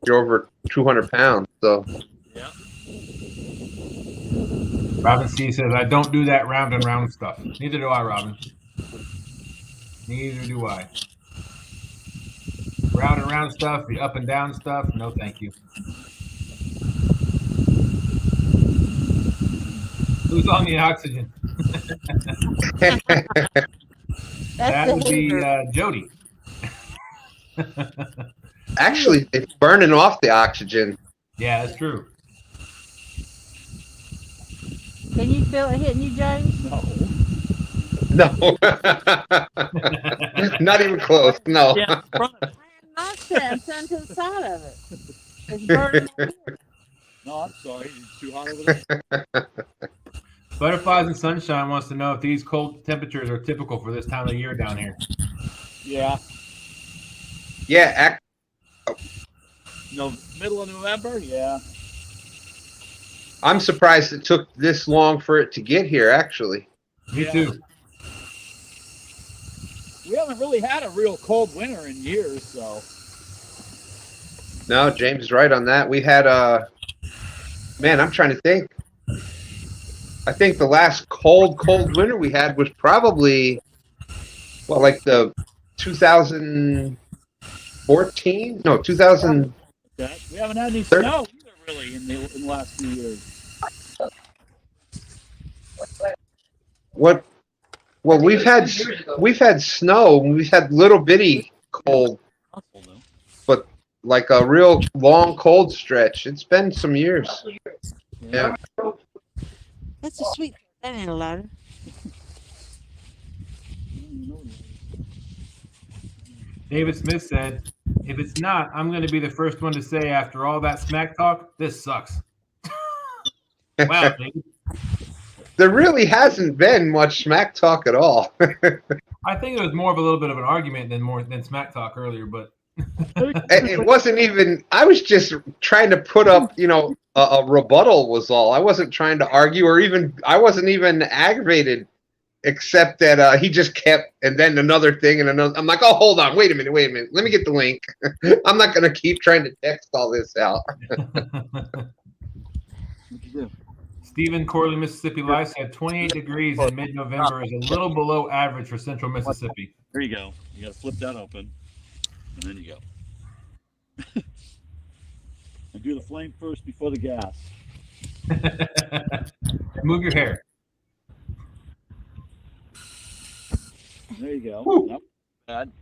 200 pounds. So. Yeah. Robin C says, I don't do that round and round stuff. Neither do I, Robin. Neither do I. Round and round stuff, the up and down stuff, no thank you. Who's on the oxygen? That would be Jody. Actually, it's burning off the oxygen. Yeah, that's true. Can you feel it hitting you, James? No. Not even close. No. Yeah, I'm not saying turn to the side of it. It's burning. No, I'm sorry. It's too hot over there. Butterflies and Sunshine wants to know if these cold temperatures are typical for this time of year down here. Yeah. Yeah. No, middle of November? Yeah. I'm surprised it took this long for it to get here, actually. Me too. We haven't really had a real cold winter in years, so. No, James is right on that. We had man, I'm trying to think. I think the last cold winter we had was probably like the 2014? No, 2000. We haven't had any snow either, really, in the last few years. What? Well, we've had snow. We've had little bitty cold, but like a real long cold stretch. It's been some years. Yeah. That's a sweet. That ain't a ladder. David Smith said, if it's not, I'm going to be the first one to say after all that smack talk, this sucks. Wow, David. There really hasn't been much smack talk at all. I think it was more of a little bit of an argument than smack talk earlier, but it wasn't even. I was just trying to put up, a rebuttal was all. I wasn't trying to argue, or even I wasn't even aggravated, except that he just kept, and then another thing and another. I'm like, oh, hold on, wait a minute, let me get the link. I'm not going to keep trying to text all this out. Stephen Corley, Mississippi Life said 28 degrees in mid-November is a little below average for central Mississippi. There you go. You got to flip that open, and then you go. And do the flame first before the gas. Move your hair. There you go. Not bad.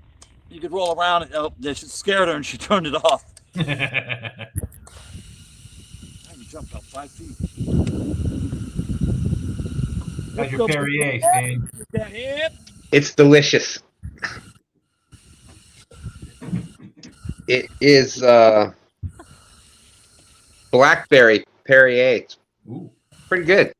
You could roll around and they scared her and she turned it off. I haven't jumped up 5 feet. How's your Perrier, Stan? It's delicious. It is blackberry Perrier. Ooh. Pretty good.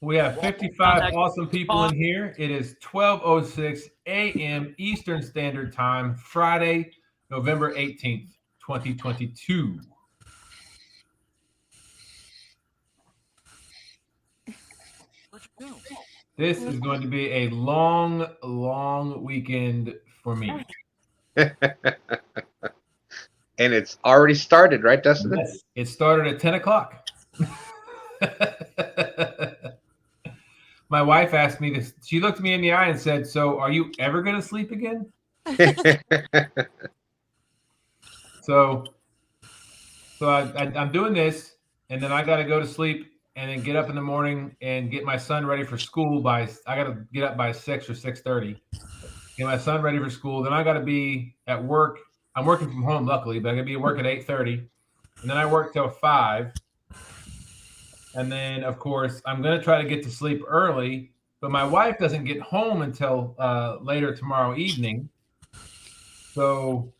We have 55 awesome people in here. It is 12:06 a.m. Eastern Standard Time, Friday, November 18th, 2022. This is going to be a long, long weekend for me. And it's already started, right, Dustin? Yes, it started at 10 o'clock. My wife asked me this. She looked me in the eye and said, so are you ever going to sleep again? So I'm doing this, and then I got to go to sleep and then get up in the morning and get my son ready for school I got to get up by 6 or 6:30. Get my son ready for school. Then I got to be at work. I'm working from home, luckily, but I got to be at work at 8:30. And then I work till 5. And then, of course, I'm going to try to get to sleep early, but my wife doesn't get home until later tomorrow evening. So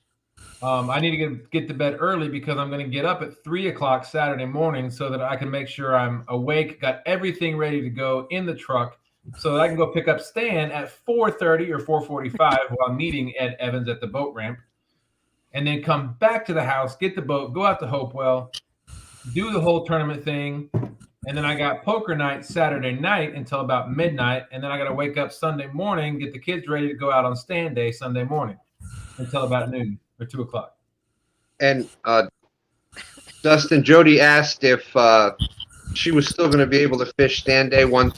I need to get to bed early because I'm going to get up at 3 o'clock Saturday morning so that I can make sure I'm awake, got everything ready to go in the truck so that I can go pick up Stan at 4:30 or 4:45 while meeting Ed Evans at the boat ramp, and then come back to the house, get the boat, go out to Hopewell, do the whole tournament thing. And then I got poker night Saturday night until about midnight. And then I got to wake up Sunday morning, get the kids ready to go out on stand day Sunday morning until about noon or 2 o'clock. And Dustin, Jodi asked if she was still going to be able to fish stand day when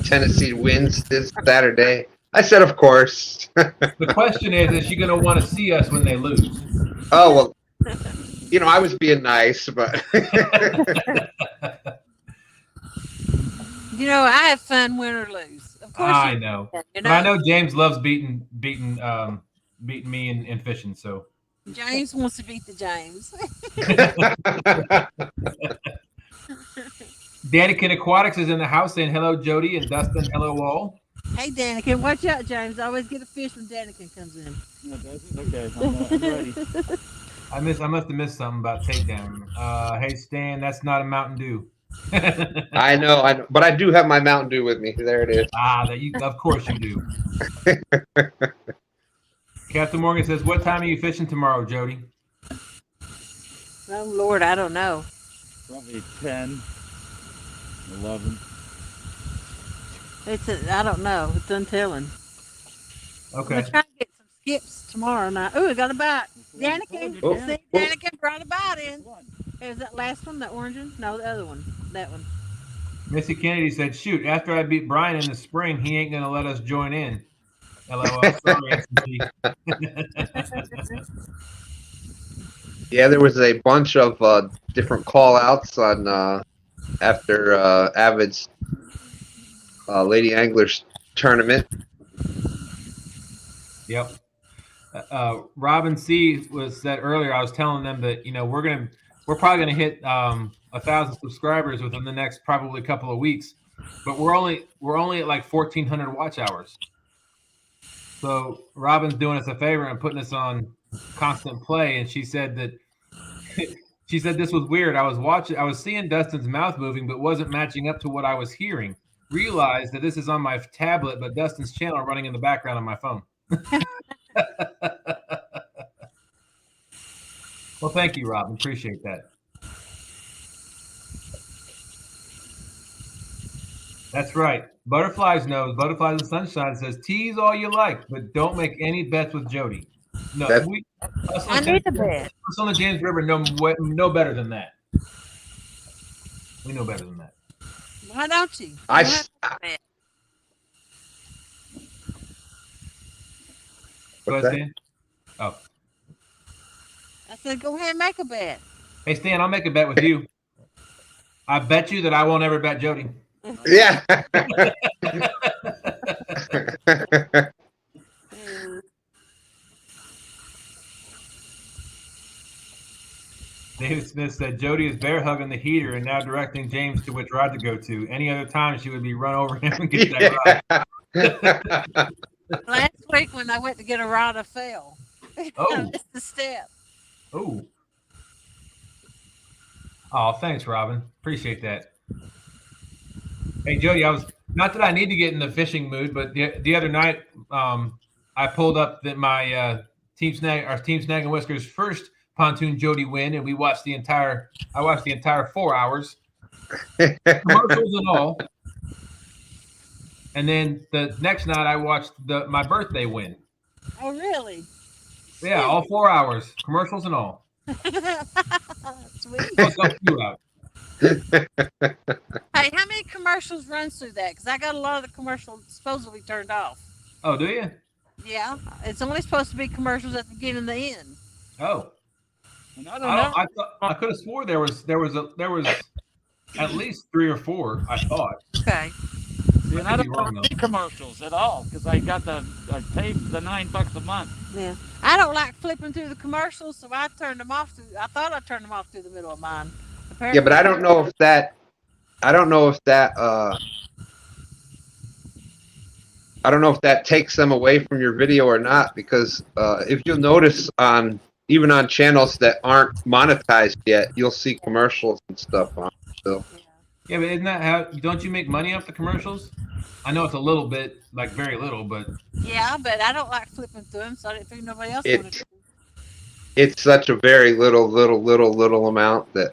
Tennessee wins this Saturday. I said, of course. The question is she going to want to see us when they lose? Oh, well, I was being nice, but... I have fun, win or lose. Of course, I know. But I know James loves beating me in fishing. So James wants to beat the James. Danikin Aquatics is in the house saying hello, Jodi, and Dustin, hello all. Hey, Danikin, watch out, James. I always get a fish when Danikin comes in. No, okay, I'm ready. I must have missed something about takedown. Hey, Stan, that's not a Mountain Dew. I know, but I do have my Mountain Dew with me. There it is. Of course you do. Captain Morgan says, what time are you fishing tomorrow, Jodi? Oh, Lord, I don't know. Probably 10, 11. I don't know. It's untelling. Okay. I'm trying to get some skips tomorrow night. Oh, we got a bite. Danica, Oh, see, oh. Danica brought a bite in. Is that last one, the orange one? No, the other one. That one. Missy Kennedy said, "Shoot, after I beat Brian in the spring, he ain't gonna let us join in." LOL. Sorry, S&T. Yeah, there was a bunch of different call outs on after Avid's Lady Anglers tournament. Yep. Robin C was said earlier. I was telling them that we're probably gonna hit 1,000 subscribers within the next probably couple of weeks, but we're only at like 1,400 watch hours. So Robin's doing us a favor and putting us on constant play, and she said that she said this was weird. I was seeing Dustin's mouth moving, but wasn't matching up to what I was hearing. Realized that this is on my tablet, but Dustin's channel running in the background on my phone. Well, thank you, Robin. Appreciate that. That's right. Butterflies knows. Butterflies and Sunshine says, tease all you like, but don't make any bets with Jodi. No, That's- I need a bet. Us on the James River know better than that. We know better than that. Why don't you? What's Go ahead, that? Stan. Oh. I said, go ahead and make a bet. Hey, Stan, I'll make a bet with you. I bet you that I won't ever bet Jodi. Yeah. David Smith said Jodi is bear hugging the heater and now directing James to which rod to go to. Any other time, she would be run over him and get that rod. Last week when I went to get a rod, I fell. Oh. I missed the step. Oh. Oh, thanks, Robin. Appreciate that. Hey, Jodi, not that I need to get in the fishing mood, but the other night, I pulled up that my Team Snag and Whiskers first Pontoon Jodi win, and I watched the entire 4 hours, commercials and all. And then the next night, I watched my birthday win. Oh, really? Yeah, all 4 hours, commercials and all. Sweet. Plus a few out. Hey, how many commercials runs through that? Because I got a lot of the commercials supposedly turned off. Oh, do you? Yeah, it's only supposed to be commercials at the beginning and the end. Oh. And I don't know. I could have swore there was at least 3 or 4. I thought. Okay. See, and I don't know any commercials at all because I got I paid the $9 a month. Yeah, I don't like flipping through the commercials, so I turned them off. I thought I turned them off through the middle of mine. Apparently, Yeah, but I don't know if that. I don't know if that takes them away from your video or not, because if you'll notice even on channels that aren't monetized yet, you'll see commercials and stuff on. So. Yeah, but isn't that how? Don't you make money off the commercials? I know it's a little bit, like very little, but yeah, but I don't like flipping through them, so I didn't think nobody else wanted to. It's such a very little amount that.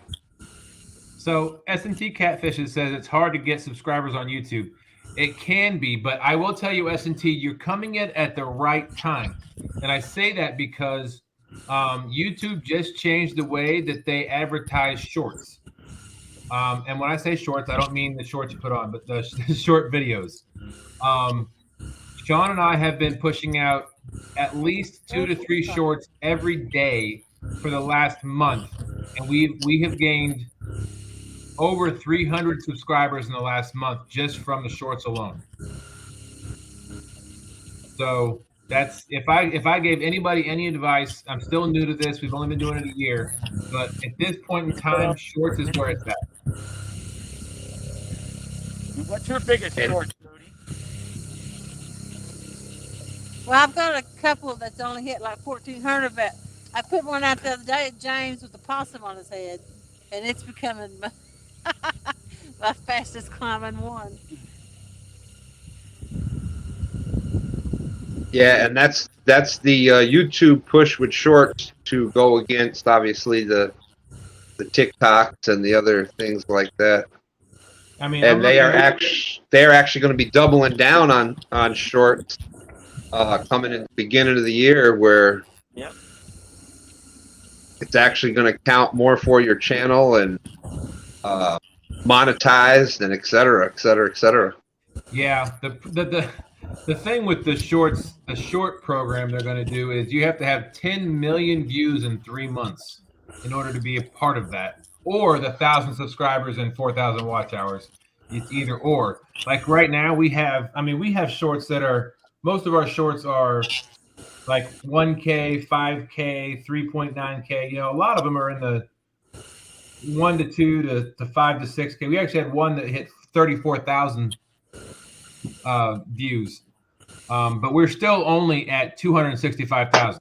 So S&T Catfishes says it's hard to get subscribers on YouTube. It can be, but I will tell you, S&T, you're coming in at the right time. And I say that because YouTube just changed the way that they advertise shorts. And when I say shorts, I don't mean the shorts you put on, but the short videos. Sean and I have been pushing out at least 2 to 3 shorts every day for the last month. And we have gained over 300 subscribers in the last month just from the shorts alone. So that's if I gave anybody any advice, I'm still new to this. We've only been doing it a year, but at this point in time, shorts is where it's at. What's your biggest short, Jodi? Well, I've got a couple that's only hit like 1,400, but I put one out the other day at James with the possum on his head, and it's becoming my fastest climbing one. Yeah, and that's the YouTube push with shorts to go against obviously the TikToks and the other things like that. I mean, and they're actually going to be doubling down on shorts coming in the beginning of the year where Yep. it's actually going to count more for your channel and monetized and et cetera, et cetera, et cetera. Yeah, the thing with the short program they're going to do is you have to have 10 million views in 3 months in order to be a part of that, or the 1,000 subscribers and 4,000 watch hours. It's either or. Like right now, we have shorts that are, most of our shorts are like 1K, 5K, 3.9K. You know, a lot of them are in the 1 to 2 to 5 to 6K. We actually had one that hit 34,000 views, but we're still only at 265,000.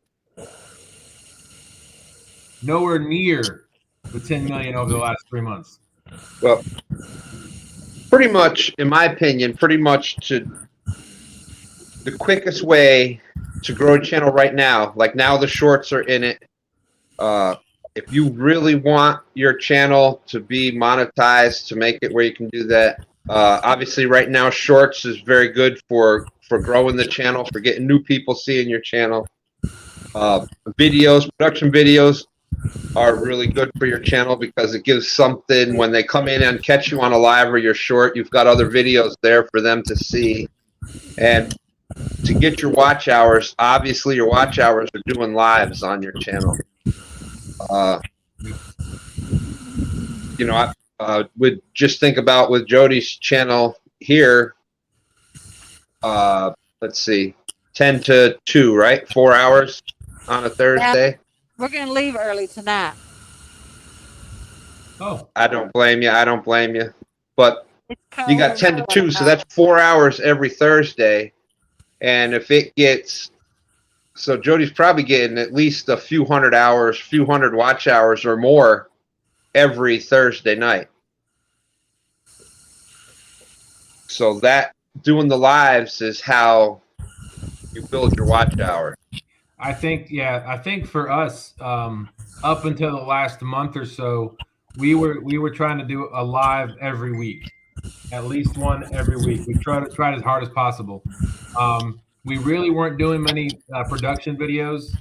Nowhere near the 10 million over the last 3 months. Well, pretty much, in my opinion, the quickest way to grow a channel right now, like now the shorts are in it. If you really want your channel to be monetized, to make it where you can do that, obviously right now shorts is very good for growing the channel, for getting new people seeing your channel. Production videos are really good for your channel because it gives something when they come in and catch you on a live or you're short, you've got other videos there for them to see. And to get your watch hours, obviously your watch hours are doing lives on your channel. You know, I would just think about with Jodi's channel here, let's see, 10 to 2, right? 4 hours on a Thursday. Yeah, we're going to leave early tonight. Oh, I don't blame you. I don't blame you. But you got 10 to 2, so that's 4 hours every Thursday. And if it gets, so Jodi's probably getting at least a few hundred watch hours or more every Thursday night. So that doing the lives is how you build your watch hour. I think for us, up until the last month or so, we were trying to do a live every week, at least one every week. We tried as hard as possible. We really weren't doing many production videos,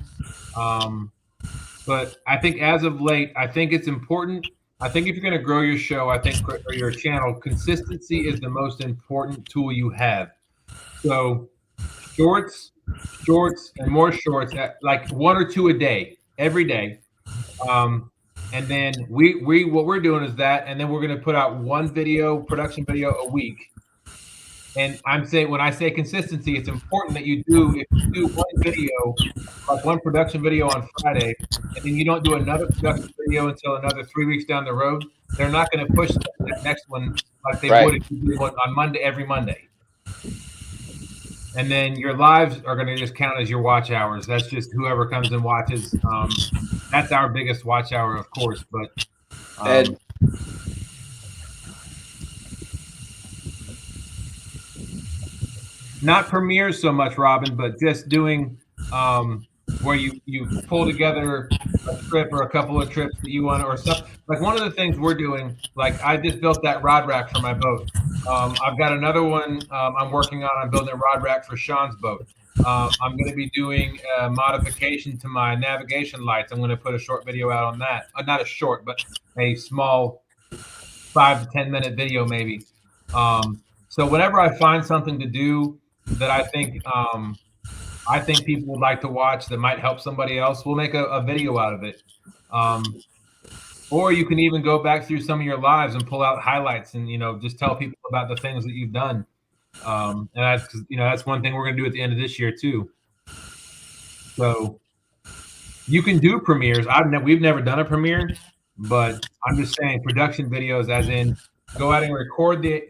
but I think as of late, I think it's important. I think if you're going to grow your show, or your channel, consistency is the most important tool you have. So shorts, and more shorts, like 1 or 2 a day, every day. And then what we're doing is that, and then we're going to put out one production video a week. And I'm saying, when I say consistency, it's important that if you do one video, like one production video on Friday, and then you don't do another production video until another 3 weeks down the road, they're not going to push that next one like they would if you did one on Monday, every Monday. And then your lives are going to just count as your watch hours. That's just whoever comes and watches. That's our biggest watch hour, of course. But not premieres so much, Robin, but just doing where you pull together a trip or a couple of trips that you want, or stuff. Like one of the things we're doing, like I just built that rod rack for my boat. I've got another one I'm working on. I'm building a rod rack for Sean's boat. I'm going to be doing a modification to my navigation lights. I'm going to put a short video out on that. Not a short, but a small 5 to 10 minute video maybe. So whenever I find something to do that I think people would like to watch that might help somebody else, we'll make a video out of it. Or you can even go back through some of your lives and pull out highlights and, just tell people about the things that you've done. And that's one thing we're going to do at the end of this year too. So you can do premieres. We've never done a premiere, but I'm just saying production videos, as in go out and record the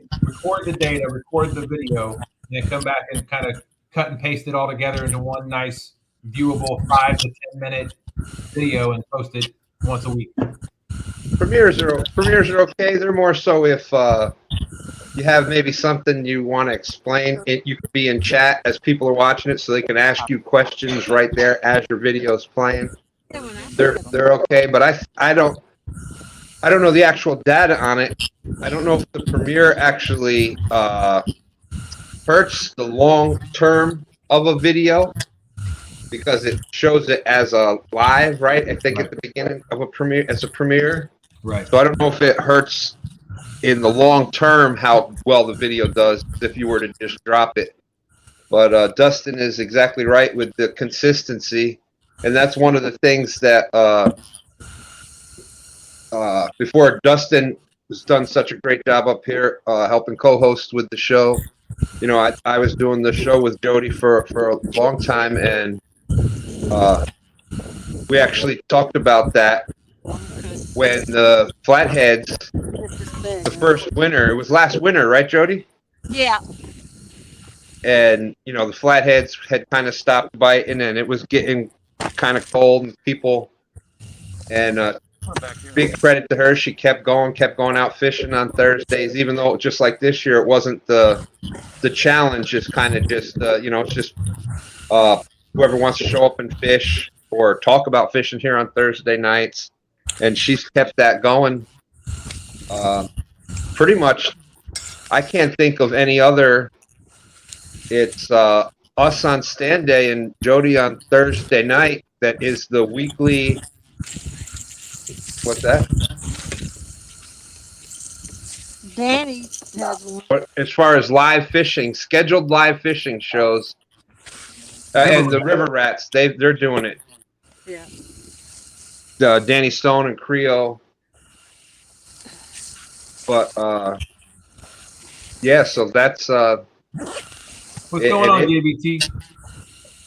data, record the video, and then come back and kind of cut and paste it all together into one nice, viewable 5 to 10 minute video and post it once a week. Premieres are okay. They're more so if you have maybe something you want to explain. You could be in chat as people are watching it, so they can ask you questions right there as your video is playing. They're okay, but I don't know the actual data on it. I don't know if the premiere actually hurts the long term of a video because it shows it as a live, right? I think at the beginning of a premiere, as a premiere. Right. So I don't know if it hurts in the long term how well the video does if you were to just drop it. But Dustin is exactly right with the consistency, and that's one of the things that before Dustin has done such a great job up here helping co-host with the show. You know, I was doing the show with Jodi for a long time, and we actually talked about that when the Flatheads, the first winter, it was last winter, right, Jodi? Yeah. And, you know, the Flatheads had kind of stopped biting, and it was getting kind of cold, and people, and big credit to her. She kept going out fishing on Thursdays, even though just like this year, it wasn't the challenge. It's kind of just, you know, it's just whoever wants to show up and fish or talk about fishing here on Thursday nights. And she's kept that going. Pretty much, I can't think of any other. It's us on stand day and Jodi on Thursday night. That is the weekly. What's that? Danny has one. But as far as live fishing, scheduled live fishing shows, and the River Rats, they're doing it. Yeah. Danny Stone and Creo. But yeah, so that's what's going on, JBT?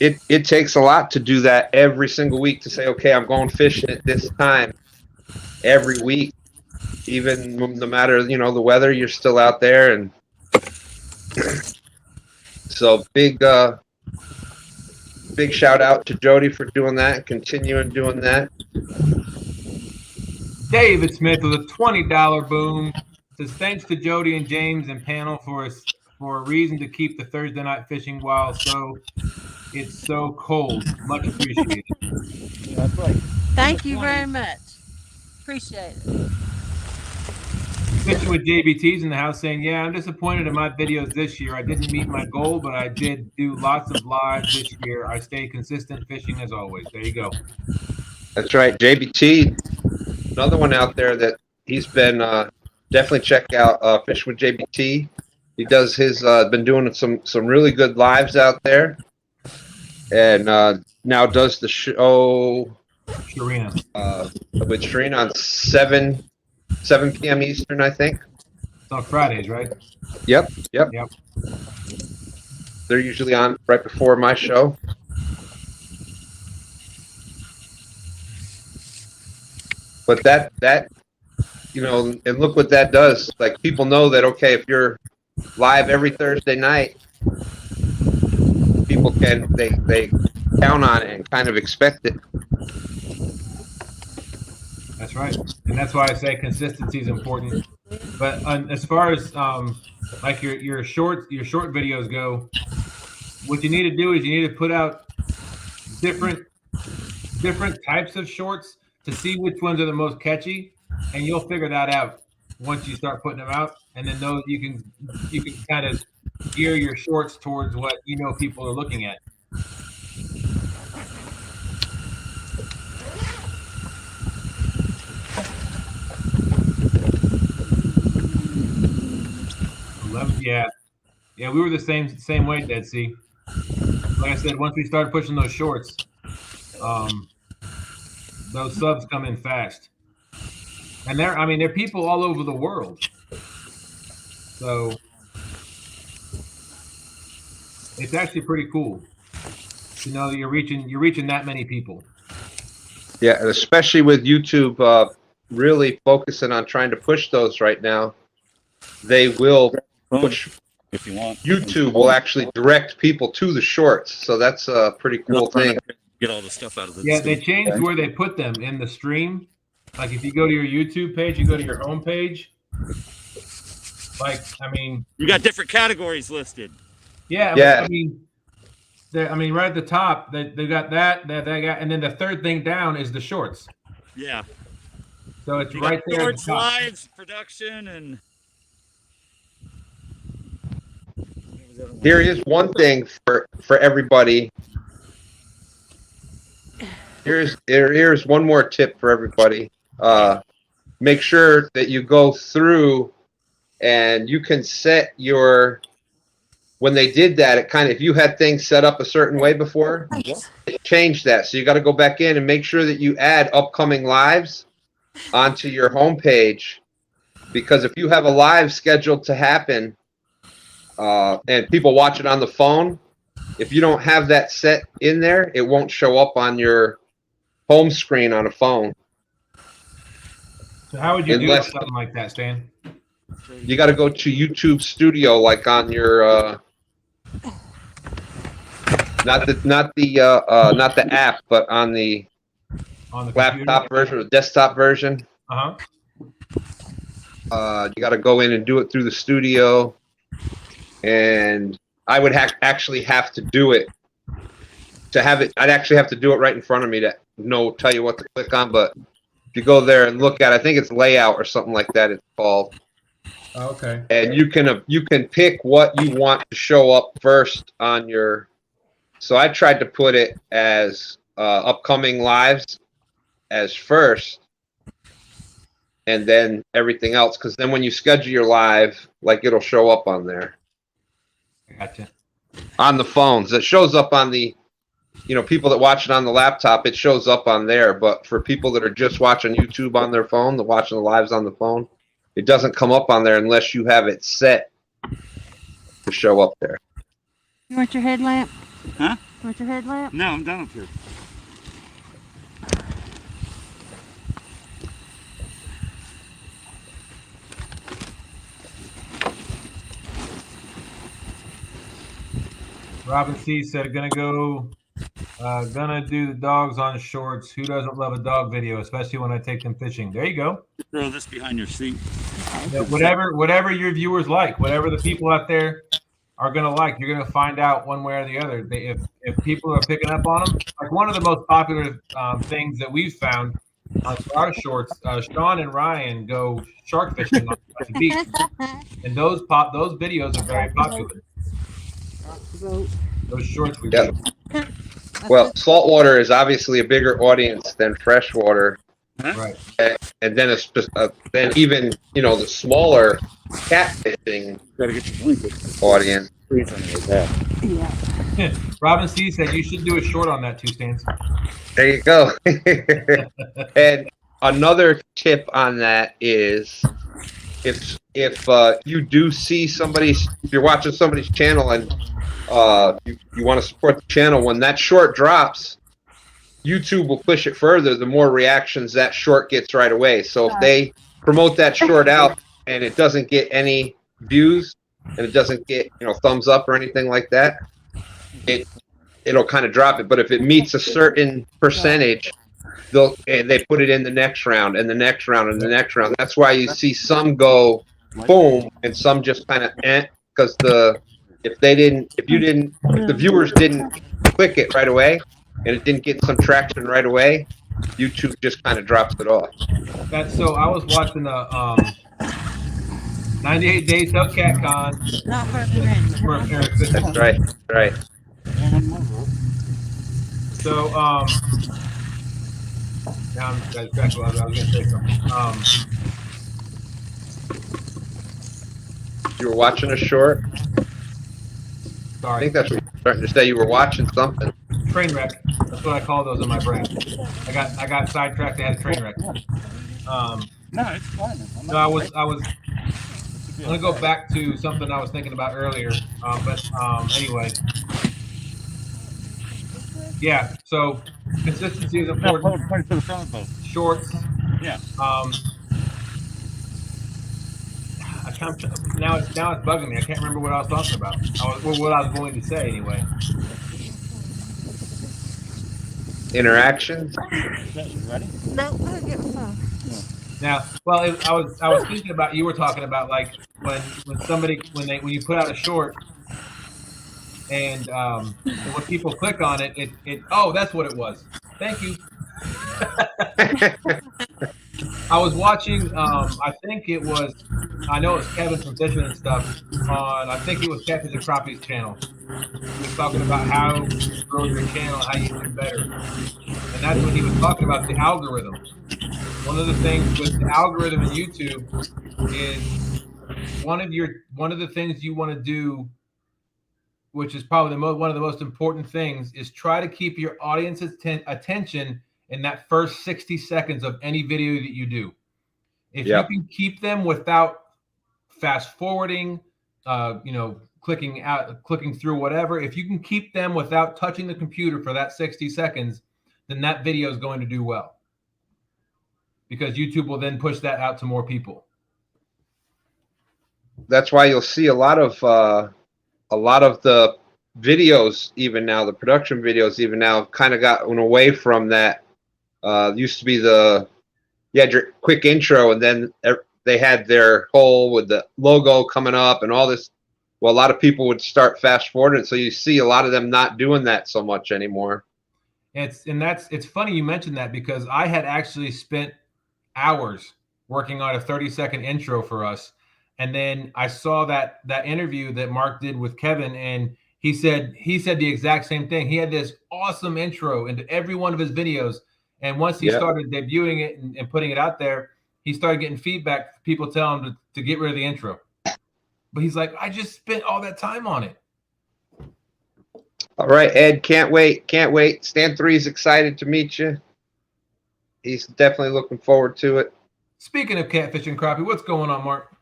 It takes a lot to do that every single week to say, okay, I'm going fishing at this time every week, even no matter, you know, the weather, you're still out there. And so big shout out to Jodi for doing that, continuing doing that. David Smith with a $20 boom says, thanks to Jodi and James and panel for a reason to keep the Thursday night fishing while it's so cold. Much appreciated. Yeah, that's right. Thank you very much. Appreciate it. Fishing with JBT's in the house saying, yeah, I'm disappointed in my videos this year. I didn't meet my goal, but I did do lots of lives this year. I stay consistent fishing as always. There you go. That's right. JBT, another one out there that he's been definitely check out Fish with JBT. He does his been doing some really good lives out there, and now does the show Sharina. With Sharina on 7 p.m. Eastern, I think. It's on Fridays, right? Yep. They're usually on right before my show. But that you know, and look what that does. Like, people know that, okay, if you're live every Thursday night, people they count on it and kind of expect it. That's right, and that's why I say consistency is important. But as far as like your short videos go, what you need to do is you need to put out different types of shorts to see which ones are the most catchy, and you'll figure that out once you start putting them out, and then know you can kind of gear your shorts towards what you know people are looking at. Yeah, we were the same way, Dead Sea. Like I said, once we started pushing those shorts, those subs come in fast, and they're people all over the world. So it's actually pretty cool to know that you're reaching that many people. Yeah, and especially with YouTube really focusing on trying to push those right now. They will push. If you want, YouTube will actually direct people to the shorts, so that's a pretty cool thing. Get all the stuff out of the they changed where they put them in the stream. Like, if you go to your YouTube page, you go to your home page. Like, you got different categories listed. Yeah. Right at the top, they got that got, and then the third thing down is the shorts. Yeah. So it's right there. Shorts, lives, production, and there is one thing for everybody. Here's one more tip for everybody. Make sure that you go through and you can set your, when they did that, it kind of, if you had things set up a certain way before, it changed that. So you got to go back in and make sure that you add upcoming lives onto your homepage, because if you have a live scheduled to happen and people watch it on the phone, if you don't have that set in there, it won't show up on your home screen on a phone. So how would you do something like that, Stan? You got to go to YouTube Studio, like on your not the app, but on the laptop version or desktop version. You got to go in and do it through the studio, and I would actually have to do it to have it. I'd actually have to do it right in front of me to tell you what to click on. But if you go there and look at, I think it's layout or something like that, it's called. Okay. And you can pick what you want to show up first on your. So I tried to put it as upcoming lives as first, and then everything else, because then when you schedule your live, like, it'll show up on there. Gotcha. On the phones, it shows up on the, people that watch it on the laptop, it shows up on there. But for people that are just watching YouTube on their phone, they're watching the lives on the phone, it doesn't come up on there unless you have it set to show up there. You want your headlamp? Huh? You want your headlamp? No, I'm done up here. Robin C said, gonna do the dogs on shorts. Who doesn't love a dog video, especially when I take them fishing? There you go. Throw this behind your seat. Yeah, whatever your viewers like, whatever the people out there are gonna like, you're gonna find out one way or the other. If people are picking up on them, like one of the most popular things that we've found on our shorts, Sean and Ryan go shark fishing on the beach, and those videos are very popular. Those shorts we do. Well, saltwater is obviously a bigger audience than freshwater. Right. And then then even the smaller catfishing audience. Yeah. Robin C said you should do a short on that too, Stans. There you go. And another tip on that is if you do see if you're watching somebody's channel and you want to support the channel, when that short drops, YouTube will push it further the more reactions that short gets right away. So if they promote that short out and it doesn't get any views and it doesn't get thumbs up or anything like that, it'll kind of drop it. But if it meets a certain percentage, they put it in the next round and the next round and the next round. That's why you see some go boom and some just kind of because if the viewers didn't click it right away and it didn't get some traction right away, YouTube just kind of drops it off. So I was watching the 98 Days of CatCon. That's right. So now I'm distracted. I was going to say something. You were watching a short. Sorry. I think that's what you're starting to say. You were watching something. Train wreck. That's what I call those in my brain. I got sidetracked. I had a train wreck. No, it's fine. No, I was I'm gonna go back to something I was thinking about earlier. Anyway. Yeah. So consistency is important. Shorts. Yeah. Now it's bugging me. I can't remember what I was talking about. What I was going to say anyway. Interaction. Ready? No, I'll get my phone. Now, well, I was thinking about, you were talking about like when you put out a short and when people click on it, oh, that's what it was. Thank you. I was watching. I think it was. I know it was Kevin from Fishing and stuff on. I think it was Catfish and Crappie's channel. He was talking about how to grow your channel, how you do better, and that's when he was talking about the algorithm. One of the things with the algorithm in YouTube is one of the things you want to do, which is probably one of the most important things, is try to keep your audience's attention in that first 60 seconds of any video that you do. If you can keep them without fast forwarding, clicking through whatever, if you can keep them without touching the computer for that 60 seconds, then that video is going to do well. Because YouTube will then push that out to more people. That's why you'll see a lot of the videos, even now, the production videos, even now, kind of gotten away from that. Used to be you had your quick intro, and then they had their whole with the logo coming up and all this. Well, a lot of people would start fast forwarding, so you see a lot of them not doing that so much anymore. It's funny you mentioned that, because I had actually spent hours working on a 30-second intro for us. And then I saw that interview that Mark did with Kevin, and he said the exact same thing. He had this awesome intro into every one of his videos. And once he started debuting it and putting it out there, he started getting feedback. People tell him to get rid of the intro. But he's like, I just spent all that time on it. All right, Ed, can't wait. Can't wait. Stan 3 is excited to meet you. He's definitely looking forward to it. Speaking of catfish and crappie, what's going on, Mark?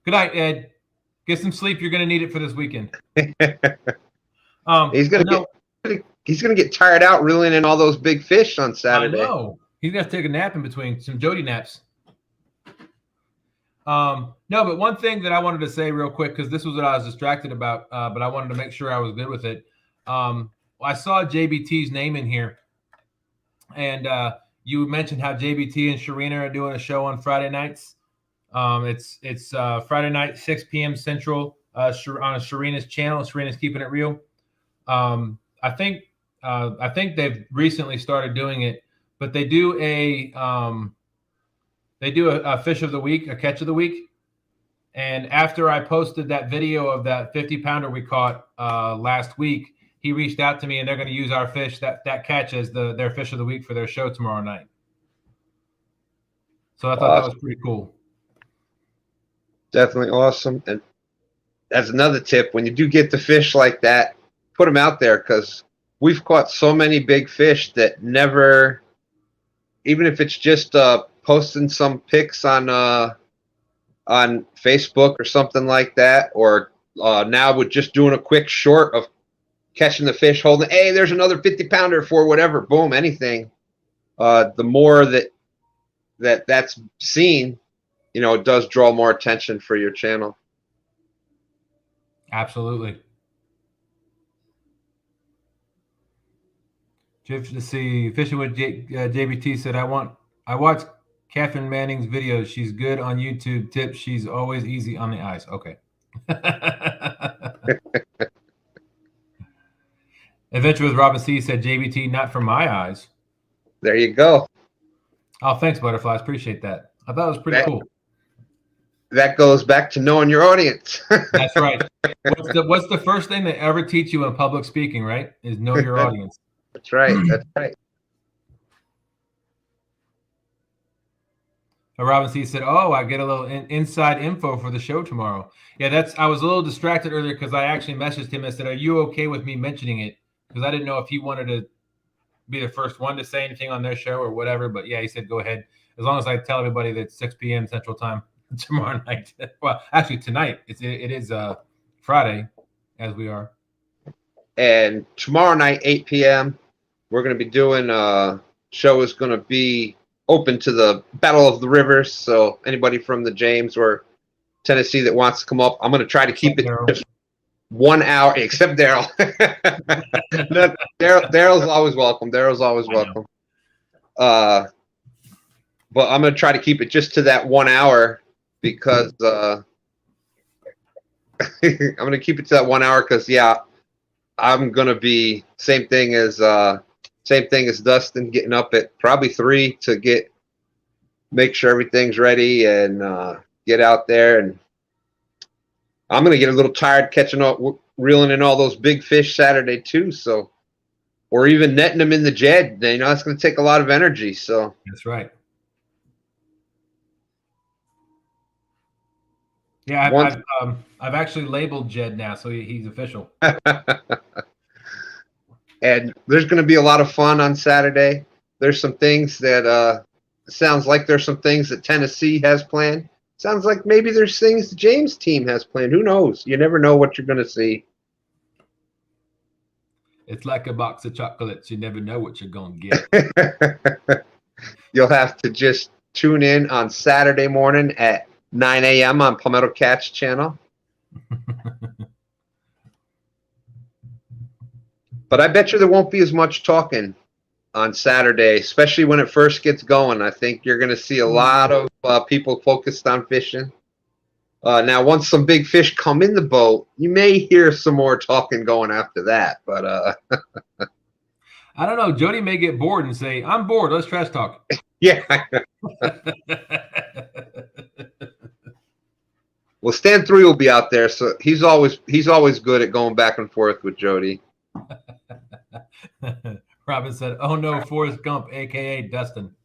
Good night, Ed. Get some sleep. You're going to need it for this weekend. He's gonna get tired out reeling in all those big fish on Saturday. I know. He's gonna have to take a nap in between, some Jodi naps. No, but one thing that I wanted to say real quick, because this was what I was distracted about, but I wanted to make sure I was good with it. I saw JBT's name in here, and you mentioned how JBT and Sharina are doing a show on Friday nights. It's Friday night, 6 p.m. Central, on Sharina's channel. Sharina's Keeping It Real. I think they've recently started doing it, but they do a fish of the week, a catch of the week. And after I posted that video of that 50-pounder we caught last week, he reached out to me, and they're going to use our fish, that catch, as their fish of the week for their show tomorrow night. So I thought that was pretty cool. Definitely awesome. And that's another tip. When you do get the fish like that, put them out there, because we've caught so many big fish that never, even if it's just posting some pics on Facebook or something like that, or now with just doing a quick short of catching the fish, holding, hey, there's another 50-pounder for whatever, boom, anything. The more that's seen, it does draw more attention for your channel. Absolutely. Let's see. Fishing with JBT said, I watched Catherine Manning's videos. She's good on YouTube. Tips. She's always easy on the eyes. Okay. Adventure with Robin C said, JBT, not for my eyes. There you go. Oh, thanks, Butterflies. Appreciate that. I thought it was pretty cool. That goes back to knowing your audience. That's right. What's the first thing they ever teach you in public speaking, right? Is know your audience. That's right. That's right. Robin C said, "Oh, I get a little inside info for the show tomorrow." Yeah, I was a little distracted earlier because I actually messaged him and said, "Are you okay with me mentioning it?" Because I didn't know if he wanted to be the first one to say anything on their show or whatever. But yeah, he said, "Go ahead, as long as I tell everybody that it's 6 p.m. Central Time tomorrow night." Well, actually tonight. It is Friday, as we are. And tomorrow night, 8 p.m., we're going to be doing show is going to be open to the Battle of the Rivers. So anybody from the James or Tennessee that wants to come up, I'm going to try to keep it just 1 hour, except Daryl. Daryl's always welcome. Daryl's always welcome. But I'm going to try to keep it just to that 1 hour because I'm going to keep it to that 1 hour because, yeah, I'm going to be same thing as Same thing as Dustin, getting up at probably 3 to make sure everything's ready and get out there. And I'm going to get a little tired reeling in all those big fish Saturday too. So, or even netting them in the Jed. You know, that's going to take a lot of energy. So that's right. Yeah, I've actually labeled Jed now, so he's official. And there's going to be a lot of fun on Saturday. There's some things that sounds like there's some things that Tennessee has planned. Sounds like maybe there's things the James team has planned. Who knows? You never know what you're going to see. It's like a box of chocolates. You never know what you're going to get. You'll have to just tune in on Saturday morning at 9 a.m. on Palmetto Cat's channel. But I bet you there won't be as much talking on Saturday, especially when it first gets going. I think you're going to see a lot of people focused on fishing. Now, once some big fish come in the boat, you may hear some more talking going after that. But I don't know. Jody may get bored and say, "I'm bored. Let's trash talk." Yeah. Well, Stan 3 will be out there, so he's always good at going back and forth with Jody. Robin said, "Oh no, Forrest Gump, aka Dustin."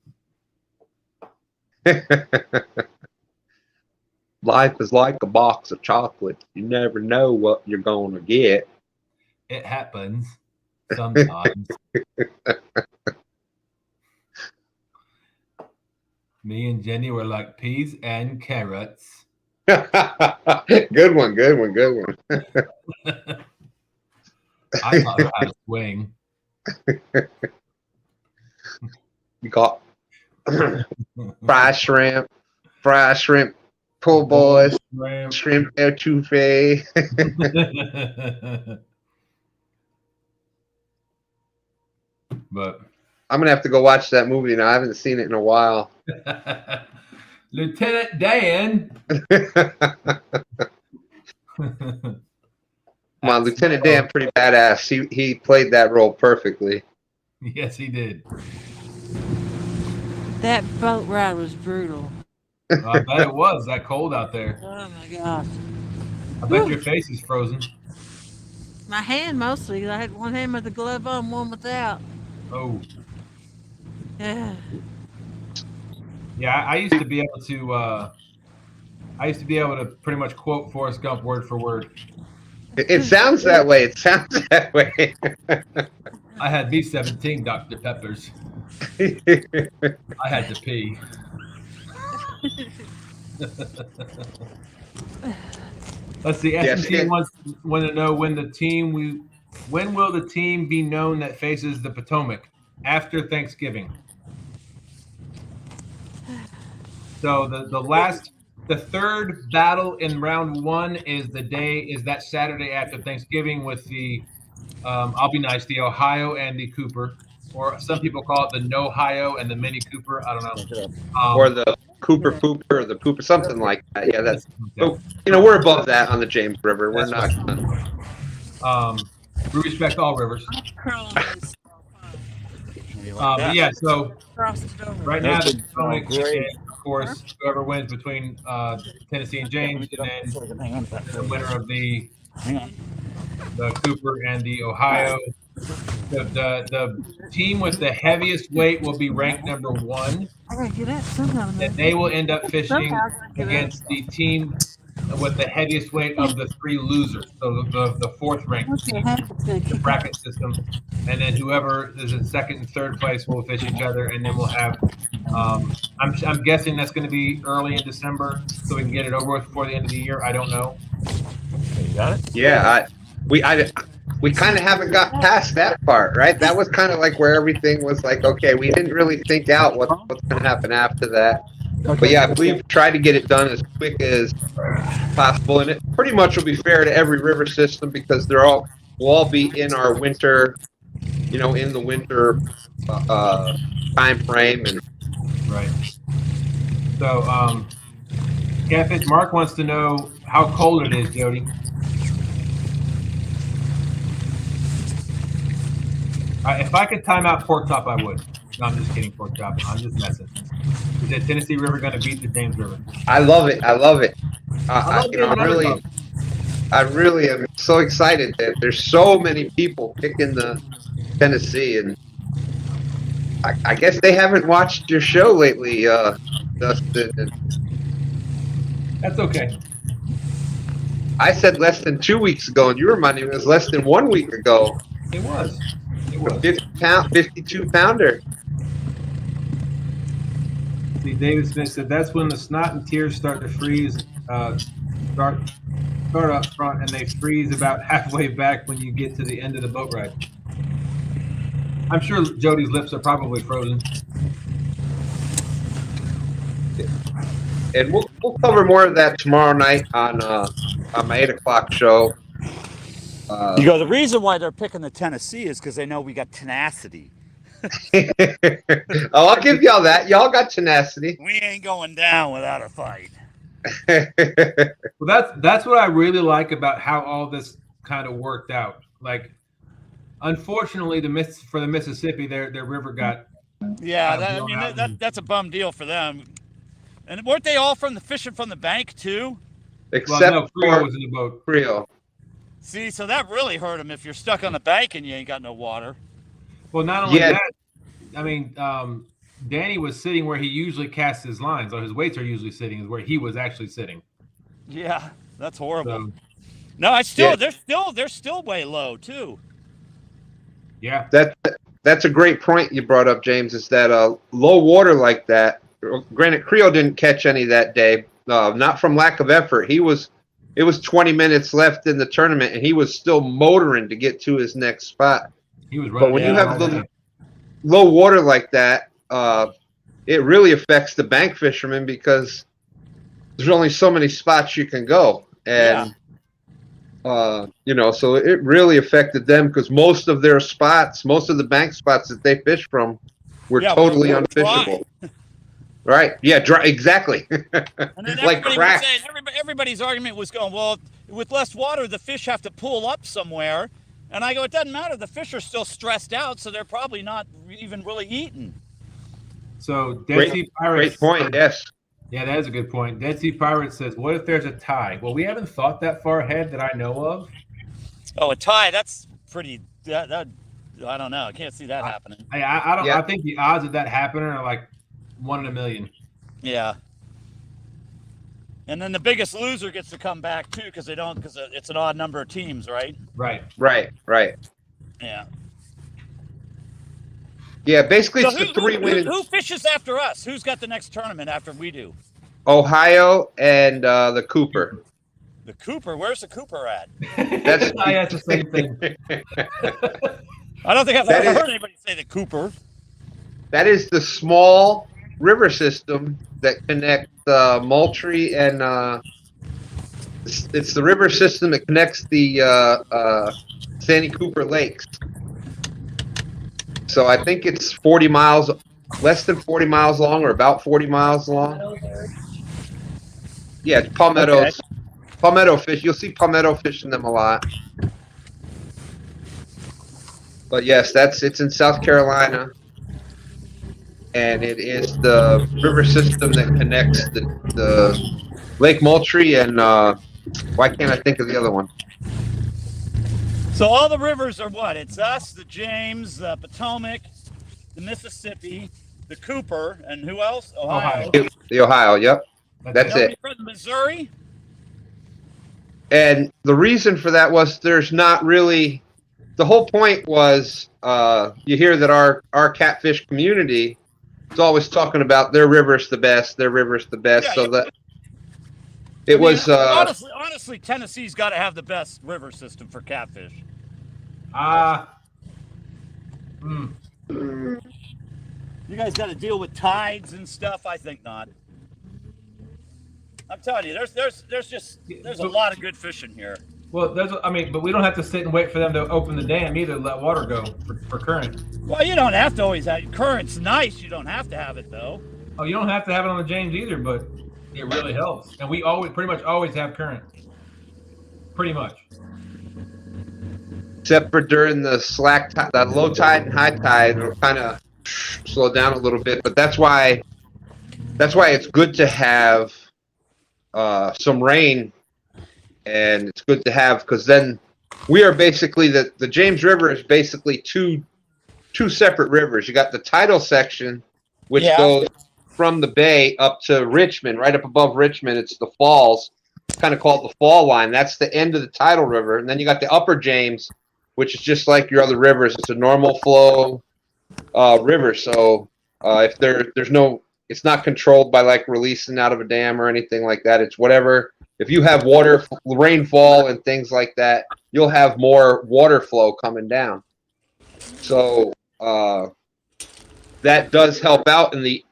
Life is like a box of chocolates. You never know what you're going to get. It happens sometimes. Me and Jenny were like peas and carrots. Good one. I taught her how to swing. You got fried shrimp, pull boys, shrimp etouffee. But I'm gonna have to go watch that movie now. I haven't seen it in a while. Lieutenant Dan. Come on, Lieutenant Dan, pretty badass. He played that role perfectly. Yes, he did. That boat ride was brutal. I bet it was that cold out there. Oh my gosh. I bet your face is frozen. My hand mostly. I had one hand with the glove on, one without. Oh. Yeah. Yeah, I used to be able to pretty much quote Forrest Gump word for word. It sounds that way. I had these 17 Dr. Peppers. I had to pee. Let's see. S&T wants to know when will the team be known that faces the Potomac after Thanksgiving? So the third battle in round 1 is that Saturday after Thanksgiving with the I'll be nice, the Ohio and the Cooper, or some people call it the No-Hio and the Mini Cooper. I don't know. Or the Cooper Pooper or the Pooper, something like that. Yeah, that's. But, we're above that on the James River. We're not. We respect all rivers. But yeah, so right now the Potomac, of course, whoever wins between Tennessee and James, and then the winner of the Cooper and the Ohio. The team with the heaviest weight will be ranked number 1. And they will end up fishing against the team with the heaviest weight of the 3 losers. So the 4th ranked team, the bracket system. And then whoever is in 2nd and 3rd place will fish each other. And then we'll have, I'm guessing that's going to be early in December so we can get it over with before the end of the year. I don't know. You got it? Yeah, we kind of haven't got past that part, right? That was kind of like where everything was like, okay, we didn't really think out what's going to happen after that. But yeah, we've tried to get it done as quick as possible, and it pretty much will be fair to every river system because we'll all be in our winter, in the winter time frame. And right. So, Catfish Mark wants to know how cold it is, Jody. If I could time out Pork Chop, I would. No, I'm just kidding, Pork Chop. I'm just messing. Is the Tennessee River going to beat the James River? I love it. I love it. I love being an underdog. I really am so excited that there's so many people picking the Tennessee, and I guess they haven't watched your show lately, Dustin. And That's okay. I said less than 2 weeks ago, and you reminded me it was less than 1 week ago. It was. It A was. 52 pounder. See, David Smith said that's when the snot and tears start to freeze. Start up front, and they freeze about halfway back when you get to the end of the boat ride. I'm sure Jody's lips are probably frozen. And we'll cover more of that tomorrow night on my 8 o'clock show. The reason why they're picking the Tennessee is because they know we got tenacity. I'll give y'all that. Y'all got tenacity. We ain't going down without a fight. Well, that's what I really like about how all this kind of worked out. Like, unfortunately, for the Mississippi, their river got. Yeah, that's a bum deal for them. And weren't they all fishing from the bank too? Except Creel was in the boat. Creel. See, so that really hurt them if you're stuck on the bank and you ain't got no water. Well, not only that, I mean, Danny was sitting where he usually casts his lines, or his weights are usually sitting, is where he was actually sitting. Yeah, that's horrible. So, no, they're still way low too. Yeah. That's a great point you brought up, James, is that low water like that, granted, Creel didn't catch any that day, not from lack of effort. It was 20 minutes left in the tournament, and he was still motoring to get to his next spot. He was running. But when you have the low water like that, it really affects the bank fishermen because there's only so many spots you can go. And, so it really affected them because most of the bank spots that they fished from were totally unfishable. Right. Yeah, dry, exactly. And then like crack. Everybody's argument was going, well, with less water, the fish have to pull up somewhere. And I go, it doesn't matter. The fish are still stressed out, so they're probably not even really eating. So Dead Sea Pirates. Great point, yes. Yeah, that is a good point. Dead Sea Pirates says, what if there's a tie? Well, we haven't thought that far ahead that I know of. Oh, a tie? That's pretty... That I don't know. I can't see that happening. I don't. Yeah. I think the odds of that happening are like 1 in a million. Yeah. And then the biggest loser gets to come back too, because it's an odd number of teams, right? Right. Yeah. Yeah, basically it's the 3 winners. Who fishes after us? Who's got the next tournament after we do? Ohio and the Cooper. The Cooper? Where's the Cooper at? That's the same thing. I don't think I've ever heard anybody say the Cooper. That is the small river system that connects Moultrie and it's the river system that connects the Sandy Cooper Lakes. So I think it's 40 miles, less than 40 miles long, or about 40 miles long. Yeah, it's palmettos. Okay. Palmetto fish. You'll see palmetto fish in them a lot. But yes, it's in South Carolina, and it is the river system that connects the Lake Moultrie and why can't I think of the other one? So all the rivers are what? It's us, the James, the Potomac, the Mississippi, the Cooper, and who else? Ohio. The Ohio, yep. That's it. From Missouri? And the reason for that was there's not really... The whole point was you hear that our catfish community is always talking about their river's the best, Yeah, so that it was... honestly, Tennessee's got to have the best river system for catfish. You guys got to deal with tides and stuff? I think not. I'm telling you, there's a lot of good fishing here. Well, but we don't have to sit and wait for them to open the dam either to let water go for current. Well, you don't have to always have current's nice. You don't have to have it though. Oh, you don't have to have it on the James either, but it really helps. And we pretty much always have current. Pretty much. except for during the slack tide, the low tide and high tide, it'll kind of slow down a little bit. But that's why it's good to have some rain, and it's good to have, because then we are basically the James River is basically two separate rivers. You got the tidal section, which goes from the bay up to Richmond, right up above Richmond. It's the falls. It's kind of called the fall line. That's the end of the tidal river. And then you got the upper James, which is just like your other rivers. It's a normal flow river. So if there's no, it's not controlled by like releasing out of a dam or anything like that. It's whatever. If you have water, rainfall and things like that, you'll have more water flow coming down. So that does help out in the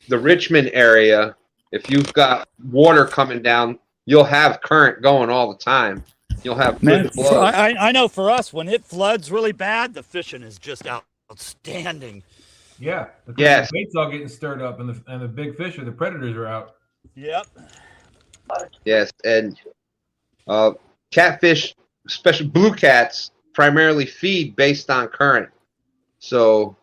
Richmond area. If you've got water coming down, you'll have current going all the time. You'll have good flow. I know for us, when it floods really bad, the fishing is just outstanding. Yeah. Yes. The bait's all getting stirred up, and the big fish or the predators are out. Yep. Yes, and catfish, especially blue cats, primarily feed based on current. So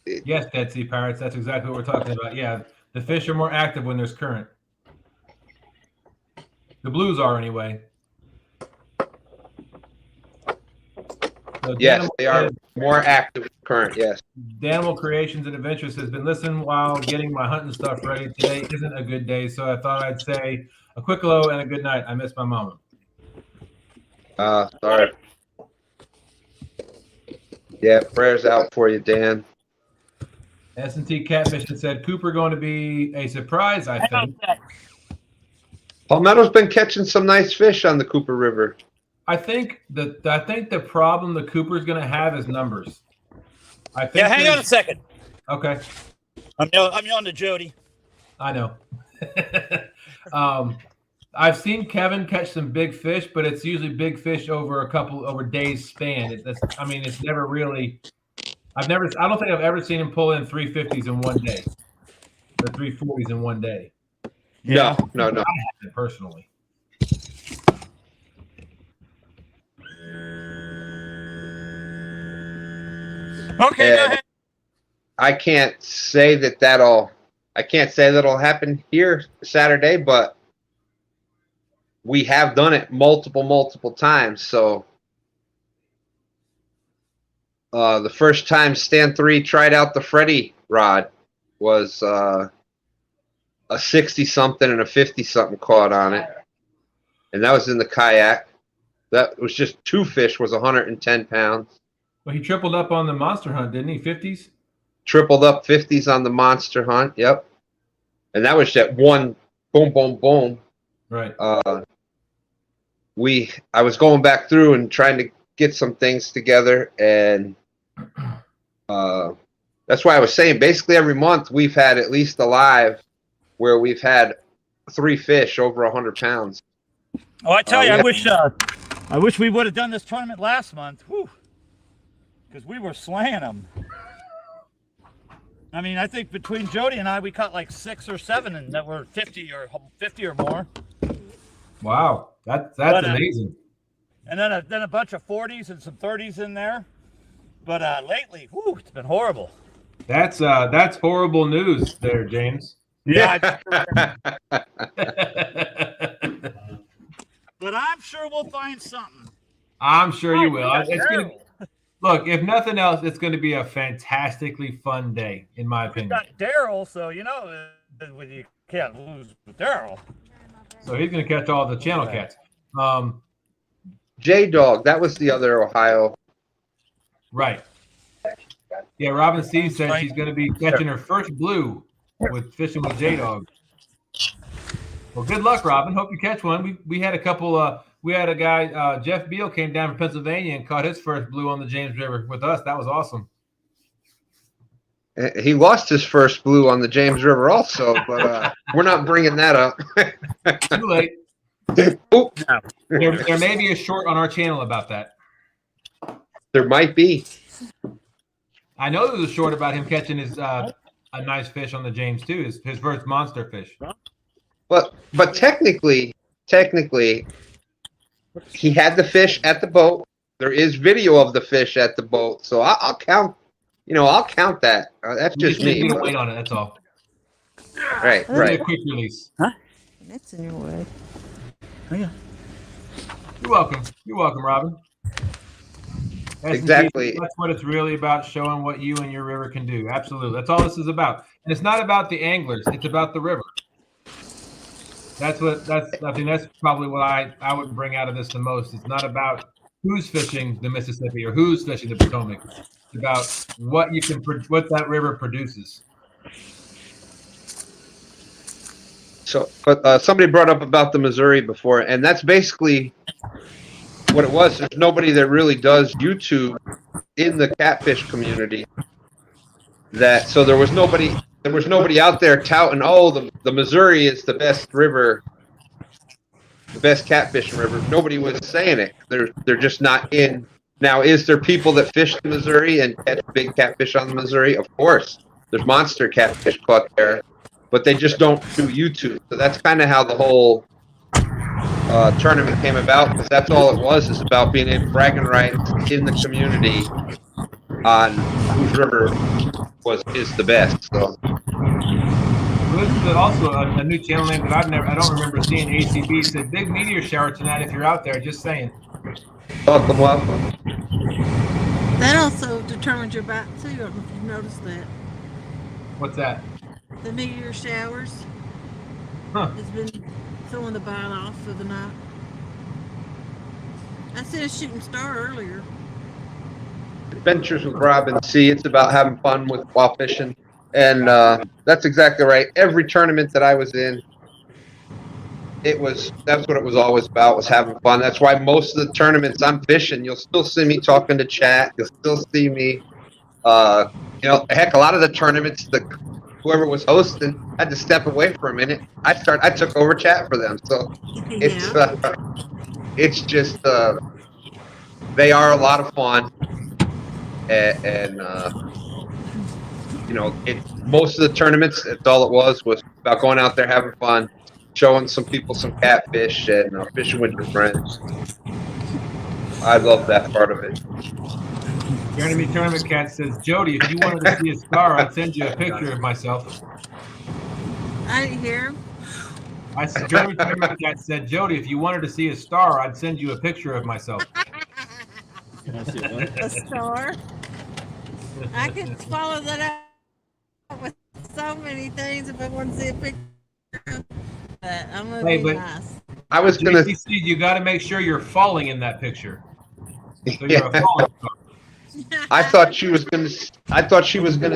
yes, Dead Sea Pirates, that's exactly what we're talking about. Yeah, the fish are more active when there's current. The blues are anyway. So yes, they are more active current, yes. Danimal Creations and Adventures has been listening while getting my hunting stuff ready. Today isn't a good day, so I thought I'd say a quick hello and a good night. I miss my mama. Sorry. Yeah, prayers out for you, Dan. S&T Catfish said Cooper going to be a surprise, I think. Palmetto's been catching some nice fish on the Cooper River. I think the problem the Cooper's going to have is numbers. Hang on a second. Okay. I'm on to Jodi. I know. I've seen Kevin catch some big fish, but it's usually big fish over days span. It's never really. I don't think I've ever seen him pull in 350s in one day, or 340s in one day. Yeah. No. I haven't personally. Okay, go ahead. I can't say that'll happen here Saturday, but we have done it multiple times. So the first time Stan 3 tried out the Freddy rod was a 60-something and a 50-something caught on it. And that was in the kayak. That was just two fish, was 110 pounds. Well, he tripled up on the monster hunt, didn't he? 50s? Tripled up 50s on the monster hunt, yep. And that was that one boom, boom, boom. Right. I was going back through and trying to get some things together, and that's why I was saying basically every month we've had at least a live where we've had 3 fish over 100 pounds. Oh, I tell you, I wish we would have done this tournament last month. Because we were slaying them. I mean, I think between Jodi and I, we caught like 6 or 7 and that were 50 or more. Wow, that's amazing. And then a bunch of 40s and some 30s in there. But lately, it's been horrible. That's horrible news there, James. Yeah. But I'm sure we'll find something. I'm sure you will. Look, if nothing else, it's going to be a fantastically fun day, in my opinion. We've got Daryl, so you can't lose with Daryl. So he's going to catch all the channel cats. J-Dog, that was the other Ohio. Right. Yeah, Robin C said she's going to be catching her first blue with fishing with J-Dog. Well, good luck, Robin. Hope you catch one. We had a couple. We had a guy, Jeff Beal, came down from Pennsylvania and caught his first blue on the James River with us. That was awesome. He lost his first blue on the James River also, but we're not bringing that up. Too late. There may be a short on our channel about that. There might be. I know there's a short about him catching a nice fish on the James too. His first monster fish. But technically technically, he had the fish at the boat. There is video of the fish at the boat, so I'll count. I'll count that. That's just me. Get a weight on it. That's all. Right. A quick release. Huh? That's in your way. Oh yeah. You're welcome. You're welcome, Robin. Exactly. That's what it's really about, showing what you and your river can do. Absolutely. That's all this is about. And it's not about the anglers. It's about the river. I think that's probably what I would bring out of this the most. It's not about who's fishing the Mississippi or who's fishing the Potomac. It's about what that river produces. So, but somebody brought up about the Missouri before, and that's basically what it was. There's nobody that really does YouTube in the catfish community. So there was nobody out there touting, the Missouri is the best river, the best catfishing river. Nobody was saying it. They're just not in. Now, is there people that fish the Missouri and catch big catfish on the Missouri? Of course. There's monster catfish caught there, but they just don't do YouTube. So that's kind of how the whole tournament came about, because that's all it was. It's about being able bragging rights in the community on whose river is the best. So This is also a new channel name that I don't remember seeing. ACB said big meteor shower tonight. If you're out there, just saying. welcome. That also determines your bite too. I don't know if you've noticed that. What's that? The meteor showers. Huh. It's been throwing the bite off for the night. I seen a shooting star earlier. Adventures with Robin C. It's about having fun while fishing, and that's exactly right. Every tournament that I was in, that's what it was always about, was having fun. That's why most of the tournaments I'm fishing, you'll still see me talking to chat. You'll still see me. Heck, a lot of the tournaments, whoever was hosting had to step away for a minute. I took over chat for them, so it's just they are a lot of fun. And most of the tournaments, it's all it was about going out there having fun, showing some people some catfish, and fishing with your friends. I love that part of it. Jeremy Tournament Cat says, Jody, if you wanted to see a star, I'd send you a picture of myself. I didn't hear him. Jeremy Tournament Cat said, Jody, if you wanted to see a star, I'd send you a picture of myself. A star. I could follow that up with so many things if I want to see a picture. But I'm gonna be nice. I was gonna. JCC, you got to make sure you're falling in that picture. So you're a falling star. I thought she was gonna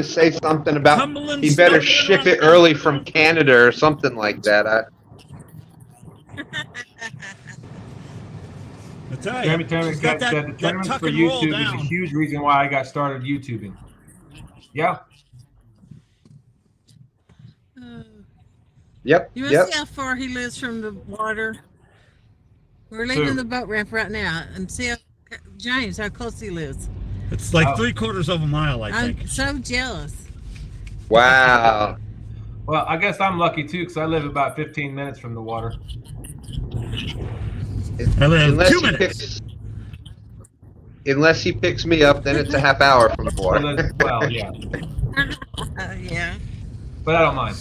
say something about he better ship it early from Canada or something like that. Jeremy Tournament Cat said the tournaments for YouTube is a huge reason why I got started YouTubing. Yeah. Yep. You want to see how far he lives from the water? We're leaving the boat ramp right now, and see how close he lives. It's like 3/4 of a mile, I think. I'm so jealous. Wow. Well, I guess I'm lucky too, because I live about 15 minutes from the water. I live 2 minutes. Unless he picks me up, then it's a half hour from the water. Well, yeah. Yeah. But I don't mind.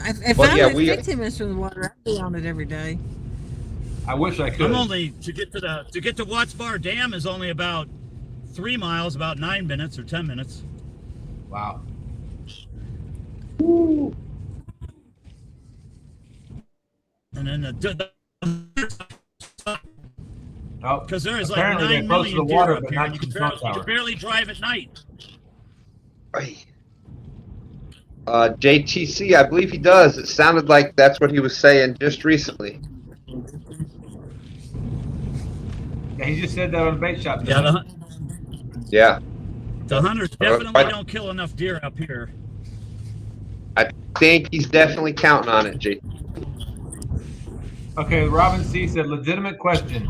If I was 15 minutes from the water, I'd be on it every day. I wish I could. I'm only to get to Watts Bar Dam is only about 3 miles, about 9 minutes or 10 minutes. Wow. Woo. And then because there is like apparently 9 they're close to million the water, deer but up here, not and to you the can barely drive at night. JTC, I believe he does. It sounded like that's what he was saying just recently. Yeah, he just said that on Bait Shop. Yeah. The hunters definitely don't kill enough deer up here. I think he's definitely counting on it, J. Okay, Robin C said, legitimate question.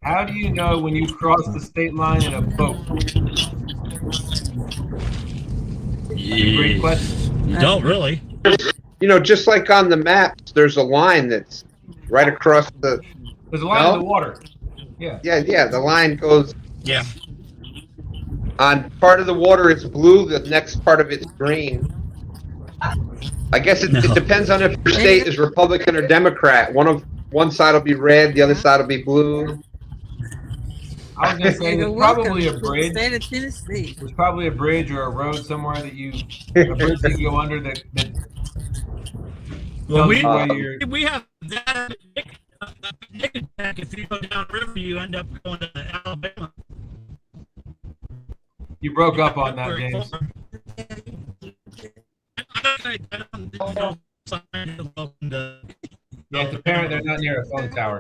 How do you know when you cross the state line in a boat? Great question. You don't really. You know, just like on the maps, there's a line that's right across the. There's a line in the water. Yeah. Yeah. The line goes. Yeah. On part of the water, it's blue. The next part of it's green. I guess it depends on if your state is Republican or Democrat. One side will be red, the other side will be blue. I was gonna say there's probably a bridge. State of Tennessee. There's probably a bridge or a road somewhere that a bridge you can go under that. Well, we have that. If you go down river, you end up going to Alabama. You broke up on that, James. Yeah, it's apparent they're not near a phone tower.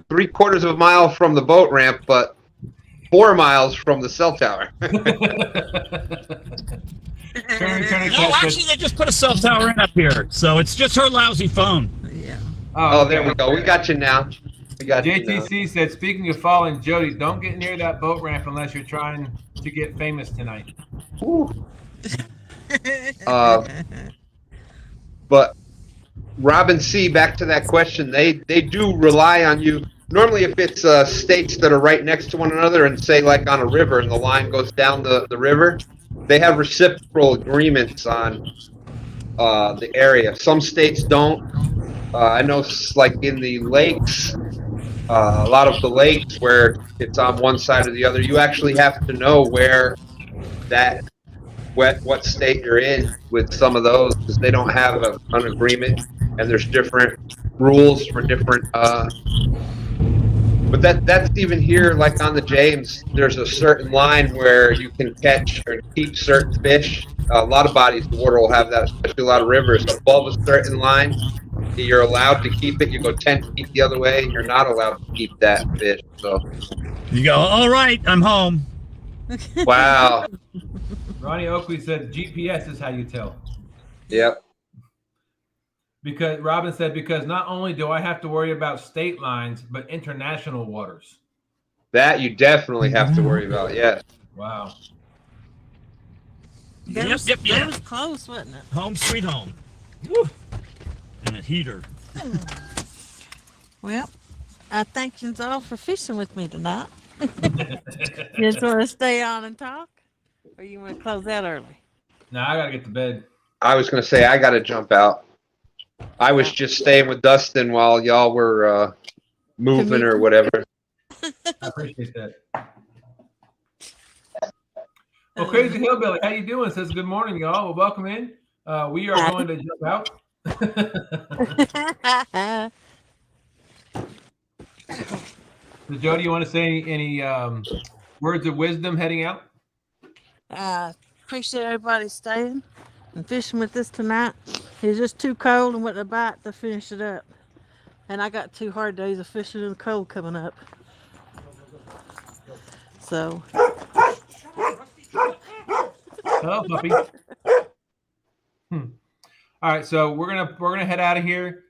Three-quarters of a mile from the boat ramp, but 4 miles from the cell tower. No, actually, they just put a cell tower in up here, so it's just her lousy phone. Yeah. Oh, there we go. We got you now. JTC said, speaking of falling, Jody, don't get near that boat ramp unless you're trying to get famous tonight. But Robin C., back to that question, they do rely on you. Normally, if it's states that are right next to one another and say like on a river and the line goes down the river, they have reciprocal agreements on the area. Some states don't. I know like in the lakes, a lot of the lakes where it's on one side or the other, you actually have to know where what state you're in with some of those, because they don't have an agreement, and there's different rules for different but that's even here, like on the James, there's a certain line where you can catch or keep certain fish. A lot of bodies of water will have that, especially a lot of rivers. Above a certain line, you're allowed to keep it. You go 10 feet the other way, you're not allowed to keep that fish. So you go, all right, I'm home. Wow. Ronnie Oakley said GPS is how you tell. Yep. Because Robin said, because not only do I have to worry about state lines, but international waters. That you definitely have to worry about, yes. Wow. That was close, wasn't it? Home sweet home. Woo. And a heater. Well, I thank you all for fishing with me tonight. You just want to stay on and talk? Or you want to close out early? No, I got to get to bed. I was going to say, I got to jump out. I was just staying with Dustin while y'all were moving or whatever. I appreciate that. Well, Crazy Hillbilly, how you doing? Says good morning, y'all. Well, welcome in. We are going to jump out. So, Jody, you want to say any words of wisdom heading out? Appreciate everybody staying and fishing with us tonight. It's just too cold and went to bite to finish it up. And I got 2 hard days of fishing in the cold coming up. So. Hello, puppy. All right, so we're gonna head out of here.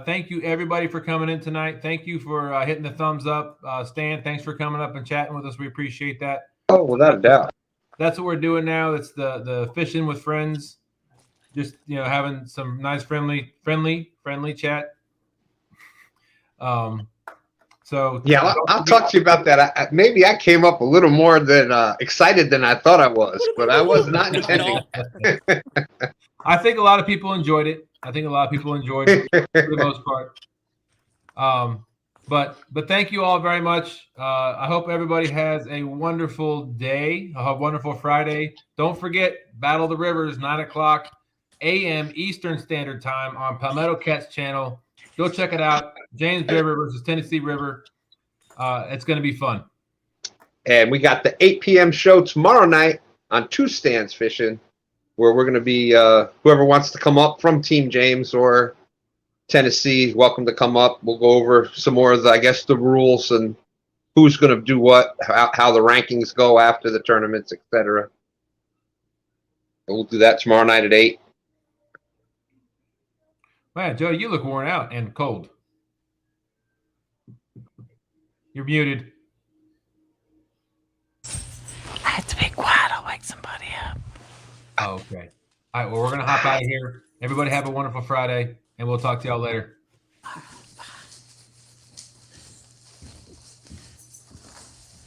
Thank you everybody for coming in tonight. Thank you for hitting the thumbs up. Stan, thanks for coming up and chatting with us. We appreciate that. Oh, without a doubt. That's what we're doing now. It's the fishing with friends. Just having some nice friendly chat. So yeah, I'll talk to you about that. Maybe I came up a little more than excited than I thought I was, but I was not intending. I think a lot of people enjoyed it. I think a lot of people enjoyed it for the most part. But thank you all very much. I hope everybody has a wonderful day, a wonderful Friday. Don't forget, Battle of the Rivers, 9:00 a.m. Eastern Standard Time on Palmetto Cats channel. Go check it out. James River versus Tennessee River. It's going to be fun. And we got the 8 p.m. show tomorrow night on Two Stands Fishing, where we're going to be, whoever wants to come up from Team James or Tennessee, welcome to come up. We'll go over some more of the rules and who's going to do what, how the rankings go after the tournaments, etc. We'll do that tomorrow night at 8. Man, Joe, you look worn out and cold. You're muted. I have to be quiet. I'll wake somebody up. Oh, okay. All right. Well, we're gonna hop out of here. Everybody have a wonderful Friday, and we'll talk to y'all later.